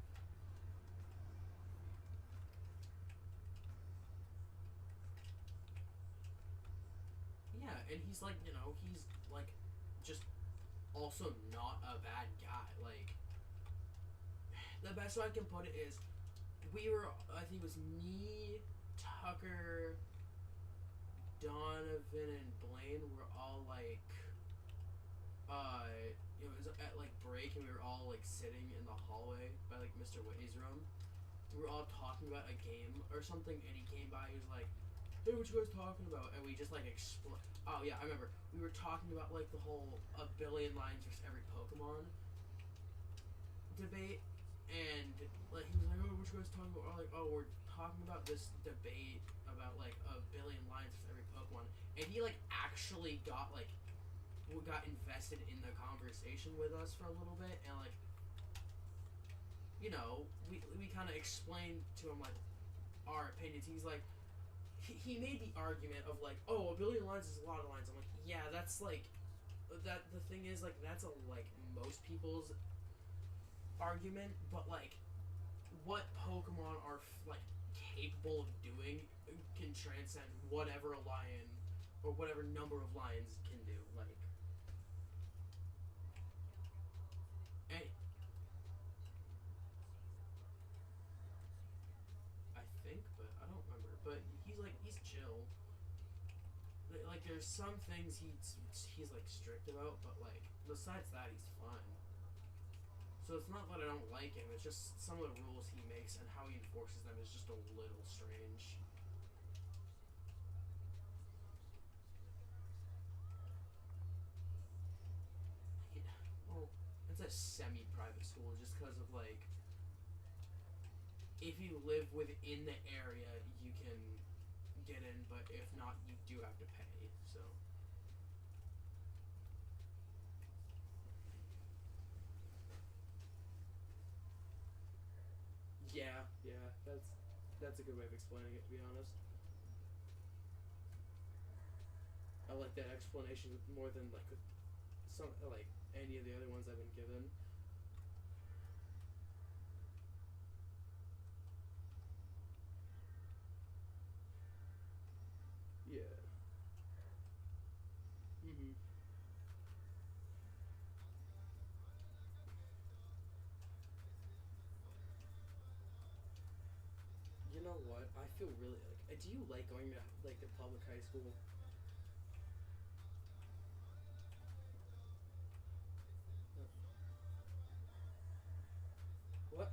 Yeah, and he's he's just also not a bad guy. The best way I can put it is, I think it was me, Tucker, Donovan, and Blaine were all it was at break, and we were all sitting in the hallway by Mr. Whitney's room. We were all talking about a game or something, and he came by. He was like, "Hey, what you guys talking about?" And we just oh yeah, I remember. We were talking about the whole a billion lines versus every Pokemon debate, and he was like, "Oh, what you guys talking about?" We're "Oh, we're talking about this debate about a billion lines versus every Pokemon," and he actually got got invested in the conversation with us for a little bit, and we kind of explained to him our opinions. He's he made the argument of oh, a billion lines is a lot of lines. I'm yeah, that's that the thing is, like, that's like most people's argument, but like what Pokemon are like capable of doing can transcend whatever a lion or whatever number of lions can do. Like, and I think, but I don't remember. But he's chill. Like, there's some things he's like strict about, but like besides that, he's fun. So it's not that I don't like him, it's just some of the rules he makes and how he enforces them is just a little strange. Well, it's a semi-private school just because of, like, if you live within the area, you can get in, but if not, you do have to pay, so... Yeah, that's a good way of explaining it, to be honest. I like that explanation more than like any of the other ones I've been given. Yeah. Mhm. You know what? I feel really like. Do you like going to like the public high school? What?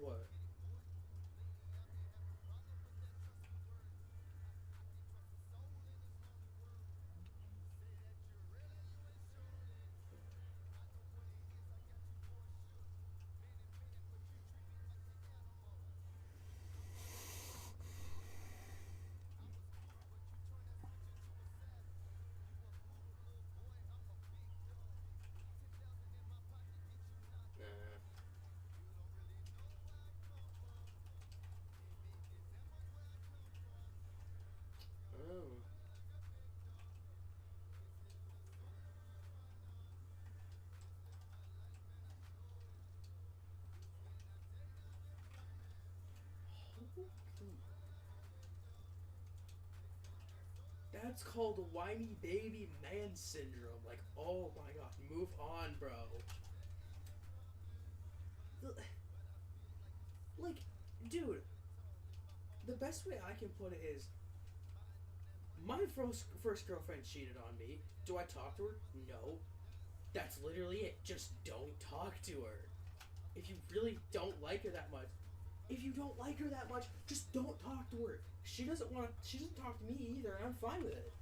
What? Nah. Oh. That's called whiny baby man syndrome. Like, oh my god, move on, bro. Like, dude, the best way I can put it is, my first girlfriend cheated on me. Do I talk to her? No. That's literally it. Just don't talk to her. If you really don't like her that much, just don't talk to her. She doesn't talk to me either, and I'm fine with it.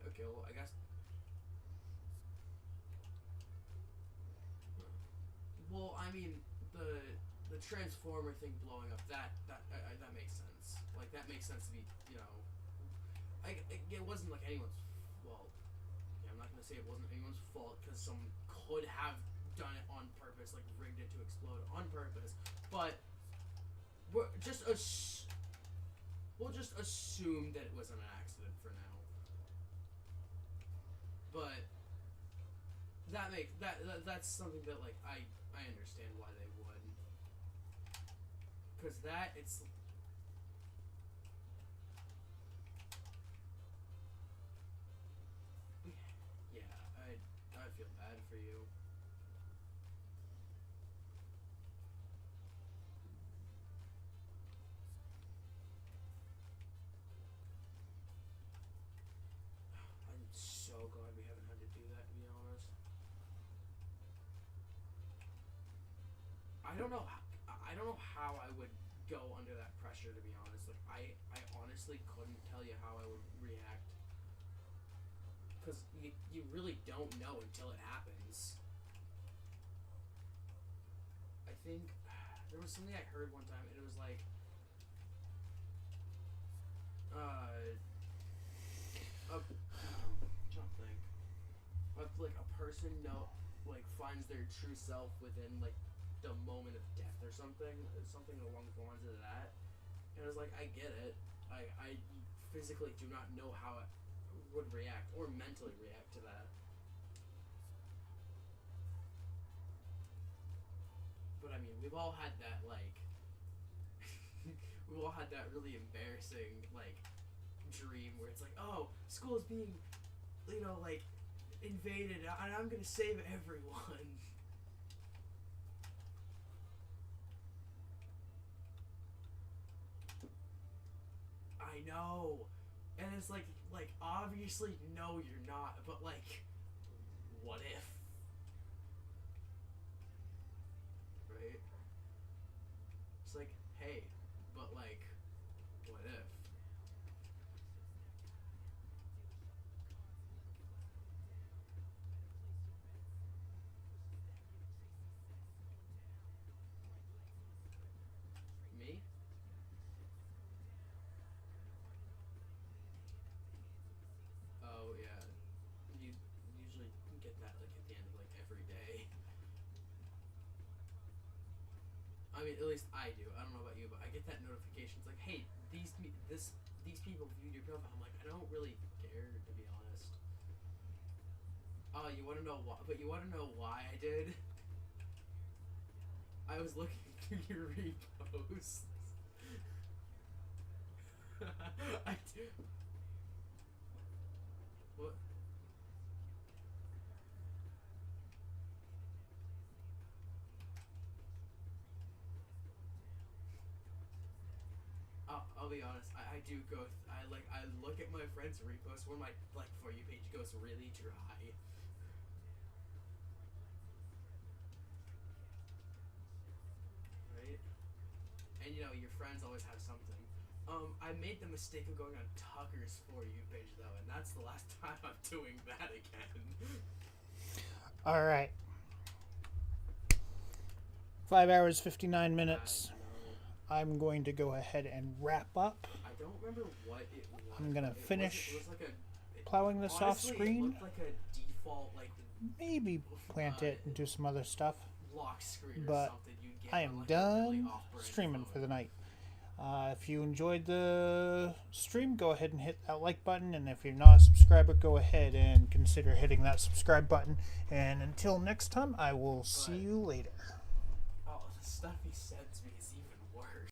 Okay, well, I guess. Well, I mean, the Transformer thing blowing up, that makes sense. Like, that makes sense to be, you know, it wasn't like anyone's. Well, yeah, I'm not gonna say it wasn't anyone's fault because someone could have done it on purpose, like rigged it to explode on purpose. But we'll just assume that it was an accident for now. But that's something that, like, I understand why they would. Cause it's yeah, I feel bad for you. I'm so glad we haven't had to do that, to be honest. I don't know how I would go under that pressure, to be honest. Like, I honestly couldn't tell you how I would react. Because you really don't know until it happens. think there was something I heard one time, and it was like, something, like a person finds their true self within like the moment of death or something along the lines of that. And I was like, I get it. I physically do not know how it would react or mentally react to that. But I mean, we've all had that we've all had that really embarrassing dream where it's like, oh, school's being, invaded and I'm gonna save everyone. I know, and it's like obviously no, you're not, but what if? Right? It's like, hey, but what if? Me? Oh yeah, you usually get that at the end of every day. I mean, at least I do. I don't know about you, but I get that notification. It's like, hey, these people viewed your profile. I'm like, I don't really care, to be honest. Oh, you want to know why? But you want to know why I did? I was looking through your reposts. I do. What? I'll be honest. I do go. I look at my friends' reposts when my For You page goes really dry. Right? And your friends always have something. I made the mistake of going on Tucker's For You page though, and that's the last time I'm doing that again. All right. 5 hours, 59 minutes. I'm going to go ahead and wrap up. I don't remember what it was. I'm going to finish It was like a, plowing this off honestly, screen. It looked like a default Maybe plant it and do some other stuff. lock screen or But something you'd get I on, am a really done off-brand streaming phone. for the night. If you enjoyed the stream, go ahead and hit that like button. And if you're not a subscriber, go ahead and consider hitting that subscribe button. And until next time, I will see you later. Oh, the stuff he sends me is even